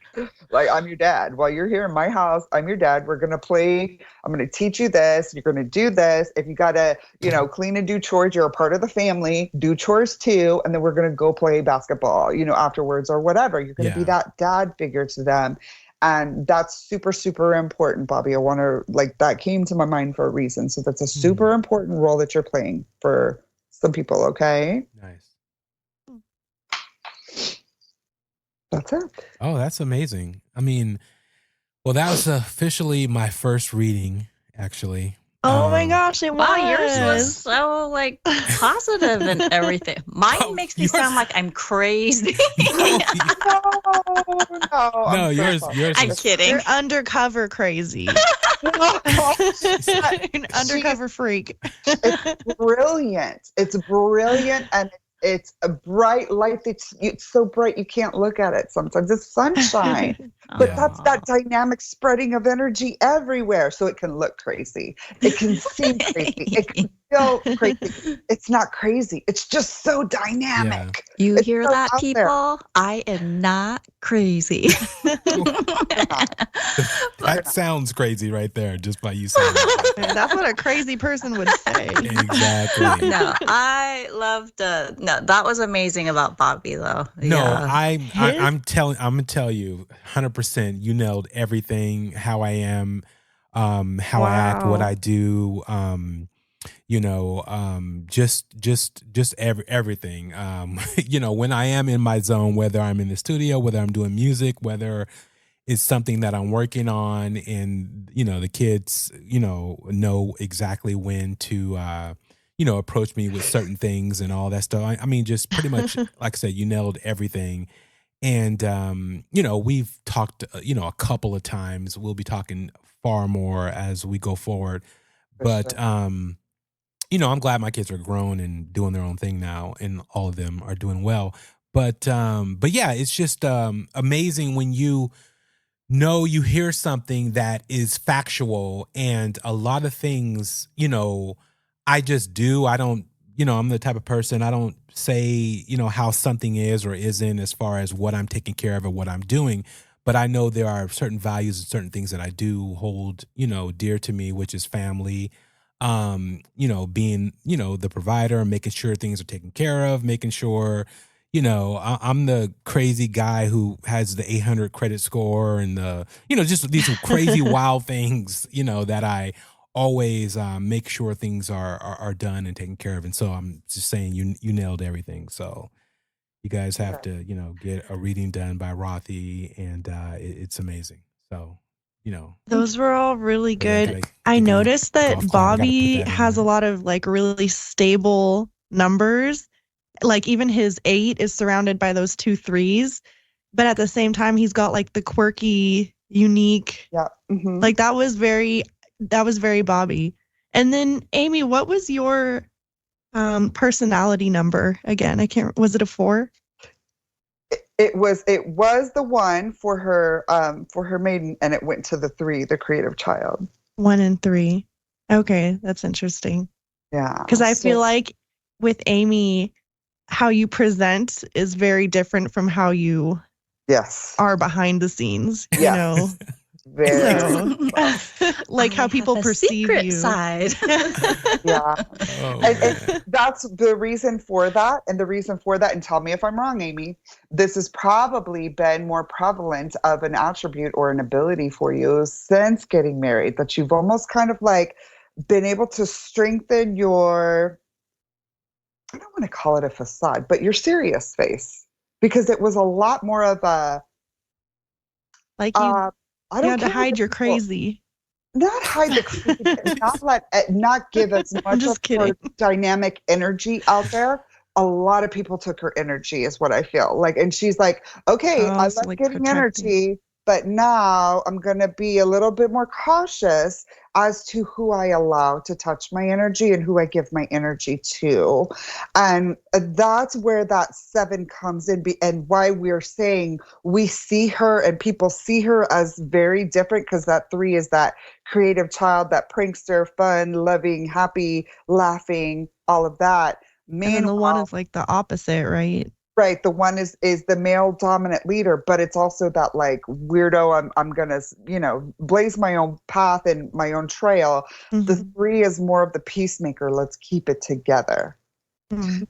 [SPEAKER 4] I'm your dad. While you're here in my house, I'm your dad. We're gonna play. I'm gonna teach you this. You're gonna do this. If you gotta, you know, clean and do chores, you're a part of the family. Do chores too, and then we're gonna go play basketball, you know, afterwards or whatever. You're gonna be that dad figure to them. And that's super, super important, Bobby. I want to, like, that came to my mind for a reason. So that's a super important role that you're playing for some people, okay?
[SPEAKER 3] Nice.
[SPEAKER 4] That's it.
[SPEAKER 3] Oh, that's amazing. I mean, well, that was officially my first reading, actually.
[SPEAKER 5] Oh my gosh, it
[SPEAKER 6] Wow, yours was
[SPEAKER 5] was.
[SPEAKER 6] so like positive and everything. Mine
[SPEAKER 3] Oh,
[SPEAKER 6] makes me
[SPEAKER 3] yours-
[SPEAKER 6] sound like I'm crazy.
[SPEAKER 3] No,
[SPEAKER 4] No,
[SPEAKER 3] no,
[SPEAKER 4] I'm so
[SPEAKER 3] yours,
[SPEAKER 4] sorry.
[SPEAKER 3] yours
[SPEAKER 6] I'm
[SPEAKER 3] is
[SPEAKER 6] kidding.
[SPEAKER 5] You're undercover crazy.
[SPEAKER 4] No,
[SPEAKER 5] An undercover freak.
[SPEAKER 4] it's brilliant. It's brilliant, and it's a bright light. It's so bright you can't look at it sometimes. It's sunshine. But
[SPEAKER 3] Yeah.
[SPEAKER 4] that's that dynamic spreading of energy everywhere. So it can look crazy. It can seem crazy. It can feel crazy. It's not crazy. It's just so dynamic.
[SPEAKER 6] You
[SPEAKER 4] It's
[SPEAKER 6] hear
[SPEAKER 4] so
[SPEAKER 6] that,
[SPEAKER 4] out there.
[SPEAKER 6] people? I am not crazy.
[SPEAKER 3] That sounds crazy right there, just by you saying that.
[SPEAKER 5] That's what a crazy person would say.
[SPEAKER 3] Exactly.
[SPEAKER 6] No, I loved no, that was amazing about Bobby though.
[SPEAKER 3] No,
[SPEAKER 6] Yeah.
[SPEAKER 3] I'm gonna tell you 100%. You nailed everything. How I am, how I act, what
[SPEAKER 5] Wow.
[SPEAKER 3] I do. Just everything. When I am in my zone, whether I'm in the studio, whether I'm doing music, whether it's something that I'm working on, and the kids, know exactly when to approach me with certain things and all that stuff. I mean, just pretty much, like I said, you nailed everything. And we've talked, a couple of times. We'll be talking far more as we go forward. But
[SPEAKER 4] sure.
[SPEAKER 3] I'm glad my kids are grown and doing their own thing now, and all of them are doing well. But yeah, it's just amazing when you hear something that is factual, and a lot of things, I just do. I don't, I'm the type of person, I don't say, how something is or isn't as far as what I'm taking care of or what I'm doing. But I know there are certain values and certain things that I do hold, dear to me, which is family, being, the provider, making sure things are taken care of, making sure, I'm the crazy guy who has the 800 credit score and just these crazy wild things, that I always make sure things are done and taken care of. And so I'm just saying you nailed everything. So you guys have to, get a reading done by Rothy, and it's amazing. So,
[SPEAKER 5] Those were all really
[SPEAKER 3] but yeah, I
[SPEAKER 5] good.
[SPEAKER 3] gotta
[SPEAKER 5] I
[SPEAKER 3] give you
[SPEAKER 5] noticed
[SPEAKER 3] golf
[SPEAKER 5] that
[SPEAKER 3] clap. I gotta put
[SPEAKER 5] Bobby
[SPEAKER 3] that in
[SPEAKER 5] has a
[SPEAKER 3] there.
[SPEAKER 5] lot of like really stable numbers. Like even his 8 is surrounded by those 2 3s, but at the same time he's got like the quirky, unique.
[SPEAKER 4] Yeah. Mm-hmm.
[SPEAKER 5] Like that was very Bobby. And then Amy, what was your personality number again? Was it a 4?
[SPEAKER 4] It was the 1 for her maiden, and it went to the 3, the creative child.
[SPEAKER 5] 1 and 3. Okay, that's interesting.
[SPEAKER 4] Yeah.
[SPEAKER 5] Because I feel like with Amy, how you present is very different from how you
[SPEAKER 4] yes
[SPEAKER 5] are behind the scenes.
[SPEAKER 4] Yeah. Very.
[SPEAKER 5] So, like how people
[SPEAKER 6] have a
[SPEAKER 5] perceive
[SPEAKER 6] secret
[SPEAKER 5] you.
[SPEAKER 6] side.
[SPEAKER 4] Yeah.
[SPEAKER 3] Oh,
[SPEAKER 4] And
[SPEAKER 3] man.
[SPEAKER 4] that's the reason for that. And tell me if I'm wrong, Amy, this has probably been more prevalent of an attribute or an ability for you since getting married, that you've almost kind of like been able to strengthen your, I don't want to call it a facade, but your serious face, because it was a lot more of a,
[SPEAKER 5] Like you,
[SPEAKER 4] I
[SPEAKER 5] you
[SPEAKER 4] don't
[SPEAKER 5] had to
[SPEAKER 4] care
[SPEAKER 5] hide
[SPEAKER 4] if
[SPEAKER 5] your
[SPEAKER 4] people-
[SPEAKER 5] crazy.
[SPEAKER 4] Not hide the crazy, but not give as much
[SPEAKER 5] just
[SPEAKER 4] of her
[SPEAKER 5] kidding.
[SPEAKER 4] dynamic energy out there. A lot of people took her energy, is what I feel like. And she's like, okay, I
[SPEAKER 5] So
[SPEAKER 4] love
[SPEAKER 5] like
[SPEAKER 4] getting
[SPEAKER 5] protecting.
[SPEAKER 4] energy, but now I'm going to be a little bit more cautious as to who I allow to touch my energy and who I give my energy to. And that's where that 7 comes in, and why we're saying we see her and people see her as very different, because that 3 is that creative child, that prankster, fun, loving, happy, laughing, all of that.
[SPEAKER 5] And then the 1 is like the opposite, right?
[SPEAKER 4] Right. The 1 is the male dominant leader, but it's also that like weirdo, I'm gonna, blaze my own path and my own trail. The 3 is more of the peacemaker. Let's keep it together.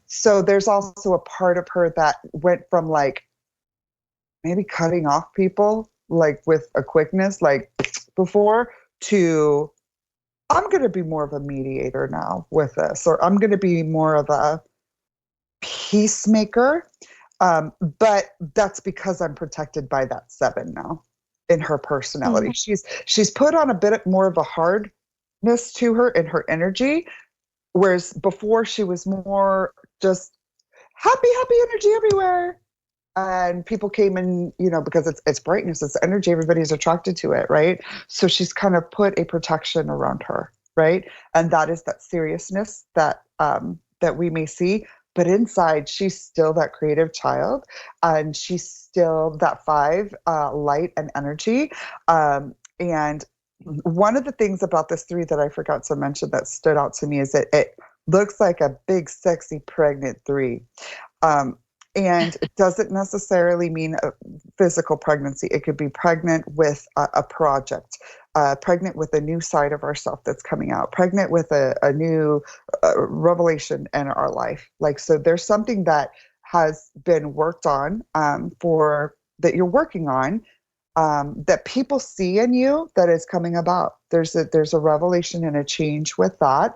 [SPEAKER 4] So there's also a part of her that went from like maybe cutting off people like with a quickness, like before, to I'm going to be more of a mediator now with this, or I'm going to be more of a peacemaker. But that's because I'm protected by that 7 now in her personality. She's put on a bit more of a hard to her in her energy, whereas before she was more just happy energy everywhere. And people came in, because it's brightness, it's energy, everybody's attracted to it, right? So she's kind of put a protection around her, right? And that is that seriousness that we may see, but inside she's still that creative child, and she's still that 5 light and energy. And one of the things about this 3 that I forgot to mention that stood out to me is that it looks like a big, sexy, pregnant 3. And it doesn't necessarily mean a physical pregnancy. It could be pregnant with a project, pregnant with a new side of ourselves that's coming out, pregnant with a new revelation in our life. Like, so there's something that has been worked on for that you're working on, that people see in you that is coming about. There's a revelation and a change with that.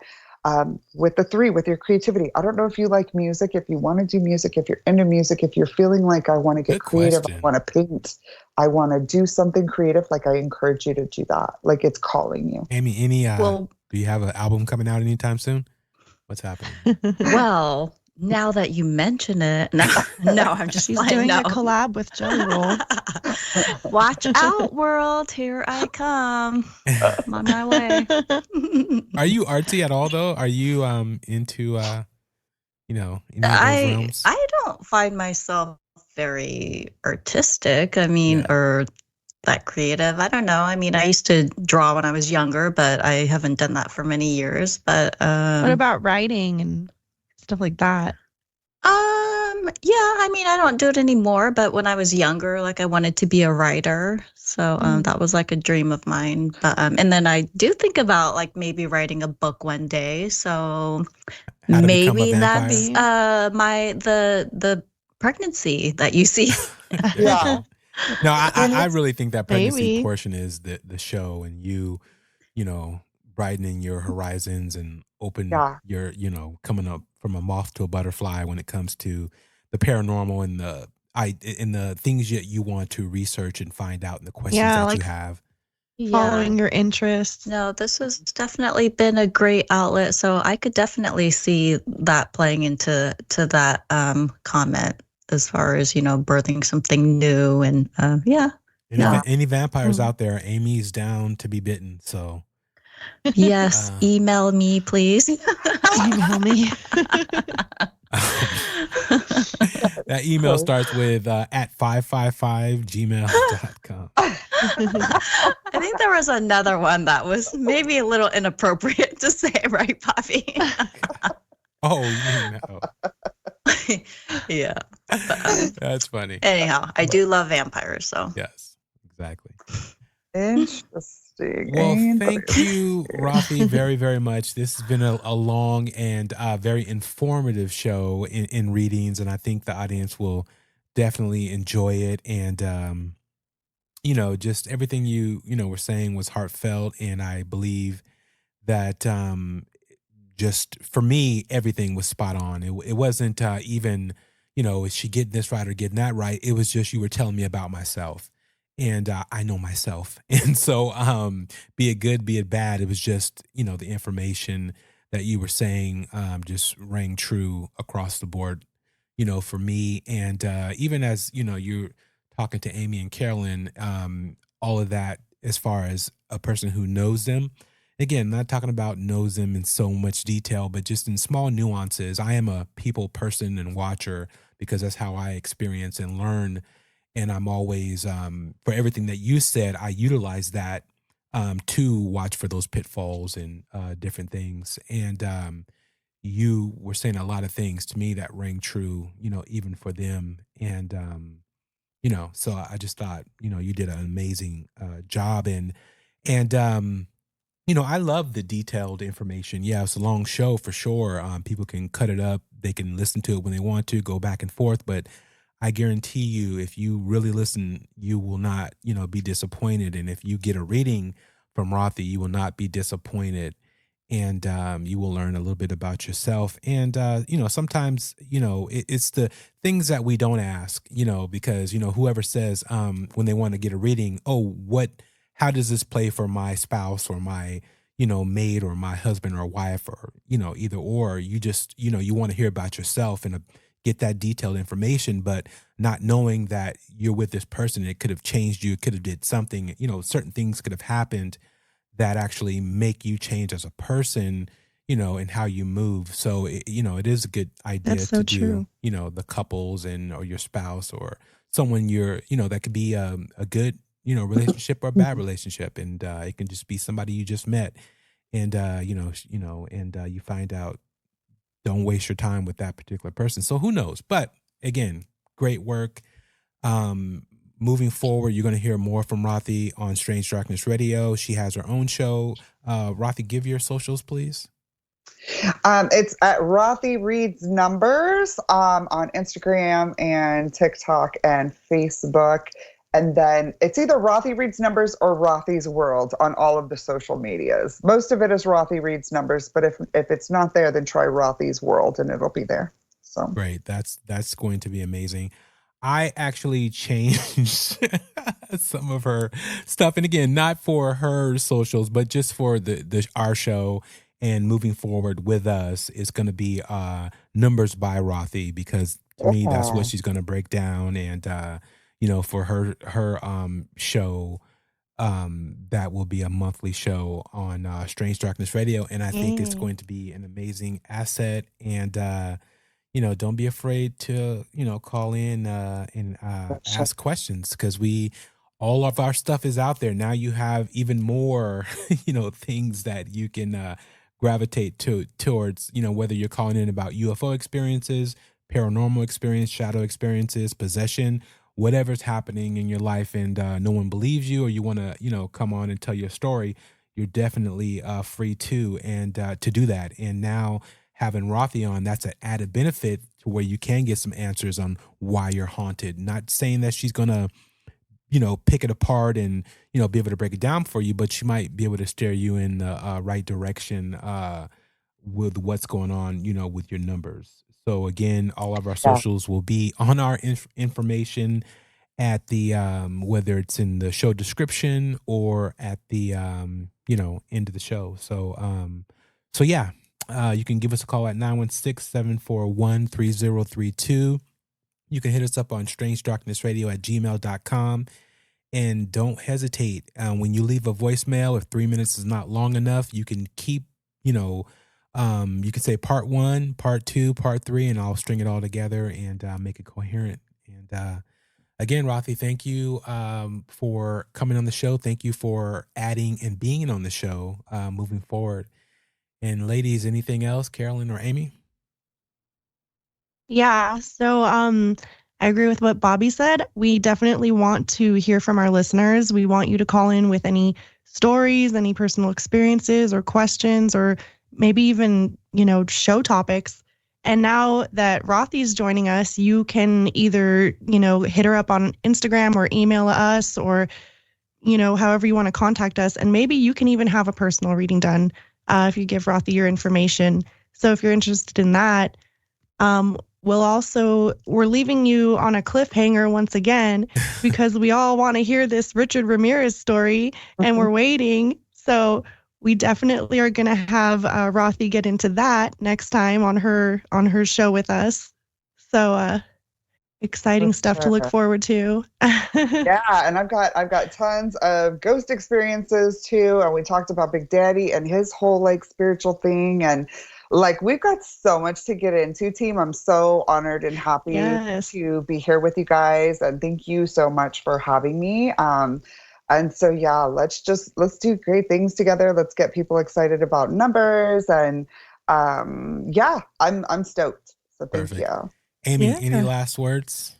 [SPEAKER 4] With the 3, with your creativity. I don't know if you like music, if you want to do music, if you're into music, if you're feeling like I want to get creative, I want to paint, I want to do something creative, like I encourage you to do that. Like it's calling you.
[SPEAKER 3] Amy, do you have an album coming out anytime soon? What's happening?
[SPEAKER 6] Well, now that you mention it, no, I'm just
[SPEAKER 5] She's doing a collab with Jelly Roll.
[SPEAKER 6] Watch out, world! Here I come. I'm on my way.
[SPEAKER 3] Are you artsy at all, though? Are you into any of those realms?
[SPEAKER 6] I don't find myself very artistic. I mean, or that creative. I don't know. I mean, I used to draw when I was younger, but I haven't done that for many years. But
[SPEAKER 5] what about writing and stuff like that?
[SPEAKER 6] Yeah, I mean, I don't do it anymore, but when I was younger, like I wanted to be a writer. So that was like a dream of mine. But and then I do think about like maybe writing a book one day. So maybe that's the pregnancy that you see.
[SPEAKER 4] Yeah.
[SPEAKER 3] No, I really think that pregnancy portion is the show, and you brightening your horizons and open your, coming up from a moth to a butterfly when it comes to the paranormal and the things that you want to research and find out, and the questions that you have.
[SPEAKER 5] Following your interests.
[SPEAKER 6] No, this has definitely been a great outlet. So I could definitely see that playing into that comment as far as, birthing something new. And
[SPEAKER 3] Any vampires out there, Amy's down to be bitten. So
[SPEAKER 6] yes, email me, please.
[SPEAKER 5] Email me.
[SPEAKER 3] That email starts with at 555gmail.com.
[SPEAKER 6] I think there was another one that was maybe a little inappropriate to say, right, Poppy?
[SPEAKER 3] Oh, you mean that?
[SPEAKER 6] Yeah.
[SPEAKER 3] That's funny.
[SPEAKER 6] Anyhow, I do love vampires, so.
[SPEAKER 3] Yes, exactly.
[SPEAKER 4] Interesting.
[SPEAKER 3] Well, thank you, Rothy, very, very much. This has been a long and very informative show in readings, and I think the audience will definitely enjoy it. And, just everything you were saying was heartfelt, and I believe that just for me, everything was spot on. It wasn't even, is she getting this right or getting that right? It was just you were telling me about myself. And I know myself. And so be it good, be it bad, it was just, the information that you were saying just rang true across the board, for me. And even as, you're talking to Amy and Carolyn, all of that as far as a person who knows them. Again, not talking about knows them in so much detail, but just in small nuances. I am a people person and watcher because that's how I experience and learn. And I'm always, for everything that you said, I utilize that to watch for those pitfalls and different things. And you were saying a lot of things to me that rang true, even for them. And, so I just thought, you did an amazing job. And I love the detailed information. Yeah, it's a long show for sure. People can cut it up. They can listen to it when they want to, go back and forth. But I guarantee you, if you really listen, you will not, be disappointed. And if you get a reading from Rothy, you will not be disappointed. And you will learn a little bit about yourself. And, sometimes, it's the things that we don't ask, because, whoever says when they want to get a reading, how does this play for my spouse or my, mate or my husband or wife or, either or. You just, you want to hear about yourself and get that detailed information, but not knowing that you're with this person. It could have changed you. It could have did something, certain things could have happened that actually make you change as a person, and how you move. So, it is a good idea
[SPEAKER 5] That's so
[SPEAKER 3] to do,
[SPEAKER 5] true.
[SPEAKER 3] The couples or your spouse or someone that could be a good, relationship or a bad relationship. And it can just be somebody you just met. And, you find out, don't waste your time with that particular person. So who knows? But again, great work. Moving forward, you're going to hear more from Rothy on Strange Darkness Radio. She has her own show. Rothy, give your socials, please.
[SPEAKER 4] It's at Rothy Reads Numbers on Instagram and TikTok and Facebook. And then it's either Rothy Reads Numbers or Rothy's World on all of the social medias. Most of it is Rothy Reads Numbers, but if it's not there, then try Rothy's World and it'll be there. So
[SPEAKER 3] great. That's going to be amazing. I actually changed some of her stuff. And again, not for her socials, but just for our show. And moving forward with us is going to be Numbers by Rothy, because to me, that's what she's going to break down. And, for her show, that will be a monthly show on Strange Darkness Radio. And I think it's going to be an amazing asset. And, don't be afraid to, call in and ask questions, because all of our stuff is out there. Now you have even more, things that you can gravitate towards, whether you're calling in about UFO experiences, paranormal experience, shadow experiences, possession, whatever's happening in your life, and no one believes you, or you want to, come on and tell your story, you're definitely free to do that. And now having Rothy on, that's an added benefit to where you can get some answers on why you're haunted. Not saying that she's going to, pick it apart and, be able to break it down for you, but she might be able to steer you in the right direction with what's going on, with your numbers. So again, all of our socials will be on our information at the, whether it's in the show description or at the, end of the show. So yeah, you can give us a call at 916-741-3032. You can hit us up on strangedarknessradio@gmail.com. And don't hesitate. When you leave a voicemail, if 3 minutes is not long enough, you can keep, you can say part 1, part 2, part 3, and I'll string it all together and make it coherent. And again, Rothy, thank you for coming on the show. Thank you for adding and being on the show moving forward. And ladies, anything else, Carolyn or Amy?
[SPEAKER 5] Yeah. So I agree with what Bobby said. We definitely want to hear from our listeners. We want you to call in with any stories, any personal experiences or questions, or maybe even, show topics. And now that Rothy's joining us, you can either, hit her up on Instagram or email us, or, however you want to contact us. And maybe you can even have a personal reading done if you give Rothy your information. So if you're interested in that, we're leaving you on a cliffhanger once again, because we all want to hear this Richard Ramirez story and we're waiting. So we definitely are going to have Rothy get into that next time on her show with us. So exciting stuff to look forward to.
[SPEAKER 4] Yeah, and I've got tons of ghost experiences too. And we talked about Big Daddy and his whole spiritual thing, and we've got so much to get into, team. I'm so honored and happy to be here with you guys, and thank you so much for having me. And so yeah, let's do great things together. Let's get people excited about numbers, and yeah, I'm stoked. So thank you.
[SPEAKER 3] Amy, any last words?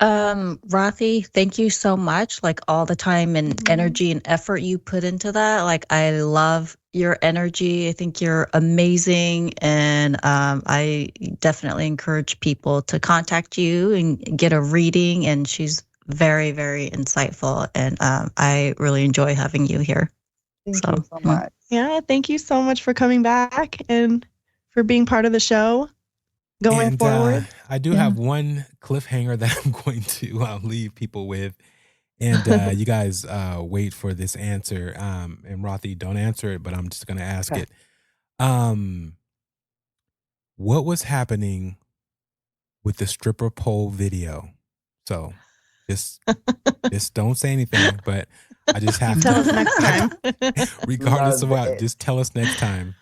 [SPEAKER 6] Rothy, thank you so much. All the time and energy and effort you put into that. I love your energy. I think you're amazing. And I definitely encourage people to contact you and get a reading. And she's very, very insightful. And I really enjoy having you here.
[SPEAKER 4] Thank you so much.
[SPEAKER 5] Yeah, thank you so much for coming back and for being part of the show. Going forward,
[SPEAKER 3] I do have one cliffhanger that I'm going to leave people with. And you guys wait for this answer. And Rothy, don't answer it, but I'm just going to ask
[SPEAKER 4] Okay.
[SPEAKER 3] it. What was happening with the stripper pole video? So just don't say anything, but I just have
[SPEAKER 5] Tell us
[SPEAKER 3] to.
[SPEAKER 5] next time.
[SPEAKER 3] Regardless of
[SPEAKER 4] Love
[SPEAKER 3] what,
[SPEAKER 4] it.
[SPEAKER 3] just tell us next time.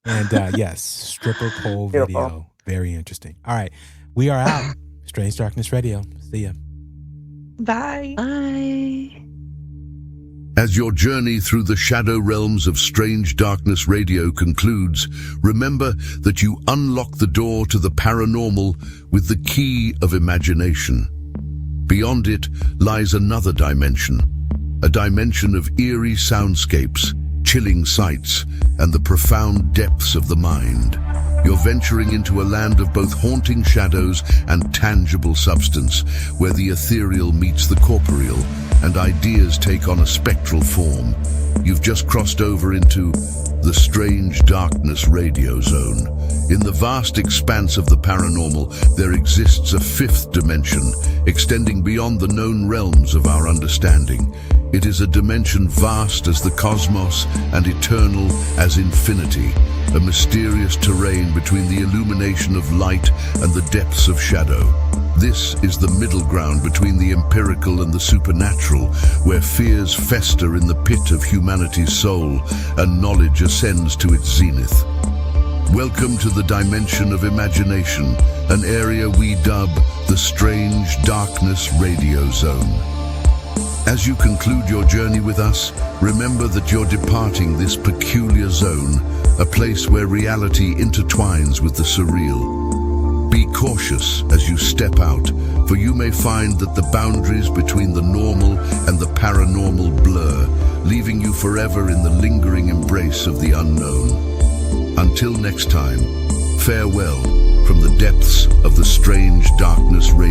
[SPEAKER 3] And yes, stripper pole
[SPEAKER 4] Beautiful.
[SPEAKER 3] video. Very interesting. All right. We are out. Strange Darkness Radio. See ya.
[SPEAKER 5] Bye.
[SPEAKER 6] Bye.
[SPEAKER 1] As your journey through the shadow realms of Strange Darkness Radio concludes, remember that you unlock the door to the paranormal with the key of imagination. Beyond it lies another dimension, a dimension of eerie soundscapes, chilling sights, and the profound depths of the mind. You're venturing into a land of both haunting shadows and tangible substance, where the ethereal meets the corporeal, and ideas take on a spectral form. You've just crossed over into the Strange Darkness Radio Zone. In the vast expanse of the paranormal, there exists a fifth dimension, extending beyond the known realms of our understanding. It is a dimension vast as the cosmos and eternal as infinity, a mysterious terrain between the illumination of light and the depths of shadow. This is the middle ground between the empirical and the supernatural, where fears fester in the pit of humanity's soul and knowledge ascends to its zenith. Welcome to the dimension of imagination, an area we dub the Strange Darkness Radio Zone. As you conclude your journey with us, remember that you're departing this peculiar zone, a place where reality intertwines with the surreal. Be cautious as you step out, for you may find that the boundaries between the normal and the paranormal blur, leaving you forever in the lingering embrace of the unknown. Until next time, farewell from the depths of the Strange Darkness Radio.